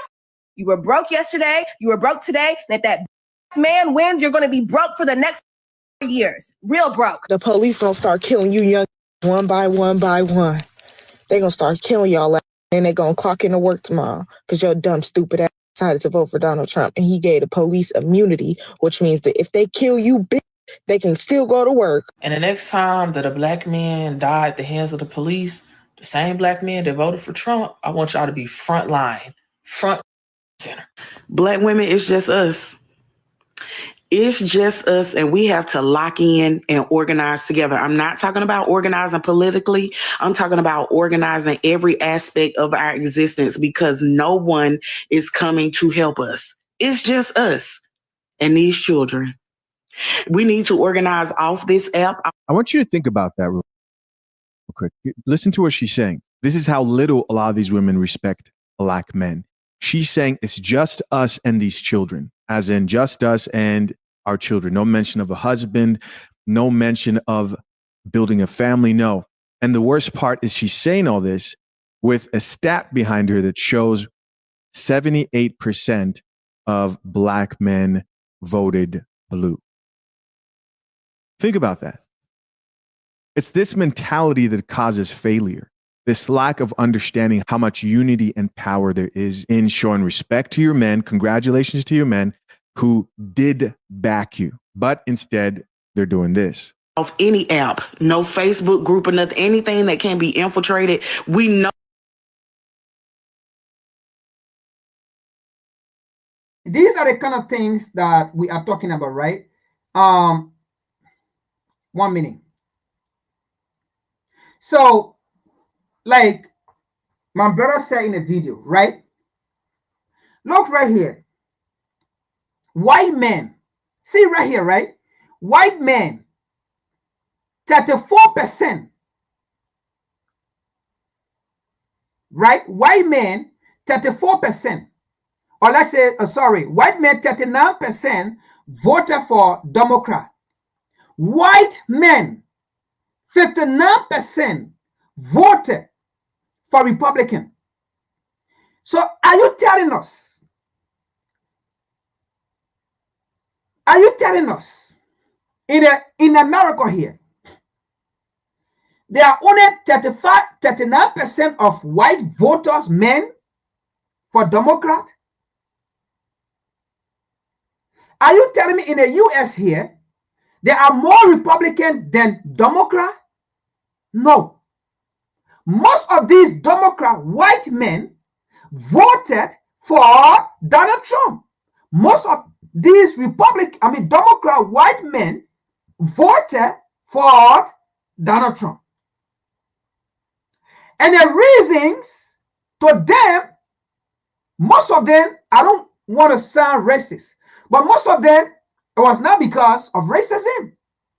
You were broke yesterday. You were broke today. And if that man wins, you're going to be broke for the next years. Real broke. The police gonna start killing you young one by one by one. They gonna start killing y'all and they gonna clock into work tomorrow because your dumb, stupid ass decided to vote for Donald Trump and he gave the police immunity, which means that if they kill you, bitch, they can still go to work. And the next time that a black man died at the hands of the police, the same black men that voted for Trump, I want y'all to be front line, front center. Black women, it's just us. It's just us, and we have to lock in and organize together. I'm not talking about organizing politically. I'm talking about organizing every aspect of our existence because no one is coming to help us. It's just us and these children. We need to organize off this app. I want you to think about that real quick. Listen to what she's saying. This is how little a lot of these women respect black men. She's saying it's just us and these children, as in just us and our children. No mention of a husband, no mention of building a family, no. And the worst part is she's saying all this with a stat behind her that shows 78% of black men voted blue. Think about that. It's this mentality that causes failure. This lack of understanding how much unity and power there is in showing respect to your men. Congratulations to your men who did back you, but instead they're doing this. Off any app, no Facebook group or nothing, anything that can be infiltrated. We know. These are the kind of things that we are talking about, right? 1 minute. So, like my brother said in a video, right? Look right here. White men. See right here, right? White men, 34%. Right? White men, 34%. Or let's say, white men, 39% voted for Democrat. White men, 59% voted for Republican. So are you telling us in America here, there are only 39% of white voters, men, for Democrat? Are you telling me in the US here, there are more Republican than Democrat? No. Most of these Democrat white men voted for Donald Trump. Most of these Democrat white men voted for Donald Trump. And the reasons to them, most of them, I don't want to sound racist, but most of them, it was not because of racism.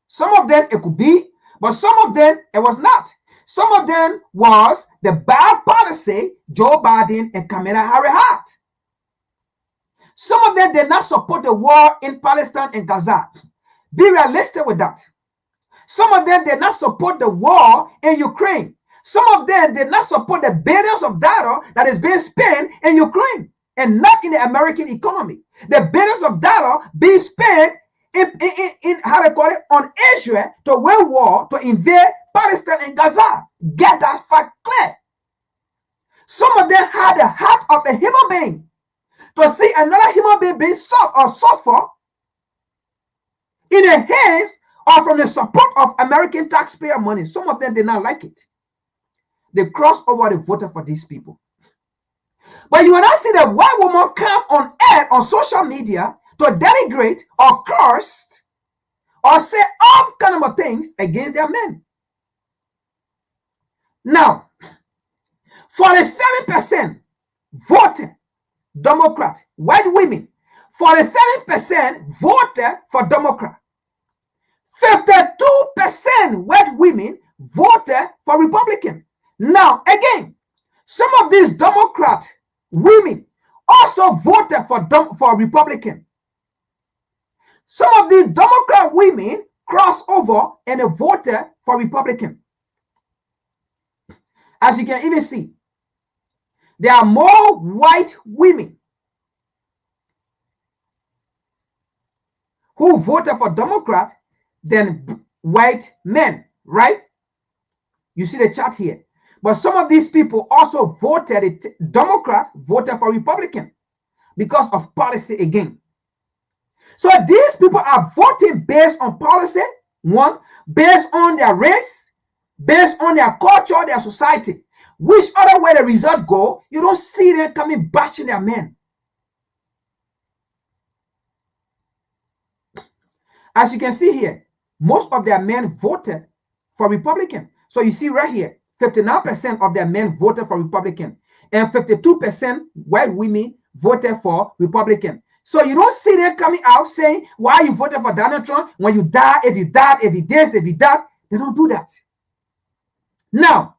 Some of them, it could be, but some of them, it was not. Some of them was the bad policy Joe Biden and Kamala Harris had. Some of them did not support the war in Palestine and Gaza. Be realistic with that. Some of them did not support the war in Ukraine. Some of them did not support the billions of dollars that is being spent in Ukraine and not in the American economy. The billions of dollars being spent in how they call it, on Israel to win war, to invade Palestine and Gaza. Get that fact clear. Some of them had the heart of a human being to see another human being being suffer in the hands or from the support of American taxpayer money. Some of them did not like it. They crossed over, they voted for these people. But you will not see the white woman come on air on social media to denigrate or curse or say all kind of things against their men. Now, 47% voted Democrat, white women. 47% voted for Democrat. 52% white women voted for Republican. Now, again, some of these Democrat women also voted for Republican. Some of these Democrat women crossed over and they voted for Republican. As you can even see, there are more white women who voted for Democrat than white men, right? You see the chart here. But some of these people also voted Democrat, voted for Republican because of policy again. So these people are voting based on policy, one, based on their race, based on their culture, their society. Which other way the result go, you don't see them coming bashing their men. As you can see here, most of their men voted for Republican. So you see right here, 59% of their men voted for Republican and 52% white women voted for Republican. So you don't see them coming out saying, why you voted for Donald Trump when you die, if you died, if he this, if he that. They don't do that. Now,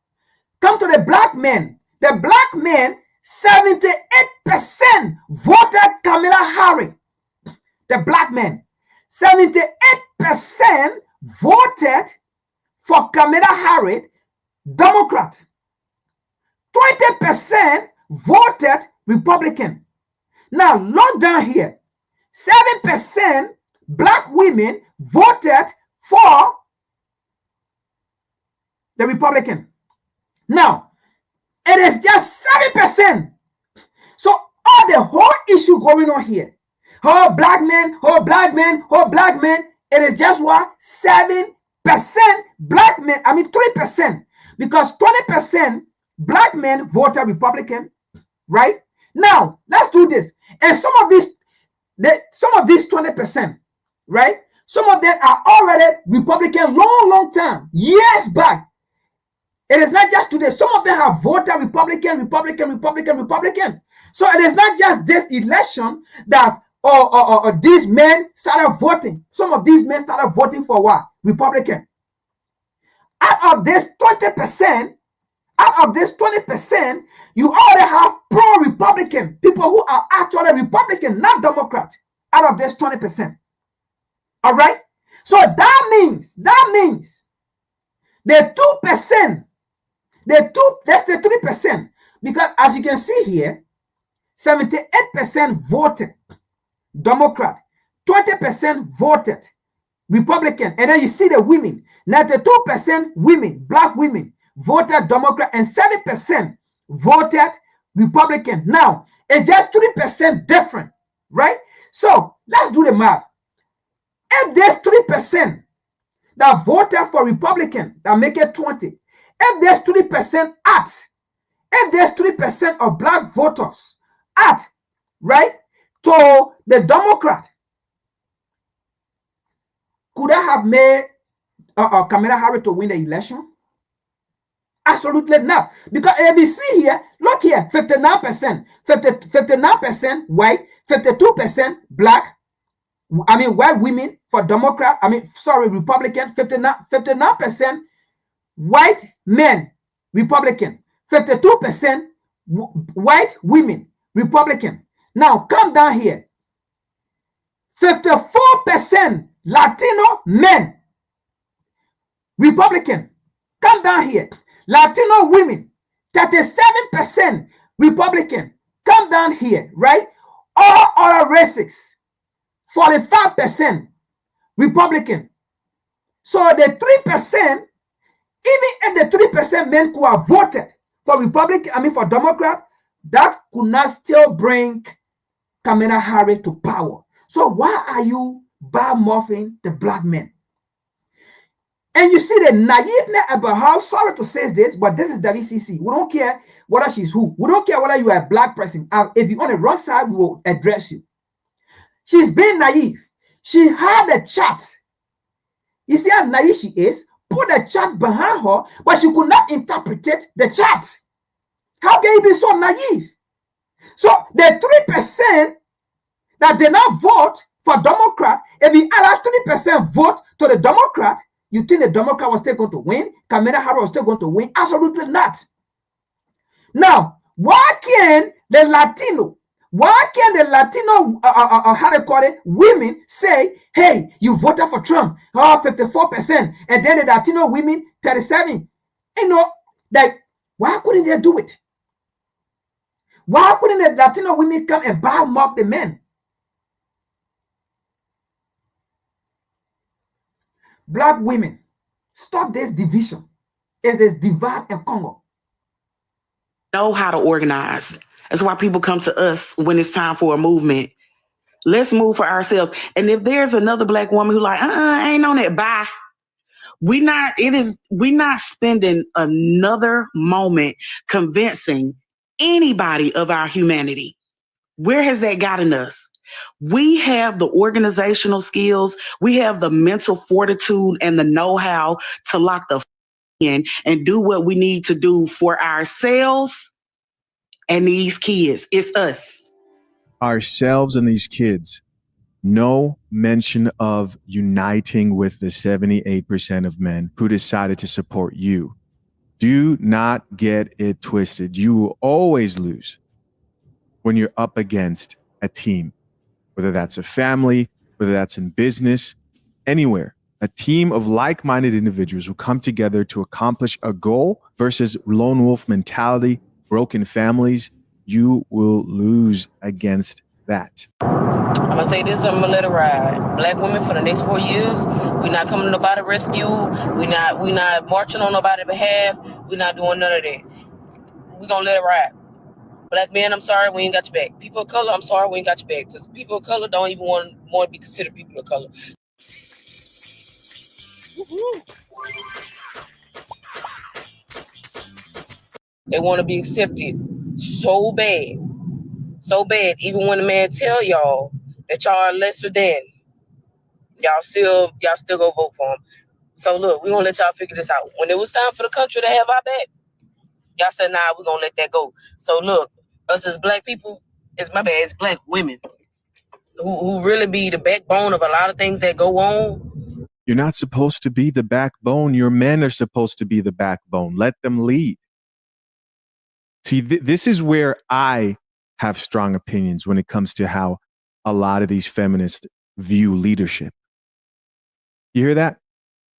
come to the black men. The black men, 78% voted Kamala Harris. The black men, 78% voted for Kamala Harris, Democrat. 20% voted Republican. Now, look down here. 7% black women voted for the Republican. Now, it is just 7%. So, all the whole issue going on here, oh, black men, oh, black men, oh, black men, it is just what? 7% black men, 3%. Because 20% black men voted Republican, right? Now, let's do this. And some of these 20%, right? Some of them are already Republican long time, years back. It is not just today. Some of them have voted Republican. So it is not just this election that's these men started voting. Some of these men started voting for what? Republican. Out of this 20%, you already have pro-Republican people who are actually Republican, not Democrat. Out of this 20%. All right. So that means the 2%. That's the 3%. Because as you can see here, 78% voted Democrat, 20% voted Republican. And then you see the women, 92% women, black women, voted Democrat, and 7% voted Republican. Now, it's just 3% different, right? So let's do the math. If there's 3% that voted for Republican, that make it 20. If there's 3% if there's 3% of black voters right, to the Democrat, could I have made Kamala Harris to win the election? Absolutely not. Because ABC here, look here, 59%, 59% white, 52% black, white women for Democrat, Republican, 59% white men, Republican, 52% white women, Republican. Now come down here. 54% Latino men, Republican. Come down here. Latino women, 37% Republican. Come down here, right? All other races, 45% Republican. So the 3%, even if the 3% men who have voted for Republican, for Democrat, that could not still bring Kamala Harris to power. So why are you bad-mouthing the black men? And you see the naiveness about how, sorry to say this, but this is WCC. We don't care whether she's who. We don't care whether you are a black person. If you're on the wrong side, we will address you. She's being naive. She had a chat. You see how naive she is? Put a chat behind her, but she could not interpret the chat. How can you be so naive? So the 3% that did not vote for Democrat, if you allow 3% vote to the Democrat, You think the Democrat was still going to win? Kamala Harris was still going to win? Absolutely not. Now, why can the Latino how they call it, women say, hey, you voted for Trump, 54%, and then the Latino women, 37%. You know, like, why couldn't they do it? Why couldn't the Latino women come and bow off the men? Black women, stop this division. It is divide and conquer. Know how to organize. That's why people come to us when it's time for a movement. Let's move for ourselves. And if there's another Black woman who like, I ain't on that, bye. We're not spending another moment convincing anybody of our humanity. Where has that gotten us? We have the organizational skills, we have the mental fortitude and the know-how to lock the in and do what we need to do for ourselves and these kids. It's us. Ourselves and these kids. No mention of uniting with the 78% of men who decided to support you. Do not get it twisted. You will always lose when you're up against a team, whether that's a family, whether that's in business, anywhere. A team of like-minded individuals who come together to accomplish a goal versus lone wolf mentality, broken families. You will lose against that. I'm gonna say this, I'm gonna let it ride. Black women for the next 4 years, we're not coming to nobody rescue. We're not marching on nobody's behalf. We're not doing none of that. We're gonna let it ride. Black men, I'm sorry, we ain't got your back. People of color, I'm sorry, we ain't got your back. Because people of color don't even want to be considered people of color. They want to be accepted so bad. So bad. Even when a man tell y'all that y'all are lesser than, y'all still go vote for him. So look, we're gonna let y'all figure this out. When it was time for the country to have our back, y'all said, nah, we're gonna let that go. So look, us as Black people, it's my bad, it's Black women who really be the backbone of a lot of things that go on. You're not supposed to be the backbone. Your men are supposed to be the backbone. Let them lead. See, this is where I have strong opinions when it comes to how a lot of these feminists view leadership. You hear that?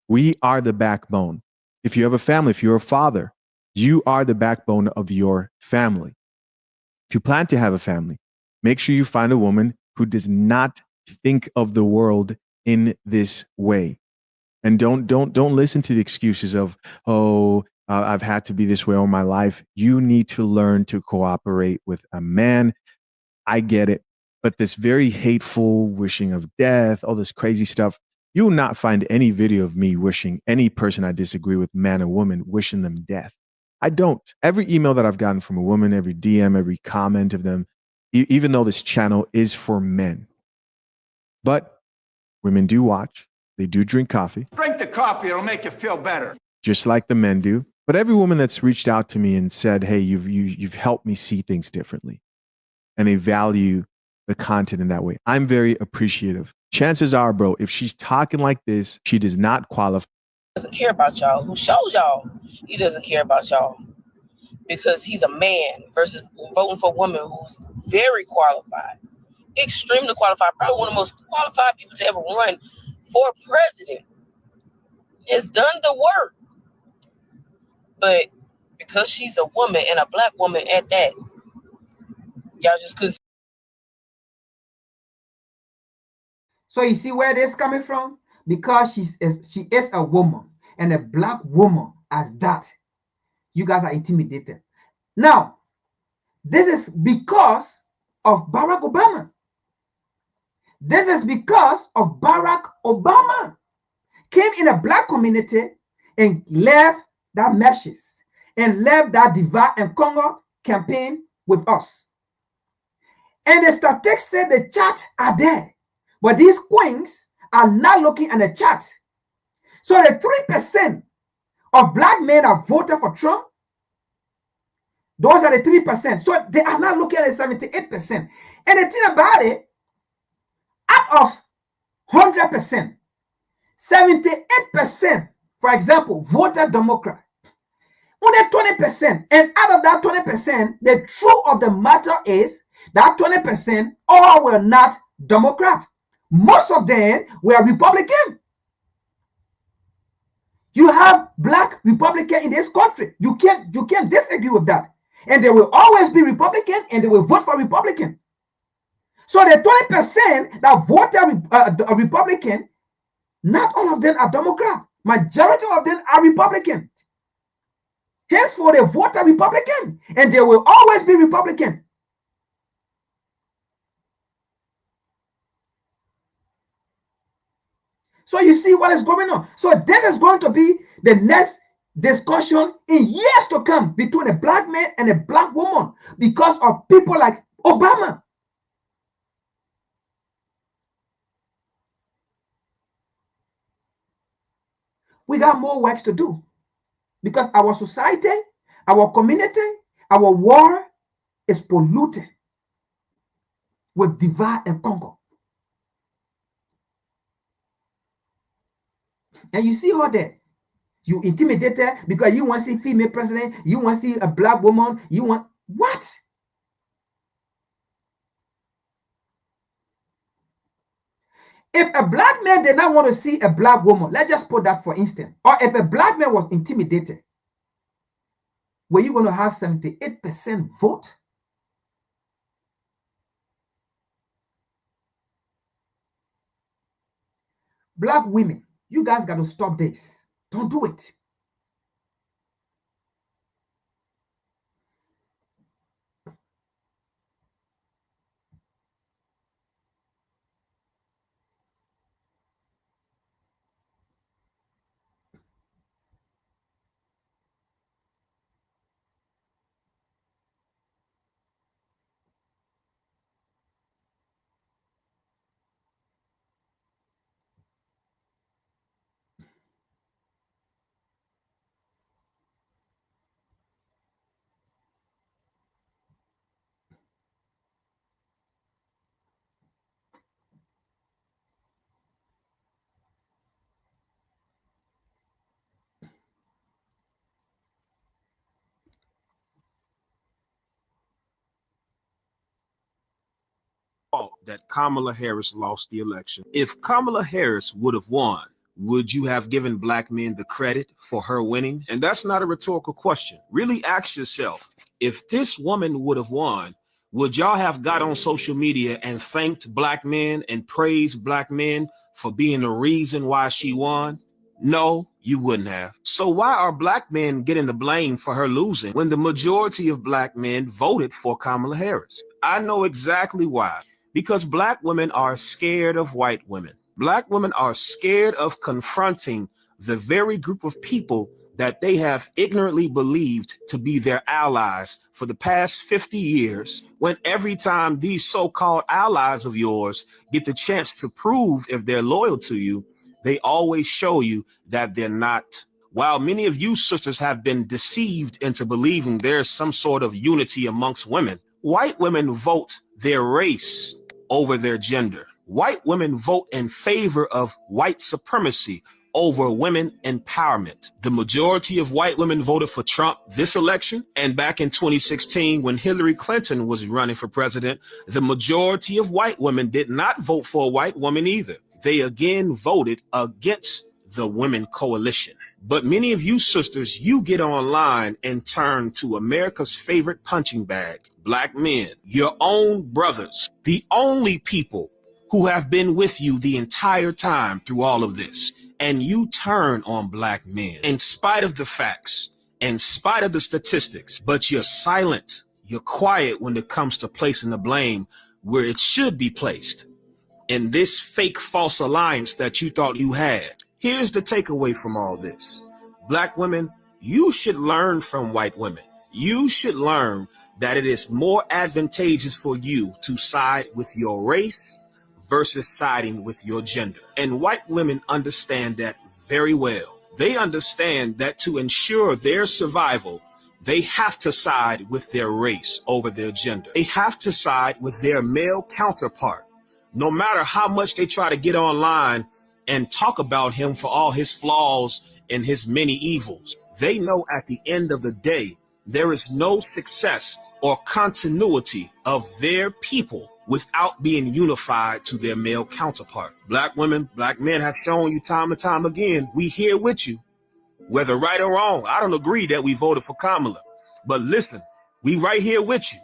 We are the backbone. If you have a family, if you're a father, you are the backbone of your family. If you plan to have a family, make sure you find a woman who does not think of the world in this way. And don't listen to the excuses of, I've had to be this way all my life. You need to learn to cooperate with a man. I get it. But this very hateful wishing of death, all this crazy stuff, you will not find any video of me wishing any person I disagree with, man or woman, wishing them death. I don't. Every email that I've gotten from a woman, every DM, every comment of them, even though this channel is for men. But women do watch. They do drink coffee. Drink the coffee, it'll make you feel better. Just like the men do. But every woman that's reached out to me and said, hey, you've helped me see things differently. And they value the content in that way. I'm very appreciative. Chances are, bro, if she's talking like this, she does not qualify. Doesn't care about y'all. Who shows y'all he doesn't care about y'all? Because he's a man versus voting for a woman who's very qualified, extremely qualified, probably one of the most qualified people to ever run for president. Has done the work. But because she's a woman and a Black woman at that, y'all just couldn't. So you see where this is coming from? Because she is a woman and a Black woman as that. You guys are intimidated. Now, this is because of Barack Obama. This is because of Barack Obama came in a Black community and left that meshes and left that divide and conquer campaign with us. And the statistics say the chat are there, but these queens are not looking at the chat. So the 3% of Black men that voted for Trump, those are the 3%. So they are not looking at the 78%. And the thing about it, out of 100%, 78%, for example, voted Democrat. Only 20%. And out of that 20%, the truth of the matter is that 20% all were not Democrat. Most of them were Republican. You have black Republican in this country. You can't disagree with that. And they will always be Republican and they will vote for Republican. So the 20% that voted a Republican, not all of them are Democrat. Majority of them are Republican. Henceforth, they vote a Republican and they will always be Republican. So you see what is going on. So this is going to be the next discussion in years to come between a black man and a black woman because of people like Obama. We got more work to do because our society, our community, our war is polluted with divide and conquer. And you see how that you intimidated because you want to see female president, you want to see a black woman, you want what? If a black man did not want to see a black woman, let's just put that for instance, or if a black man was intimidated, were you going to have 78% vote? Black women, you guys got to stop this. Don't do it. That Kamala Harris lost the election. If Kamala Harris would have won, would you have given black men the credit for her winning? And that's not a rhetorical question. Really ask yourself, if this woman would have won, would y'all have got on social media and thanked black men and praised black men for being the reason why she won? No, you wouldn't have. So why are black men getting the blame for her losing when the majority of black men voted for Kamala Harris? I know exactly why. Because black women are scared of white women. Black women are scared of confronting the very group of people that they have ignorantly believed to be their allies for the past 50 years, when every time these so-called allies of yours get the chance to prove if they're loyal to you, they always show you that they're not. While many of you sisters have been deceived into believing there's some sort of unity amongst women, white women vote their race over their gender. White women vote in favor of white supremacy over women empowerment. The majority of white women voted for Trump this election, and back in 2016 when Hillary Clinton was running for president, the majority of white women did not vote for a white woman either. They again voted against the women coalition. But many of you sisters, you get online and turn to America's favorite punching bag, black men, your own brothers, the only people who have been with you the entire time through all of this. And you turn on black men in spite of the facts, in spite of the statistics, but you're silent, you're quiet when it comes to placing the blame where it should be placed. In this fake false alliance that you thought you had. Here's the takeaway from all this. Black women, you should learn from white women. You should learn that it is more advantageous for you to side with your race versus siding with your gender. And white women understand that very well. They understand that to ensure their survival, they have to side with their race over their gender. They have to side with their male counterpart. No matter how much they try to get online and talk about him for all his flaws and his many evils. They know at the end of the day, there is no success or continuity of their people without being unified to their male counterpart. Black women, black men have shown you time and time again, we here with you. Whether right or wrong, I don't agree that we voted for Kamala. But listen, we right here with you.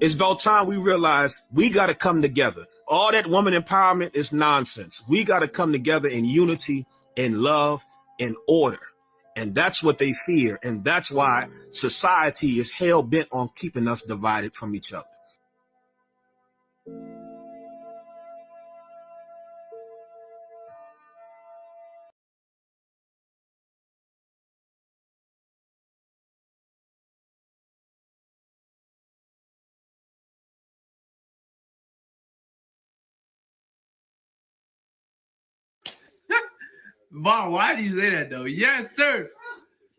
It's about time we realize we got to come together. All that woman empowerment is nonsense. We got to come together in unity, in love, in order. And that's what they fear. And that's why society is hell bent on keeping us divided from each other. Mom, why do you say that though? Yes, sir.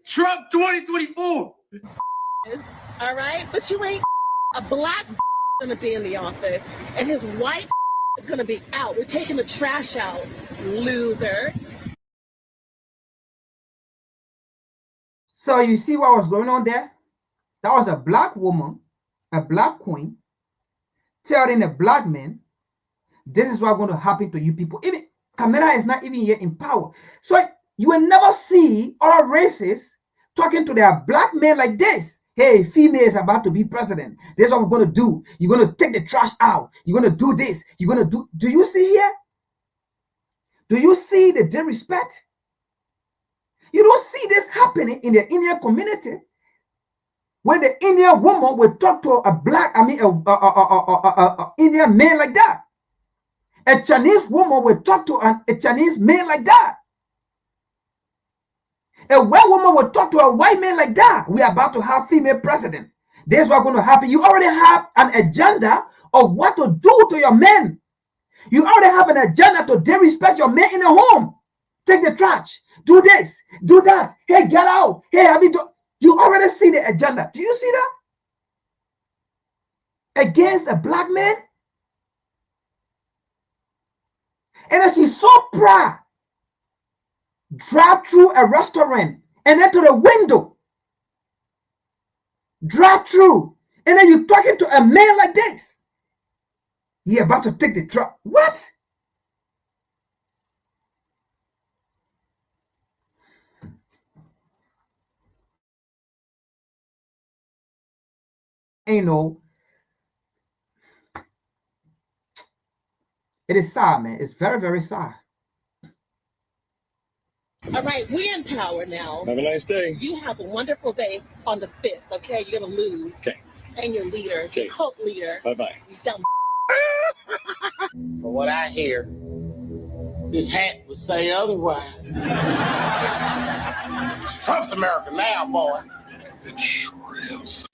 Trump 2024. All right, but you ain't a black gonna be in the office, and his white is gonna be out. We're taking the trash out, loser. So you see what was going on there? That was a black woman, a black queen, telling a black man, this is what's going to happen to you people. Even Kamala is not even yet in power. So you will never see other races talking to their black men like this. Hey, female is about to be president. This is what we're going to do. You're going to take the trash out. You're going to do this. You're going to do. Do you see here? Do you see the disrespect? You don't see this happening in the Indian community, where the Indian woman will talk to a black, Indian man like that. A Chinese woman will talk to a Chinese man like that. A white woman will talk to a white man like that. We are about to have female president. This is what's going to happen. You already have an agenda of what to do to your men. You already have an agenda to disrespect your men in the home. Take the trash. Do this. Do that. Hey, get out. Hey, have you done? You already see the agenda. Do you see that? Against a black man? And then she's so proud. Drive through a restaurant and then to the window. Drive through. And then you're talking to a man like this. You're about to take the truck. What? You know, it is sad, man. It's very, very sad. All right, we're in power now. Have a nice day. You have a wonderful day on the 5th, okay? You're going to lose. Okay. And your leader, Okay. cult leader. Bye-bye. You dumb. From what I hear, this hat would say otherwise. Trump's America now, boy. It sure is.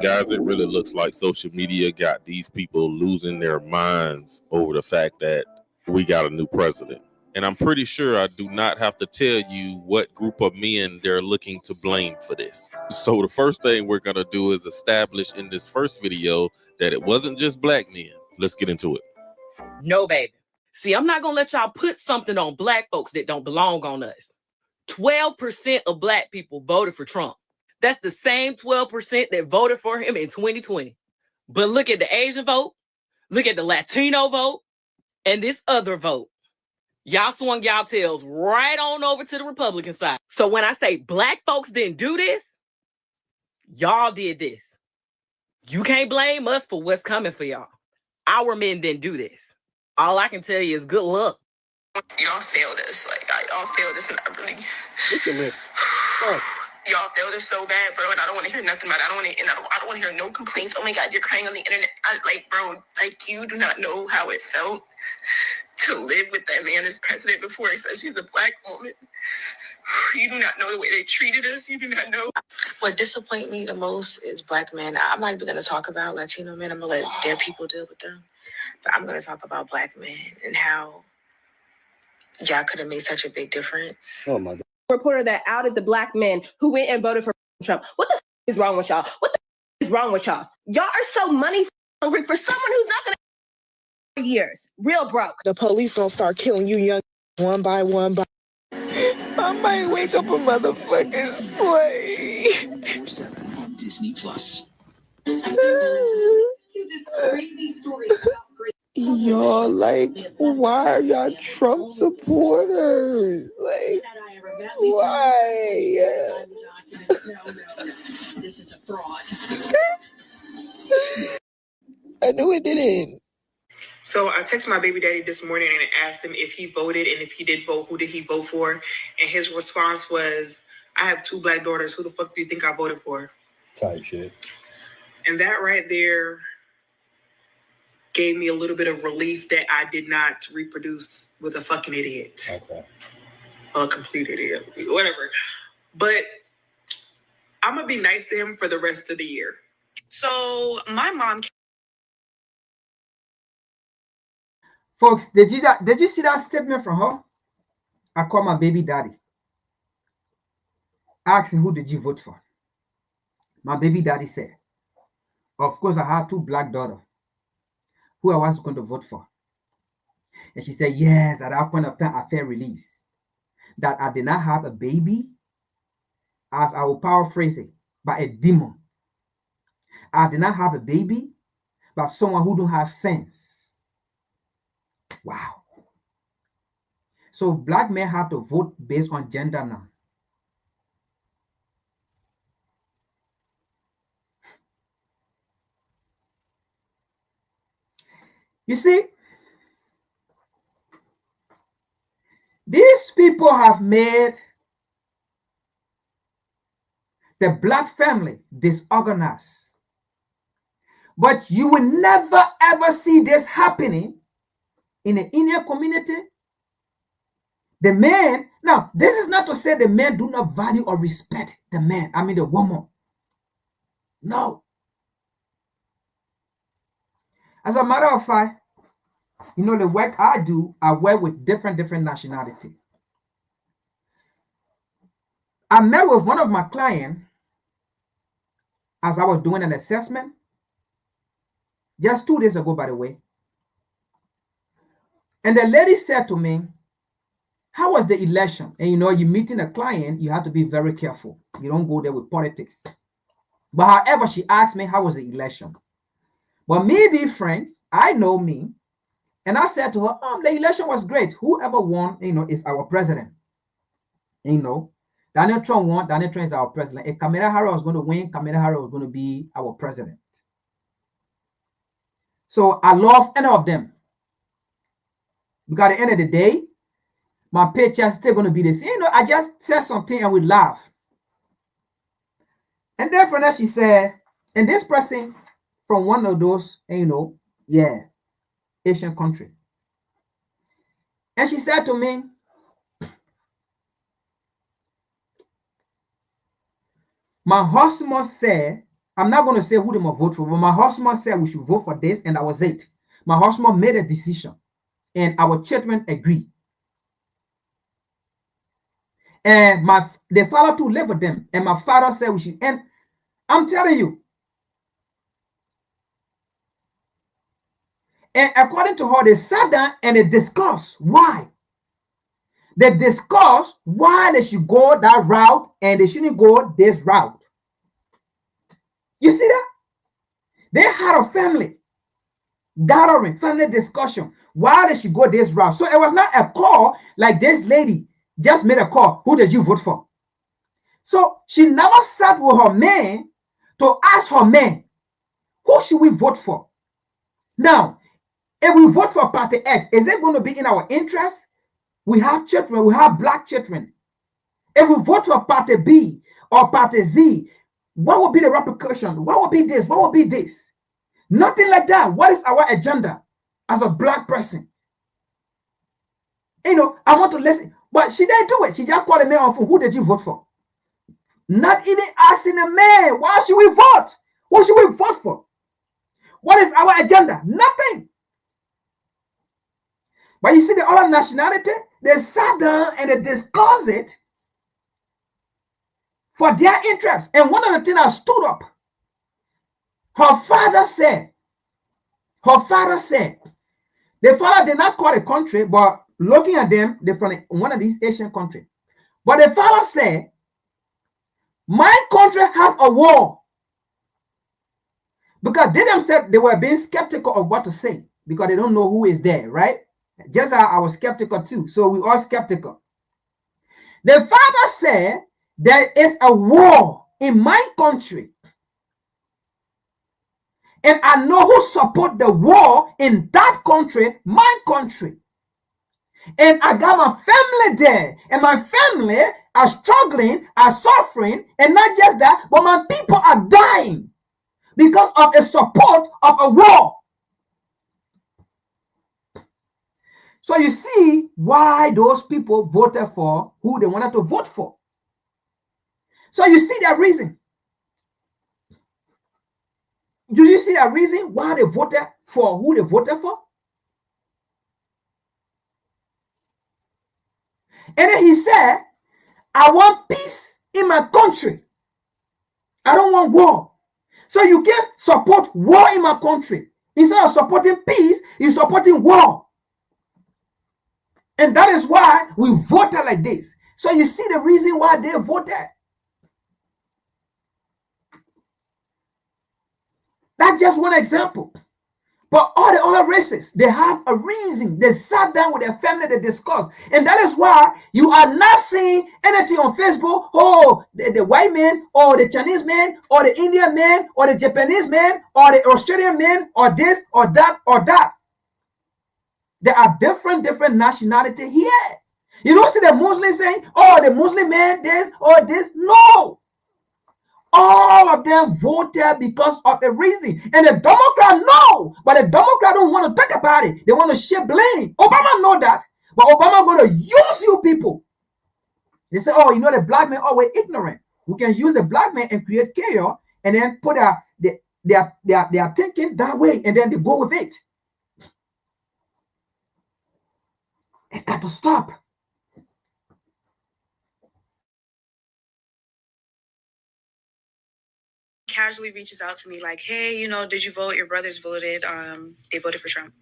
Guys, it really looks like social media got these people losing their minds over the fact that we got a new president. And I'm pretty sure I do not have to tell you what group of men they're looking to blame for this. So the first thing we're going to do is establish in this first video that it wasn't just black men. Let's get into it. No, baby. See, I'm not going to let y'all put something on black folks that don't belong on us. 12% of black people voted for Trump. That's the same 12% that voted for him in 2020. But look at the Asian vote, look at the Latino vote, and this other vote. Y'all swung y'all tails right on over to the Republican side. So when I say black folks didn't do this, y'all did this. You can't blame us for what's coming for y'all. Our men didn't do this. All I can tell you is good luck. Y'all failed us. Like, y'all failed us, and I really... Look at lips. Y'all failed us so bad, bro, and I don't want to hear nothing about it. I don't want to hear no complaints. Oh my God, you're crying on the internet. Bro, you do not know how it felt to live with that man as president before, especially as a black woman. You do not know the way they treated us. You do not know. What disappointed me the most is black men. I'm not even going to talk about Latino men. I'm going to let their people deal with them. But I'm going to talk about black men and how y'all could have made such a big difference. Oh my God. Reporter that outed the black men who went and voted for Trump. What the is wrong with y'all? What the is wrong with y'all? Y'all are so money hungry for someone who's not going to years, real broke. The police gonna start killing you young one by one by. I might wake up a motherfucking slave. Disney Plus. Y'all, like, why are y'all Trump supporters? Like, why? This is a fraud. I knew it didn't. So I texted my baby daddy this morning and asked him if he voted, and if he did vote, who did he vote for? And his response was, I have 2 black daughters. Who the fuck do you think I voted for? Type shit. And that right there gave me a little bit of relief that I did not reproduce with a fucking idiot. Okay. A complete idiot. Whatever. But I'm going to be nice to him for the rest of the year. So my mom... Folks, did you see that statement from her? I call my baby daddy. Asking who did you vote for? My baby daddy said, of course, I have 2 black daughters who I was going to vote for. And she said, yes, at that point of time, I felt release. That I did not have a baby, as I will paraphrase it, by a demon. I did not have a baby by someone who don't have sense. Wow. So black men have to vote based on gender now. You see, these people have made the black family disorganized. But you will never ever see this happening in the Indian community. The man, now this is not to say the men do not value or respect the man, I mean the woman. No. As a matter of fact, you know, the work I do, I work with different nationality. I met with one of my clients as I was doing an assessment just 2 days ago, by the way. And the lady said to me, how was the election? And you know, you're meeting a client, you have to be very careful. You don't go there with politics. But however, she asked me, how was the election? But me being frank, I know me. And I said to her, the election was great. Whoever won, you know, is our president. You know, Donald Trump won. Donald Trump is our president. If Kamala Harris was going to win, Kamala Harris was going to be our president. So I love any of them. Because at the end of the day, my paycheck is still going to be the same. You know, I just said something and we laugh. And then from that, she said, and this person from one of those, you know, yeah, Asian country. And she said to me, my husband said, I'm not going to say who they must vote for, but my husband said we should vote for this, and that was it. My husband made a decision, and our children agreed. And the father too lived with them, and my father said we should. And I'm telling you, and according to her, they sat down and they discussed why. They discussed why they should go that route and they shouldn't go this route. You see that? They had a family gathering, family discussion, why they should go this route. So it was not a call like this lady just made a call. Who did you vote for? So she never sat with her man to ask her man, who should we vote for? Now, if we vote for Party X, is it going to be in our interest? We have children, we have black children. If we vote for Party B or Party Z, what will be the repercussion? What will be this? What will be this? Nothing like that. What is our agenda as a black person? You know, I want to listen. But she didn't do it. She just called the man on phone. Who did you vote for? Not even asking the man, why should we vote? Who should we vote for? What is our agenda? Nothing. But you see the other nationality, they sat down and they discussed it for their interest. And one of the things I stood up, her father said, The father did not call a country, but looking at them, they're from one of these Asian countries. But the father said, my country have a war. Because they themselves, they were being skeptical of what to say because they don't know who is there, right? Just as I was skeptical too. So we are skeptical. The father said, there is a war in my country. And I know who support the war in that country, my country. And I got my family there. And my family are struggling, are suffering. And not just that, but my people are dying because of a support of a war. So you see why those people voted for who they wanted to vote for. So you see that reason. Do you see that reason why they voted for who they voted for? And then he said, I want peace in my country. I don't want war. So you can't support war in my country. Instead of supporting peace, you're supporting war. And that is why we voted like this. So you see the reason why they voted. That's just one example. But all the other races, they have a reason. They sat down with their family, they discussed. And that is why you are not seeing anything on Facebook, oh, the white man, or the Chinese man, or the Indian man, or the Japanese man, or the Australian man, or this, or that, or that. There are different nationality here. You don't see the Muslims saying, oh, the Muslim man, this, or this. No. All of them voted because of a reason. And the Democrat know, but the Democrat don't want to talk about it. They want to shift blame. Obama know that, but Obama going to use you people. They say, oh, you know, the black men always ignorant. We can use the black man and create chaos and then put their thinking that way, and then they go with it. It got to stop. Casually reaches out to me like, hey, you know, did you vote? Your brothers voted. They voted for Trump.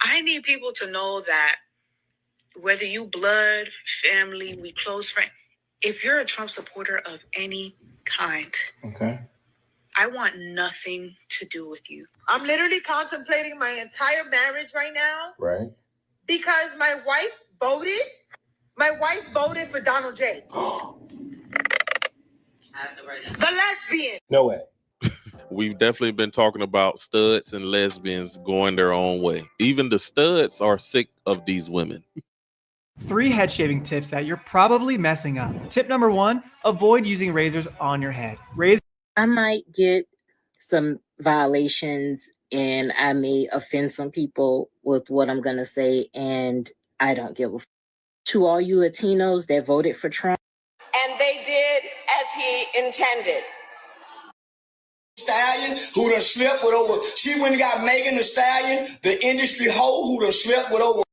I need people to know that whether you blood, family, we close friend, if you're a Trump supporter of any kind, Okay. I want nothing to do with you. I'm literally contemplating my entire marriage right now. Right. Because my wife voted. My wife voted for Donald J. The lesbian. No way. We've definitely been talking about studs and lesbians going their own way. Even the studs are sick of these women. 3 head shaving tips that you're probably messing up. Tip number 1, avoid using razors on your head. I might get some violations and I may offend some people with what I'm going to say, and I don't give a f. To all you Latinos that voted for Trump. And they did as he intended. Stallion who done slept with over, she went and got Megan Thee Stallion, the industry hoe who done slept with over.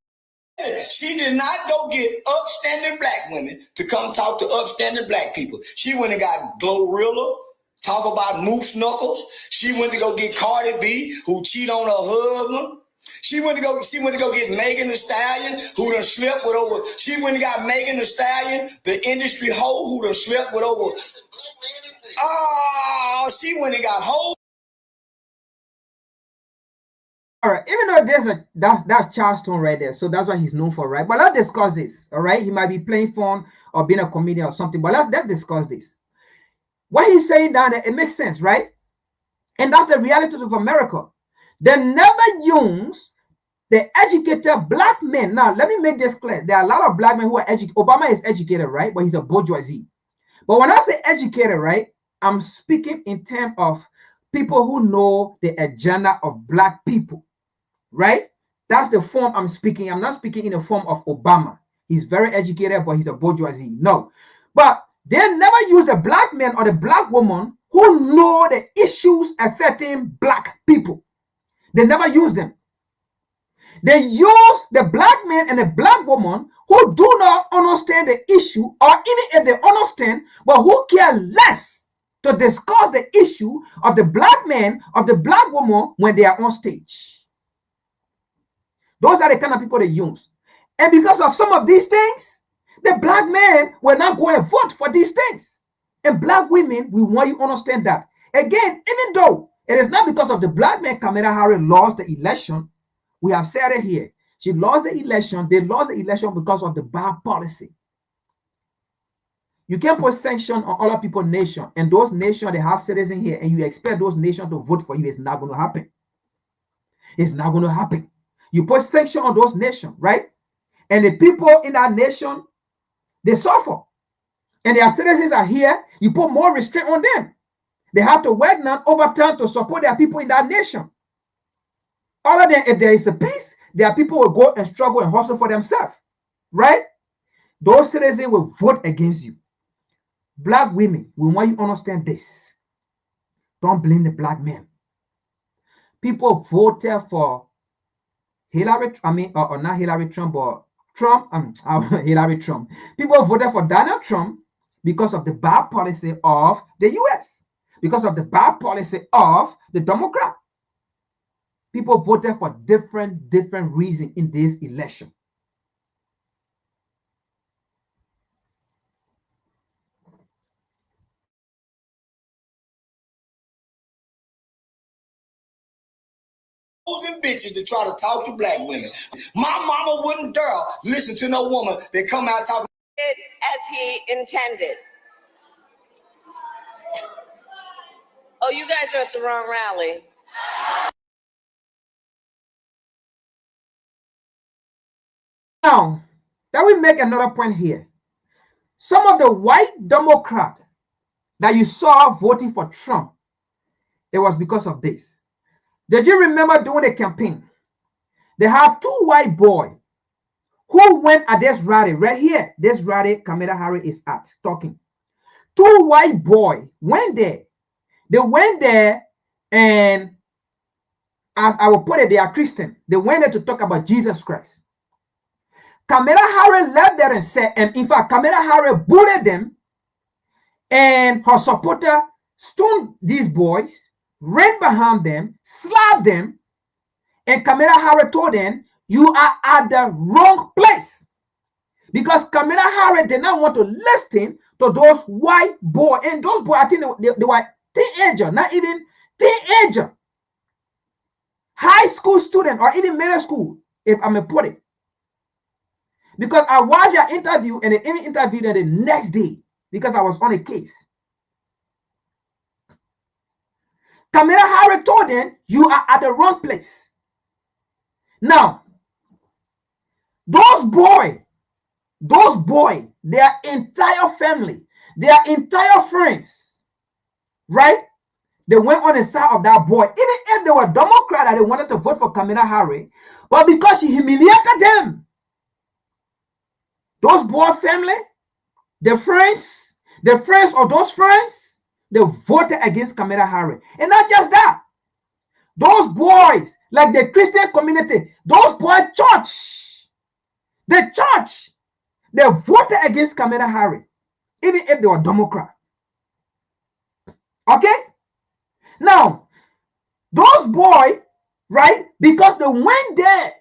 She did not go get upstanding black women to come talk to upstanding black people. She went and got Glorilla, talk about Moose Knuckles. She went to go get Cardi B, who cheat on her husband. She went to go get Megan Thee Stallion, who done slept with over. She went and got Megan Thee Stallion, the industry hoe who done slept with over. Oh, she went and got whole. All right, even though that's Charleston right there, so that's what he's known for, right? But let's discuss this. All right, he might be playing fun or being a comedian or something, but let's discuss this. What he's saying down there, it makes sense, right? And that's the reality of America. They never use the educated black men. Now, let me make this clear. There are a lot of black men who are educated. Obama is educated, right? But he's a bourgeoisie. But when I say educated, right, I'm speaking in terms of people who know the agenda of black people, right? That's the form I'm speaking. I'm not speaking in the form of Obama. He's very educated, but he's a bourgeoisie. No. But they never use the black man or the black woman who know the issues affecting black people. They never use them. They use the black man and the black woman who do not understand the issue, or even if they understand, but who care less to discuss the issue of the black man, of the black woman when they are on stage. Those are the kind of people they use. And because of some of these things, the black men will not go and vote for these things. And black women, we want you to understand that. Again, even though it is not because of the black man Kamala Harris lost the election, we have said it here. She lost the election. They lost the election because of the bad policy. You can't put sanction on other people's nation, and those nations, they have citizens here, and you expect those nations to vote for you. It's not going to happen. It's not going to happen. You put sanction on those nations, right? And the people in that nation, they suffer. And their citizens are here. You put more restraint on them. They have to work now overtime to support their people in that nation. Other than if there is a peace, their people will go and struggle and hustle for themselves, right? Those citizens will vote against you. Black women, we want you to understand this. Don't blame the black men. People voted for Hillary, or not Hillary Trump, but Trump, Hillary Trump. People voted for Donald Trump because of the bad policy of the US, because of the bad policy of the Democrat. People voted for different reasons in this election. Them bitches to try to talk to black women. My mama wouldn't dare listen to no woman that come out talking As he intended. Oh, you guys are at the wrong rally. Now, let me make another point here. Some of the white Democrats that you saw voting for Trump, it was because of this. Did you remember during the campaign? They had two white boys who went at this rally right here. This rally Kamala Harris is at talking. Two white boys went there. They went there, and as I will put it, they are Christian. They went there to talk about Jesus Christ. Kamala Harris left there and said, and in fact, Kamala Harris bullied them, and her supporter stoned these boys, ran behind them, slapped them, and Kamala Harris told them, you are at the wrong place. Because Kamala Harris did not want to listen to those white boys. And those boys, I think they were teenagers, not even teenager, high school student, or even middle school, if I may put it. Because I watched your interview, and they even interviewed them the next day because I was on a case. Kamala Harris told them, you are at the wrong place. Now, those boys, their entire family, their entire friends, right? They went on the side of that boy. Even if they were Democrat and they wanted to vote for Kamala Harris, but because she humiliated them, those boy family, the friends of those friends, they voted against Kamala Harris. And not just that, those boys, like the Christian community, those boys the church, they voted against Kamala Harris, even if they were Democrat. Okay? Now, those boys, right, because they went there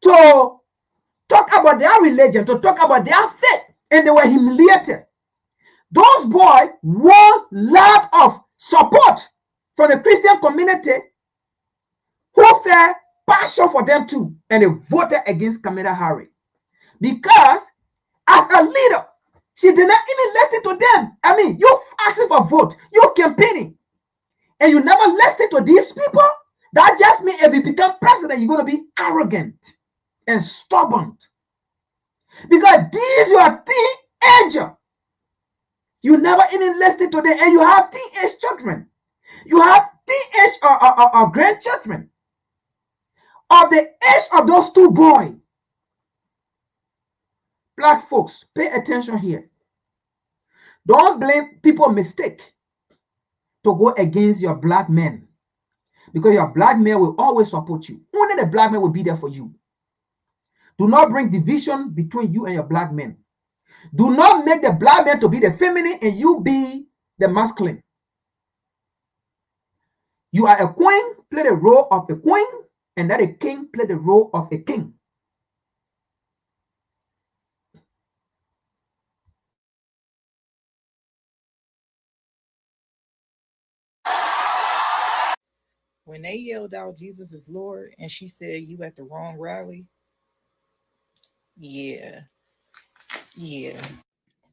to talk about their religion, to talk about their faith, and they were humiliated. Those boys won a lot of support from the Christian community who felt passion for them too, and they voted against Kamala Harris. Because as a leader, she did not even listen to them. I mean, you asking for vote, you campaigning, and you never listen to these people. That just means if you become president, you're going to be arrogant and stubborn. Because these are teenagers. You never even listen to them, and you have teenage children. You have teenage or grandchildren of the age of those two boys. Black folks, pay attention here. Don't blame people's mistake to go against your black men, because your black men will always support you. Only the black men will be there for you. Do not bring division between you and your black men. Do not make the black man to be the feminine and you be the masculine. You are a queen, play the role of a queen, and that a king play the role of a king. When they yelled out Jesus is Lord and she said you at the wrong rally, yeah.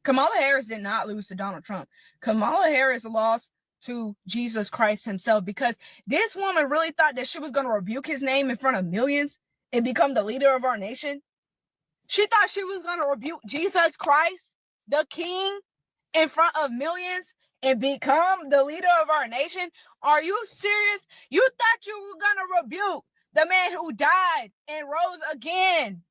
Kamala Harris did not lose to Donald Trump. Kamala Harris lost to Jesus Christ himself because this woman really thought that she was going to rebuke his name in front of millions and become the leader of our nation. She thought she was going to rebuke Jesus Christ, the king, in front of millions and become the leader of our nation. Are you serious? You thought you were going to rebuke the man who died and rose again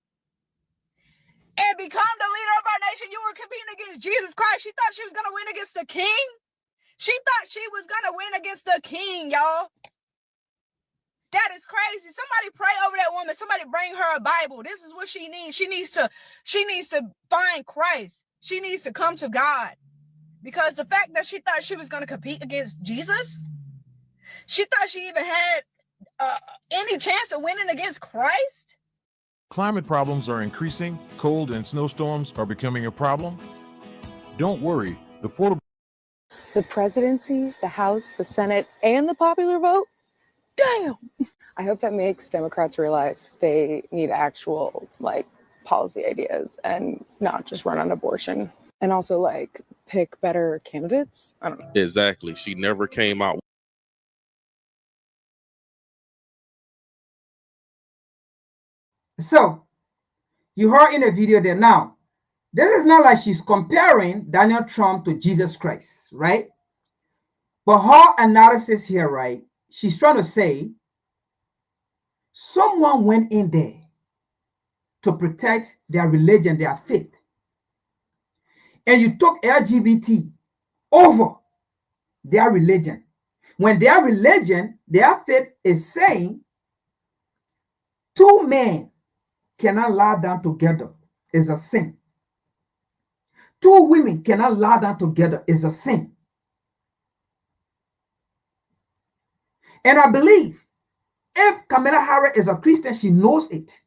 and become the leader of our nation? You were competing against Jesus Christ. She thought she was going to win against the king. She thought she was going to win against the king, y'all. That is crazy. Somebody pray over that woman. Somebody bring her a Bible. This is what she needs. She needs to find Christ. She needs to come to God. Because the fact that she thought she was going to compete against Jesus, she thought she even had any chance of winning against Christ. Climate problems are increasing. Cold and snowstorms are becoming a problem. Don't worry. The presidency, the House, the Senate, and the popular vote? Damn! I hope that makes Democrats realize they need actual, policy ideas and not just run on abortion. And also, pick better candidates. I don't know. Exactly. She never came out. So, you heard in the video there. Now, this is not like she's comparing Donald Trump to Jesus Christ, right? But her analysis here, right? She's trying to say someone went in there to protect their religion, their faith. And you took LGBT over their religion. When their religion, their faith is saying two men cannot lie down together is a sin. Two women cannot lie down together is a sin. And I believe if Kamala Harris is a Christian, she knows it.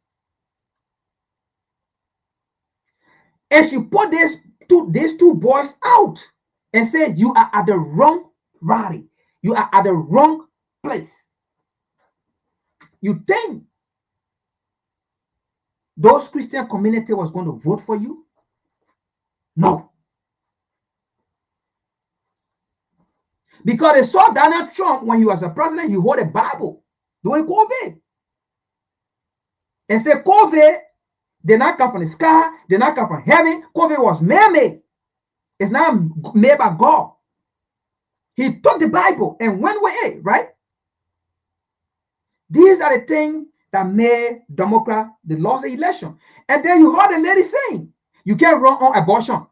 And she put these two boys out and said, you are at the wrong rally. You are at the wrong place. You think those Christian community was going to vote for you? No. Because they saw Donald Trump when he was a president, he held a Bible during COVID. And said COVID did not come from the sky, did not come from heaven. COVID was man-made. It's not made by God. He took the Bible and went with it, right? These are the things that made Democrat the lost election. And then you heard the lady saying, you can't run on abortion.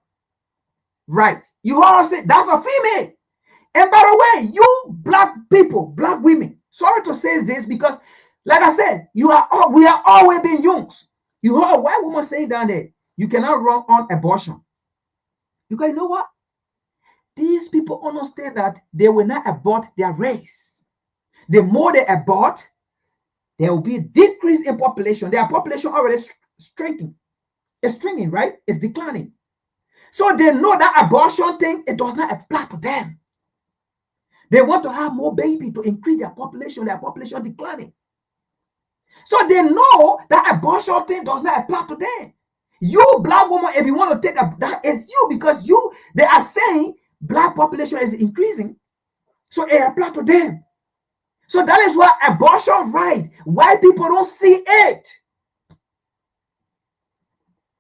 Right. You heard her say, that's a female. And by the way, you black people, black women, sorry to say this because, like I said, we are always being youngs. You heard a white woman saying down there, you cannot run on abortion. Because you know what? These people understand that they will not abort their race. The more they abort, there will be a decrease in population. Their population already shrinking. It's shrinking, right? It's declining. So they know that abortion thing, it does not apply to them. They want to have more babies to increase their population declining. So they know that abortion thing does not apply to them. You black woman, if you want to take that, it's you because they are saying black population is increasing. So it applies to them. So that is why abortion right, white people don't see it.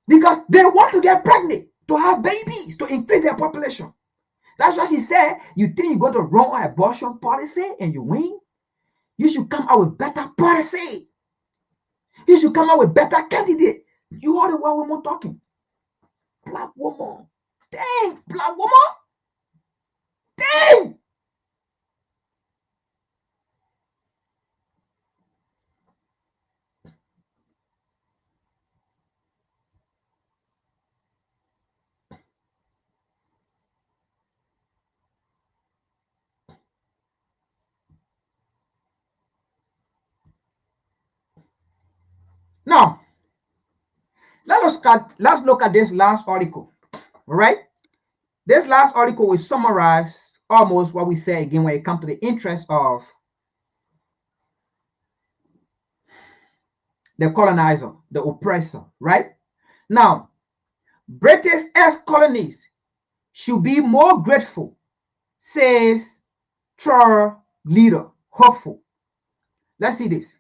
Because they want to get pregnant, to have babies, to increase their population. That's why she said, you think you're going to run an abortion policy and you win? You should come out with better policy. You should come out with better candidate. You heard the white woman talking. Black woman. Dang, black woman. Dang. Now, let's look at this last article. All right. This last article will summarize almost what we say again when it comes to the interest of the colonizer, the oppressor, right? Now, British ex-colonies should be more grateful, says Tory leader, hopeful. Let's see this.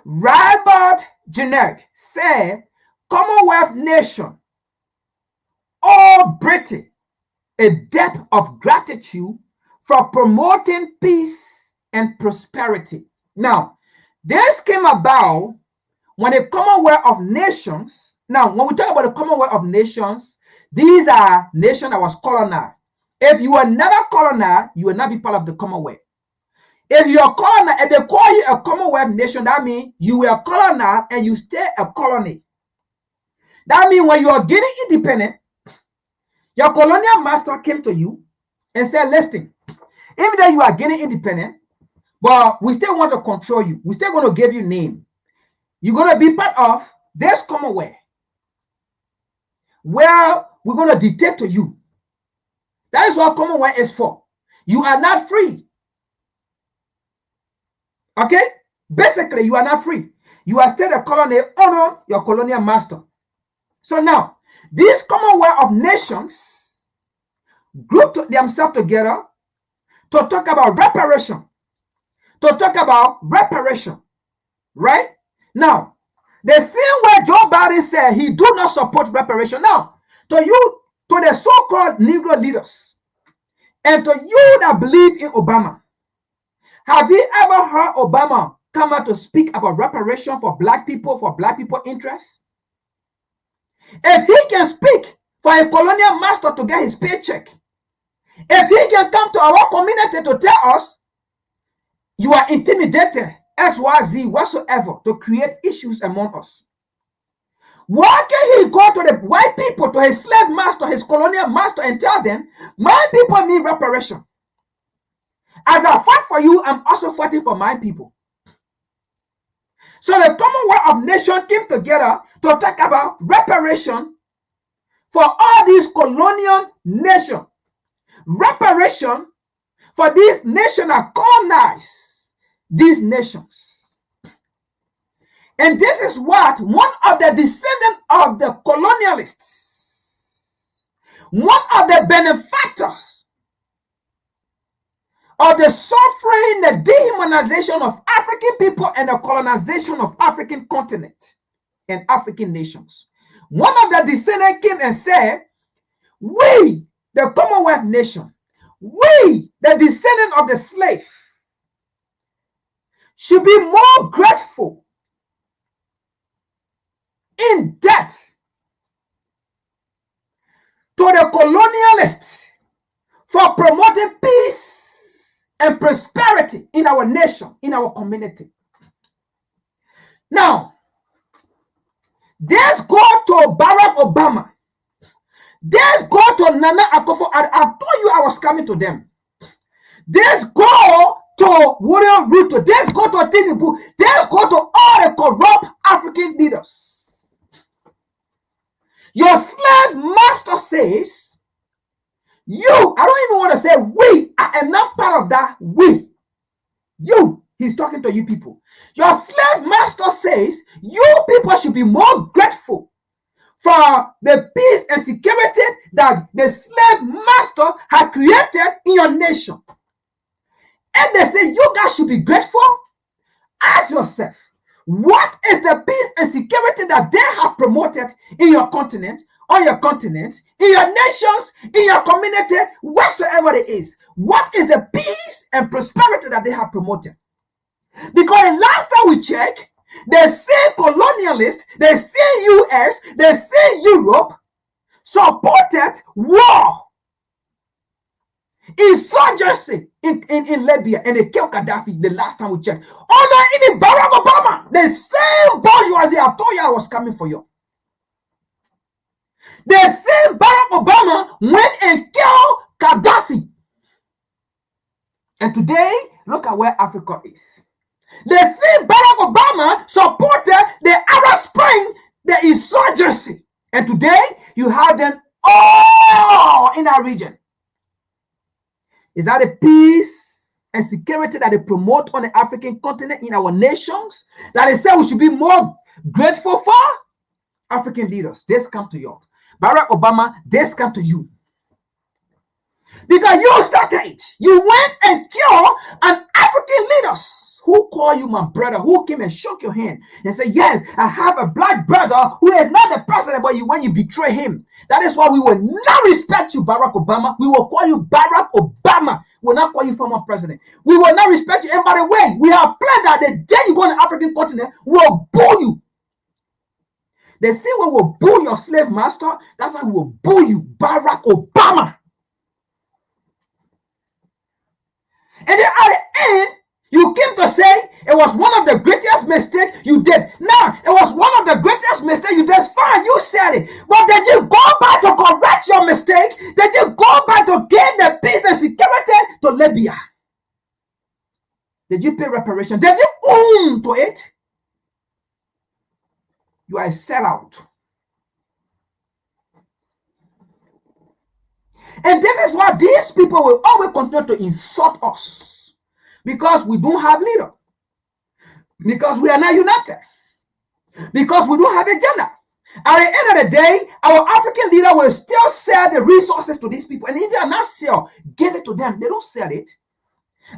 Robert Generic said, Commonwealth nation owe Britain a debt of gratitude for promoting peace and prosperity. Now, this came about when the Commonwealth of Nations, now when we talk about the Commonwealth of Nations, these are nations that was colonized. If you were never colonized, you will not be part of the Commonwealth. If you are colonized, if they call you a Commonwealth nation, that means you were colonized and you stay a colony. That means when you are getting independent, your colonial master came to you and said, listen, even though you are getting independent, but we still want to control you. We're still going to give you name. You're going to be part of this Commonwealth where we're going to dictate to you. That is what Commonwealth is for. You are not free. Okay? Basically, you are not free. You are still a colony, honor your colonial master. So now, this Commonwealth of Nations grouped themselves together to talk about reparation. Right? Now, the same way Joe Biden said he do not support reparation. Now, to the so-called Negro leaders, and to you that believe in Obama, have you ever heard Obama come out to speak about reparation for black people interests? If he can speak for a colonial master to get his paycheck, if he can come to our community to tell us you are intimidated, XYZ, whatsoever, to create issues among us, why can he go to the white people, to his slave master, his colonial master, and tell them, my people need reparation? As I fight for you, I'm also fighting for my people. So the Commonwealth of Nations came together to talk about reparation for all these colonial nations. Reparation for these nations that colonize these nations. And this is what one of the descendants of the colonialists, one of the benefactors of the suffering, the dehumanization of African people and the colonization of African continent and African nations. One of the descendants came and said, we, the Commonwealth nation, we, the descendant of the slave, should be more grateful in debt to the colonialists for promoting peace and prosperity in our nation, in our community. Now, let's go to Barack Obama. Let's go to Nana Akufo. I told you I was coming to them. Let's go to William Ruto. Let's go to Tinubu. Let's go to all the corrupt African leaders. Your slave master says, you, I don't even want to say we, I am not part of that we. You, he's talking to you people. Your slave master says, you people should be more grateful for the peace and security that the slave master had created in your nation. And they say, you guys should be grateful. Ask yourself, what is the peace and security that they have promoted in your continent, on your continent, in your nations, in your community, whatsoever it is? What is the peace and prosperity that they have promoted? Because last time we checked, the same colonialists, the same US, the same Europe supported war, insurgency in Libya, and they killed Gaddafi the last time we checked. Oh no, even Barack Obama, the same bourgeoisie I told you I was coming for you. The same Barack Obama went and killed Gaddafi. And today, look at where Africa is. The same Barack Obama supported the Arab And today, you have them all in that region. Is that the peace and security that they promote on the African continent in our nations? That they say we should be more grateful for? African leaders, this come to you. Barack Obama, this come to you. Because you started. You went and killed an African leaders who call you my brother, who came and shook your hand and said, yes, I have a black brother who is not the president, but when you betray him. That is why we will not respect you, Barack Obama. We will call you Barack Obama. We will not call you former president. We will not respect you. And by the way, we have planned that the day you go on the African continent, we will boo you. The same way we'll boo your slave master, that's how we will boo you, Barack Obama. And then at the end, you came to say it was one of the greatest mistakes you did. Now, it was one of the greatest mistakes you did. Fine, you said it. But did you go back to correct your mistake? Did you go back to gain the peace and security to Libya? Did you pay reparation? Did you own to it? You are a sellout. And this is why these people will always continue to insult us. Because we don't have leader. Because we are not united. Because we don't have agenda. At the end of the day, our African leader will still sell the resources to these people. And if they are not sell, give it to them. They don't sell it.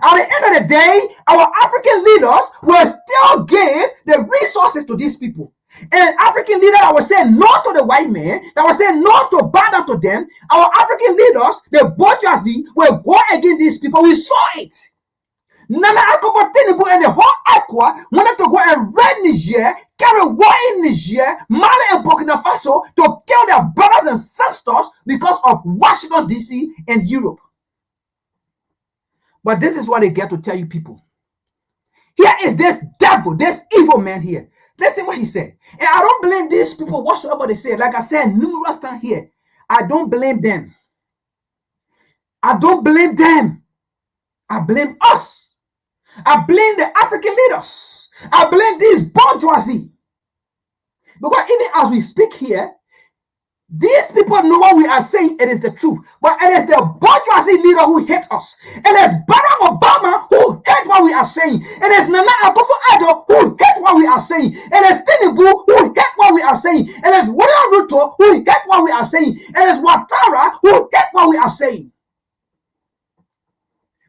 At the end of the day, our African leaders will still give the resources to these people. And African leader that will say no to the white man, that will say no to bow down to them, our African leaders, the bourgeoisie, will go against these people. We saw it. Nana Akufo-Addo and the whole ECOWAS wanted to go and raid Niger, carry war in Niger, Mali and Burkina Faso to kill their brothers and sisters because of Washington, D.C. and Europe. But this is what they get to tell you people. Here is this devil, this evil man here. Listen what he said. And I don't blame these people whatsoever they say. Like I said numerous times here, I don't blame them. I don't blame them. I blame us. I blame the African leaders. I blame these bourgeoisie. Because even as we speak here, these people know what we are saying. It is the truth. But it is the bourgeoisie leader who hate us. It is Barack Obama who hate what we are saying. It is Nana Akufo-Addo who hate what we are saying. It is Tinubu who hate what we are saying. It is William Ruto who hate what we are saying. It is Ouattara who hate what we are saying.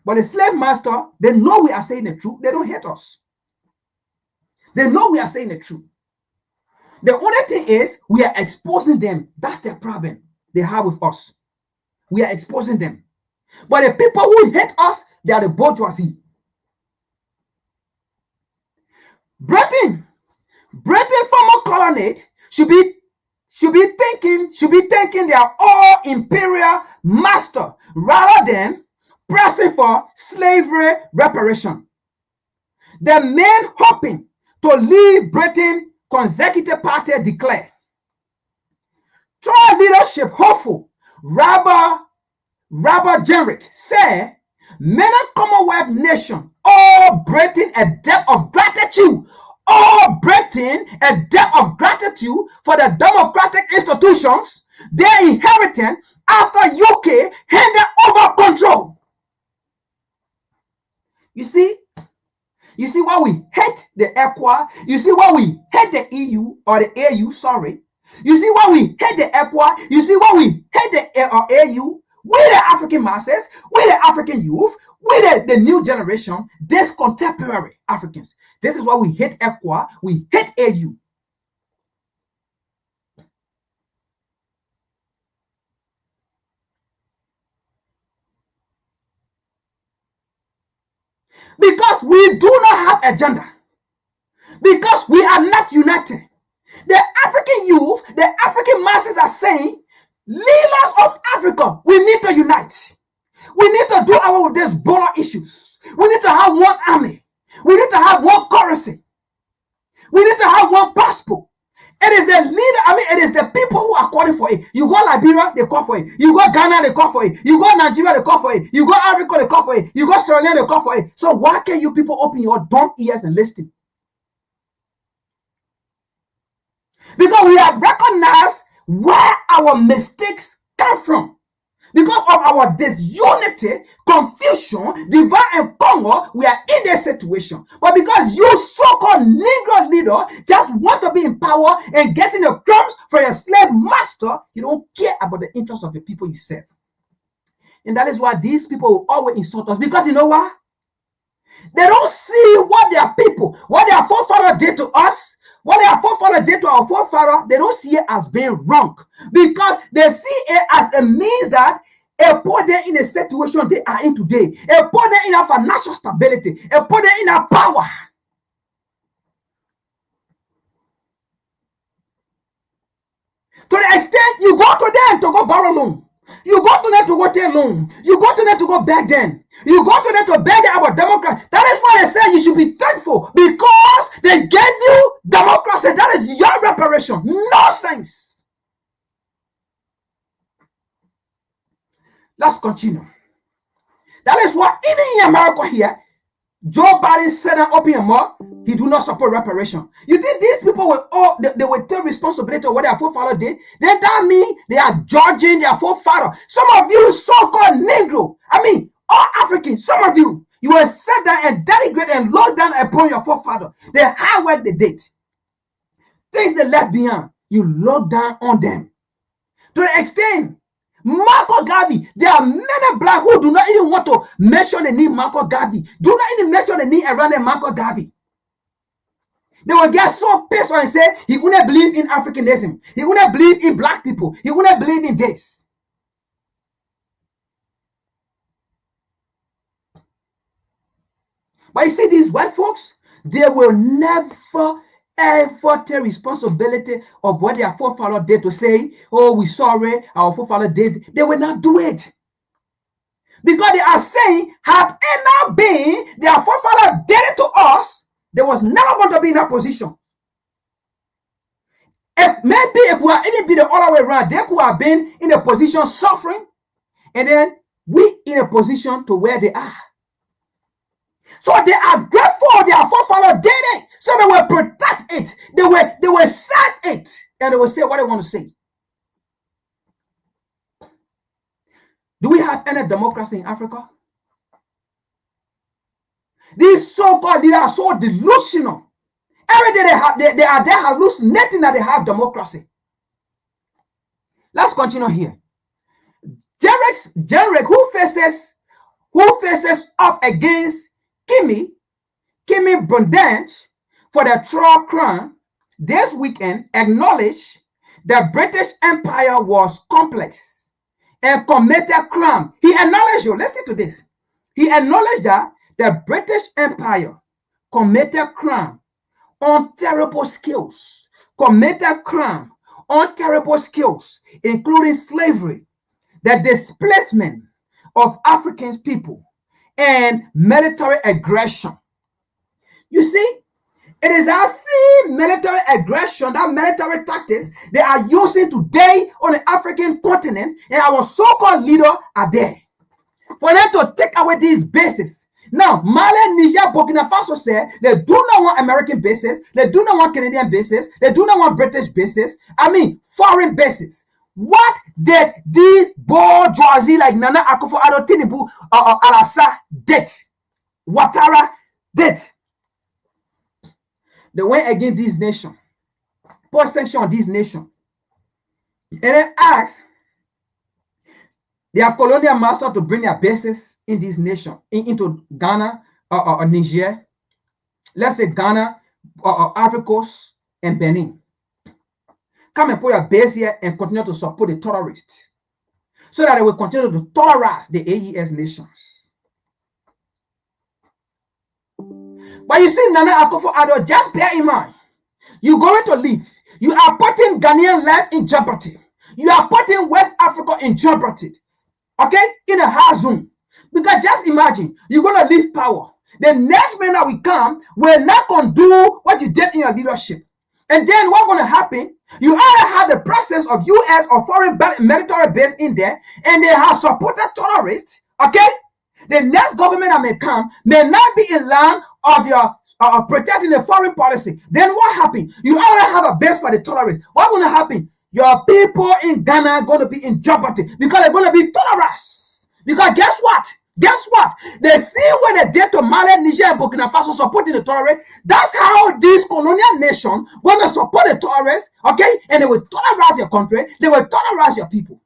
But the slave master, they know we are saying the truth. They don't hate us. They know we are saying the truth. The only thing is we are exposing them. That's the problem they have with us. We are exposing them. But the people who hate us, they are the bourgeoisie. Britain former colonist should be thinking they are all imperial master rather than pressing for slavery reparation. The men hoping to leave Britain Consecutive Party declare. Troy leadership hopeful Robert Jenrick said, many Commonwealth nations owe Britain a debt of gratitude. All Britain a debt of gratitude for the democratic institutions they inherited after UK handed over control. You see why we hate the ECOWAS? You see why we hate the EU or the AU, sorry. You see why we hate the ECOWAS? You see why we hate the AU? We the African masses, we the African youth, we the new generation, this contemporary Africans. This is why we hate ECOWAS, we hate AU. Because we do not have agenda. Because we are not united. The African youth, the African masses are saying, leaders of Africa, we need to unite. We need to do away with these border issues. We need to have one army. We need to have one currency. We need to have one passport. It is the leader, it is the people who are calling for it. You go Liberia, they call for it. You go Ghana, they call for it. You go Nigeria, they call for it. You go Africa, they call for it. You go Sierra Leone, they call for it. So why can't you people open your dumb ears and listen? Because we have recognized where our mistakes come from. Because of our disunity, confusion, divide and conquer, we are in this situation. But because you so-called Negro leader just want to be in power and getting the crumbs for your slave master, you don't care about the interests of the people you serve. And that is why these people will always insult us. Because you know what? They don't see what their people, what their forefathers did to us, what their forefathers did to our forefather. They don't see it as being wrong, because they see it as a means that it put them in a situation they are in today. It put them in a financial stability. It put them in a power. To the extent you go to them to go borrow loan. You go to them to go take loan. You go to them to go beg them. You go to them to beg them about democracy. That is why they say you should be thankful, because they gave you democracy. That is your reparation. Nonsense. Let's continue. That is why even in America here, Joe Biden said that up in more, he do not support reparation. You think these people will they will take responsibility of what their forefather did? Then that means they are judging their forefather. Some of you so-called Negro, all Africans, some of you will sit down and denigrate and look down upon your forefather. The hard work they did, things they left behind, you look down on them. To the extent, Marco Garvey, there are many black who do not even want to mention the name Marco Garvey. Do not even mention the name around the Marco Garvey. They will get so pissed and say he wouldn't believe in Africanism. He wouldn't believe in black people. He wouldn't believe in this. But you see, these white folks, they will never ever take responsibility of what their forefather did to say, oh, we're sorry, our forefather did. They will not do it. Because they are saying, had it not been their forefather did it to us, they was never going to be in that position. Maybe if we had even been the other way around, they could have been in a position suffering, and then we in a position to where they are. So they are grateful their forefather did it. So they will protect it. They will serve it. And they will say what they want to say. Do we have any democracy in Africa? These so-called leaders are so delusional. Every day they are there hallucinating that they have democracy. Let's continue here. Derek, who faces up against Kimi Brundage for the trial crime this weekend, acknowledged the British Empire was complex and committed crime. He acknowledged, listen to this. He acknowledged that the British Empire committed crime on terrible scales, including slavery, the displacement of African people, and military aggression. You see, it is our same military aggression, that military tactics they are using today on the African continent, and our so-called leaders are there. For them to take away these bases. Now, Mali, Niger, Burkina Faso said they do not want American bases, they do not want Canadian bases, they do not want British bases, foreign bases. What did these bourgeoisie like Nana Akufo-Addo, Tinubu, Alasa did? Ouattara did? They went against this nation, put sanction on this nation, and then asked their colonial master to bring their bases in this nation, into Ghana or Niger, let's say Ghana or Ivory Coast and Benin. Come and put your base here and continue to support the terrorists so that they will continue to terrorize the AES nations. But you see, Nana Akufo-Addo, just bear in mind, you're going to leave. You are putting Ghanaian life in jeopardy. You are putting West Africa in jeopardy. Okay? In a hard zone. Because just imagine, you're going to leave power. The next man that will come will not going to do what you did in your leadership. And then what's going to happen? You either have the presence of U.S. or foreign military base in there, and they have supported terrorists. Okay? The next government that may come may not be in line of your protecting the foreign policy. Then what happened? You already have a base for the terrorists. What's going to happen? your people in Ghana are going to be in jeopardy because they're going to be tolerant. Because guess what? Guess what? The same way they did to Mali, Niger, and Burkina Faso supporting the tourists, that's how this colonial nation going to support the tourists, okay? And they will tolerize your country, they will tolerize your people.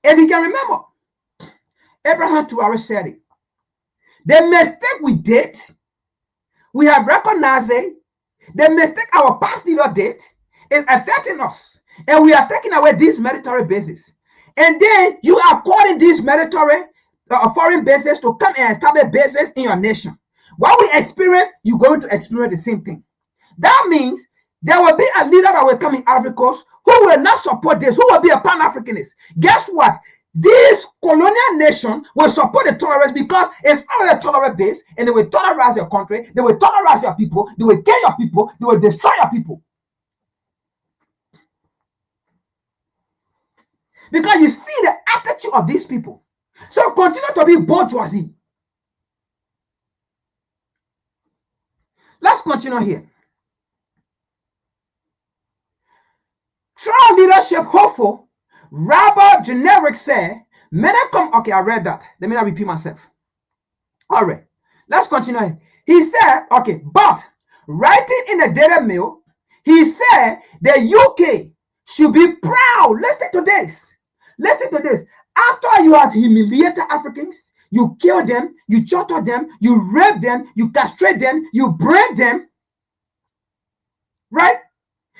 If you can remember, Abraham Traore said it. The mistake we did, we have recognized it. The mistake our past leader did is affecting us. And we are taking away these military bases. And then you are calling these military foreign bases to come and establish bases in your nation. What we experience, you're going to experience the same thing. That means there will be a leader that will come in Ivory Coast who will not support this, who will be a Pan-Africanist. Guess what? This colonial nation will support the tolerance because it's already a tolerant base, and they will tolerize your country, they will tolerize your people, they will kill your people, they will destroy your people. Because you see the attitude of these people. So continue to be bourgeoisie. Let's continue here. Trump leadership hopeful, Robert Generic said, many come. Okay, I read that. Let me not repeat myself. All right, let's continue here. He said, okay, but writing in the Daily Mail, he said the UK should be proud. Listen to this. Listen to this. After you have humiliated Africans, you kill them, you torture them, you rape them, you castrate them, you breed them, right?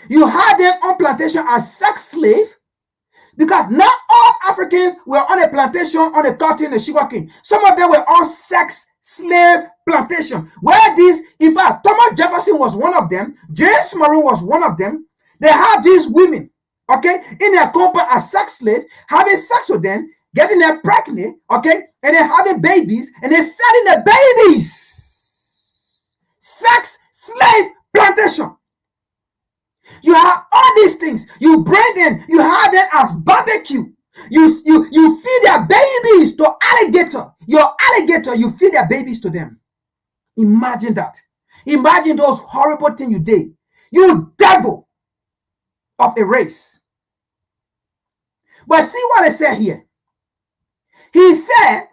You had them on plantation as sex slave, because not all Africans were on a plantation, on a cotton, a sugarcane. Some of them were on sex slave plantation. Where these, in fact, Thomas Jefferson was one of them. James Monroe was one of them. They had these women, okay, in their compound as sex slaves, having sex with them, getting them pregnant, okay, and then having babies, and then selling the babies. Sex slave plantation. You have all these things. You bring them, you have them as barbecue. You feed their babies to alligator. Your alligator, you feed their babies to them. Imagine that. Imagine those horrible things you did. You devil of a race. But see what I said here. He said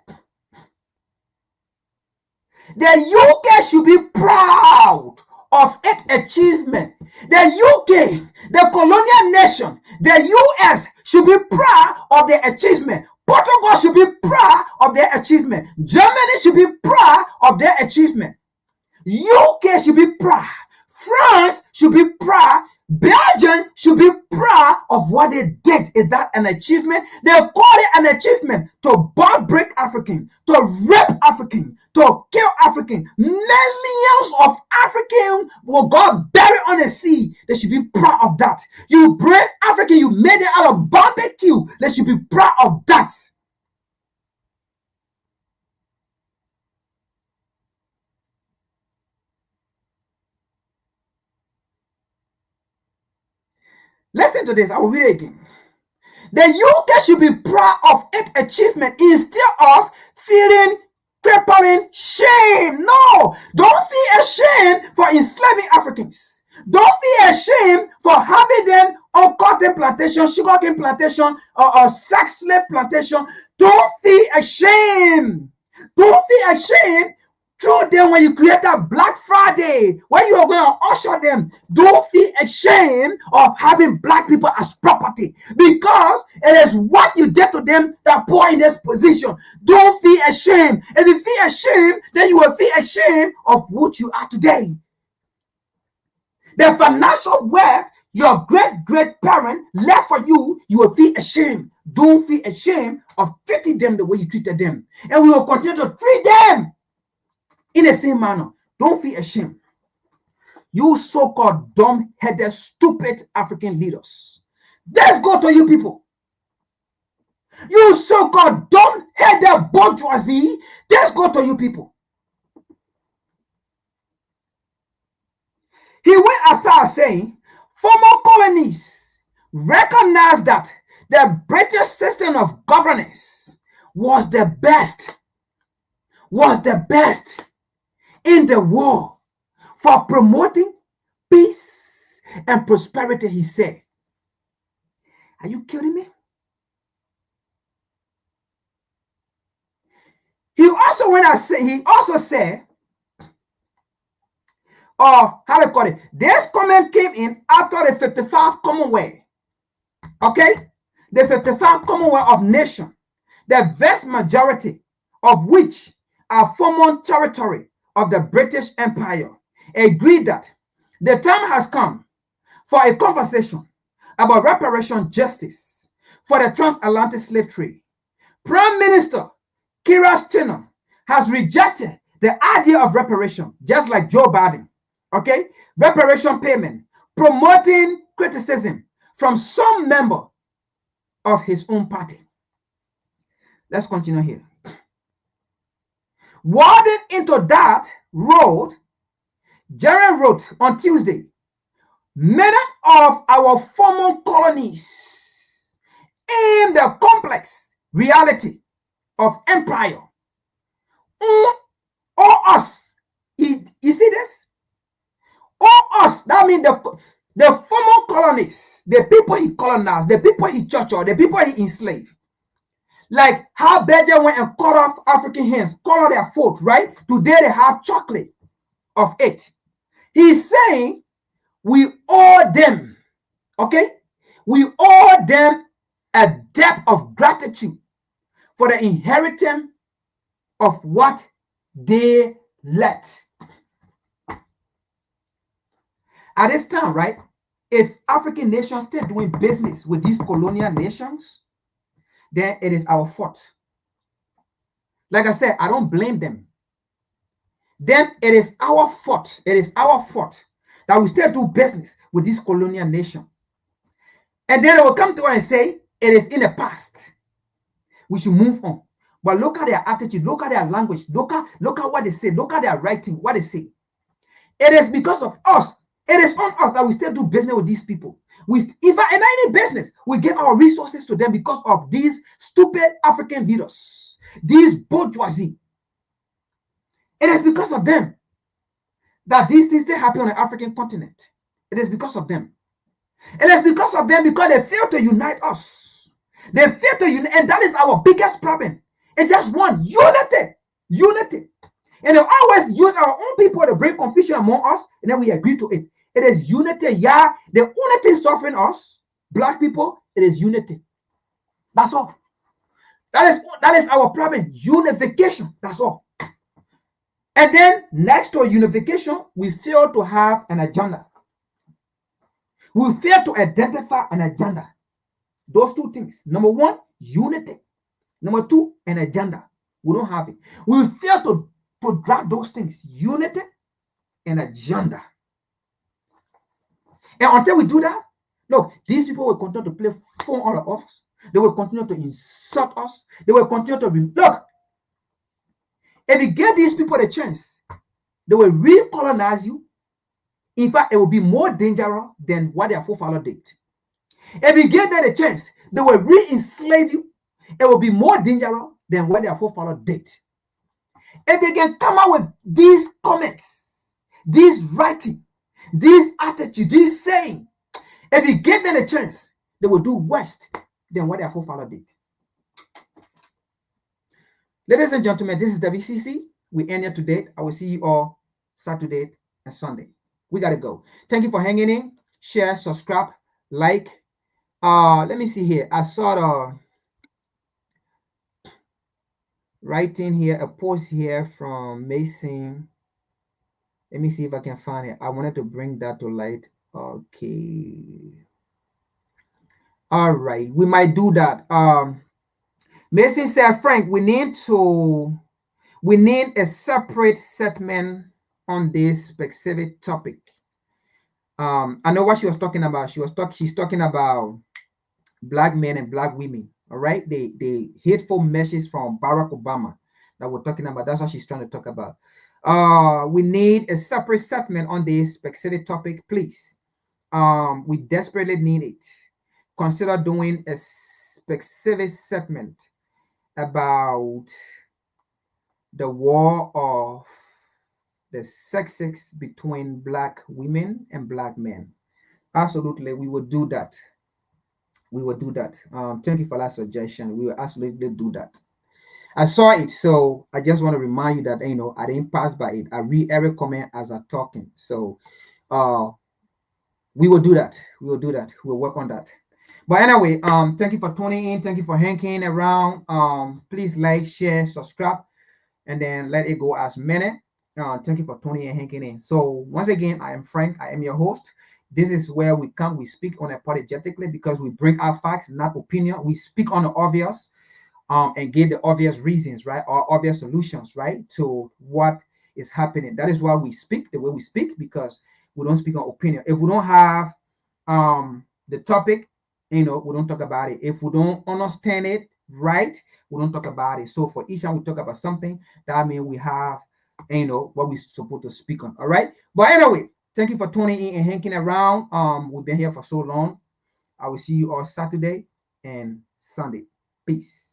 the UK should be proud of its achievement. The UK, the colonial nation, the US should be proud of their achievement. Portugal should be proud of their achievement. Germany should be proud of their achievement. UK should be proud. France should be proud. Belgium should be proud of what they did. Is that an achievement? They call it an achievement to bomb break African, to rape African, to kill African. Millions of Africans will go buried on the sea. They should be proud of that. You bring African, you made it out of barbecue. They should be proud of that. Listen to this. I will read it again. The UK should be proud of its achievement instead of feeling crippling shame. No, don't feel ashamed for enslaving Africans. Don't feel ashamed for having them on cotton plantation, sugarcane plantation, or sex slave plantation. Don't feel ashamed. Don't feel ashamed. Through them when you create a Black Friday, when you are going to usher them, don't feel ashamed of having black people as property, because it is what you did to them that put in this position. Don't feel ashamed. If you feel ashamed, then you will feel ashamed of what you are today. The financial wealth your great-great-parent left for you, you will feel ashamed. Don't feel ashamed of treating them the way you treated them. And we will continue to treat them in the same manner. Don't feel ashamed. You so-called dumb-headed, stupid African leaders. Let's go to you people. You so-called dumb-headed bourgeoisie. Let's go to you people. He went as far as saying, former colonies recognized that the British system of governance was the best in the world for promoting peace, and prosperity, he said. Are you kidding me? He also said, how do you call it? This comment came in after the 55 Commonwealth. Okay? The 55 Commonwealth of Nations, the vast majority of which are former territory of the British Empire, agreed that the time has come for a conversation about reparation justice for the transatlantic slave trade. Prime Minister Keir Starmer has rejected the idea of reparation, just like Joe Biden. Okay? Reparation payment, promoting criticism from some member of his own party. Let's continue here. Wading into that road, Jerry wrote on Tuesday, many of our former colonies in the complex reality of empire or us. You see this? Or us. That means the former colonies, the people he colonized, the people he tortured, the people he enslaved. Like how Belgium went and cut off African hands, cut off their foot, right? Today they have chocolate of it. He's saying we owe them, okay? We owe them a debt of gratitude for the inheritance of what they left. At this time, right? If African nations still doing business with these colonial nations, then it is our fault. Like I said, I don't blame them. Then it is our fault. It is our fault that we still do business with this colonial nation. And then they will come to us and say, it is in the past. We should move on. But look at their attitude, look at their language, look at what they say, look at their writing, what they say. It is because of us. It is on us that we still do business with these people. If in any business, we give our resources to them because of these stupid African leaders, these bourgeoisie. It is because of them that these things still happen on the African continent. It is because of them. It is because of them because they fail to unite us. They fail to unite, and that is our biggest problem. It's just one, unity. Unity. And they always use our own people to bring confusion among us, and then we agree to it. It is unity. Yeah, the only thing suffering us, black people, it is unity. That's all. That is our problem. Unification. That's all. And then next to unification, we fail to have an agenda. We fail to identify an agenda. Those two things. Number one, unity. Number two, an agenda. We don't have it. We fail to drag those things. Unity and agenda. And until we do that, look, these people will continue to play phone all of us. They will continue to insult us. They will continue to look. If you give these people a chance, they will recolonize you. In fact, it will be more dangerous than what their forefathers did. If you give them a chance, they will re-enslave you. It will be more dangerous than what their forefathers did. If they can come out with these comments, these writing, this attitude, this saying, if you give them a chance, they will do worse than what their forefathers did. Ladies and gentlemen, this is WCC. We end here today. I will see you all Saturday and Sunday. We got to go. Thank you for hanging in. Share, subscribe, like. Let me see here. I saw the writing here, a post here from Mason. Let me see if I can find it. I wanted to bring that to light. Okay. All right. We might do that. Mason said, Frank, we need a separate segment on this specific topic. I know what she was talking about. She's talking about black men and black women. All right. The hateful messages from Barack Obama that we're talking about. That's what she's trying to talk about. We need a separate segment on this specific topic, please. We desperately need it. Consider doing a specific segment about the war of the sexes between black women and black men. Absolutely, we will do that. We will do that. Thank you for that suggestion. We will absolutely do that. I saw it, so I just want to remind you that I didn't pass by it. I read every comment as I'm talking. So we will do that. We will do that. We'll work on that. But anyway, thank you for tuning in. Thank you for hanging around. Please like, share, subscribe, and then let it go as minute. Thank you for tuning in and hanging in. So once again, I am Frank. I am your host. This is where we come. We speak unapologetically because we bring our facts, not opinion. We speak on the obvious, and give the obvious reasons, right, or obvious solutions, right, to what is happening. That is why we speak the way we speak, because we don't speak on opinion. If we don't have the topic, we don't talk about it. If we don't understand it right, we don't talk about it. So for each time we talk about something, that means we have what we're supposed to speak on. All right. But anyway, thank you for tuning in and hanging around. We've been here for so long. I will see you all Saturday and Sunday. Peace.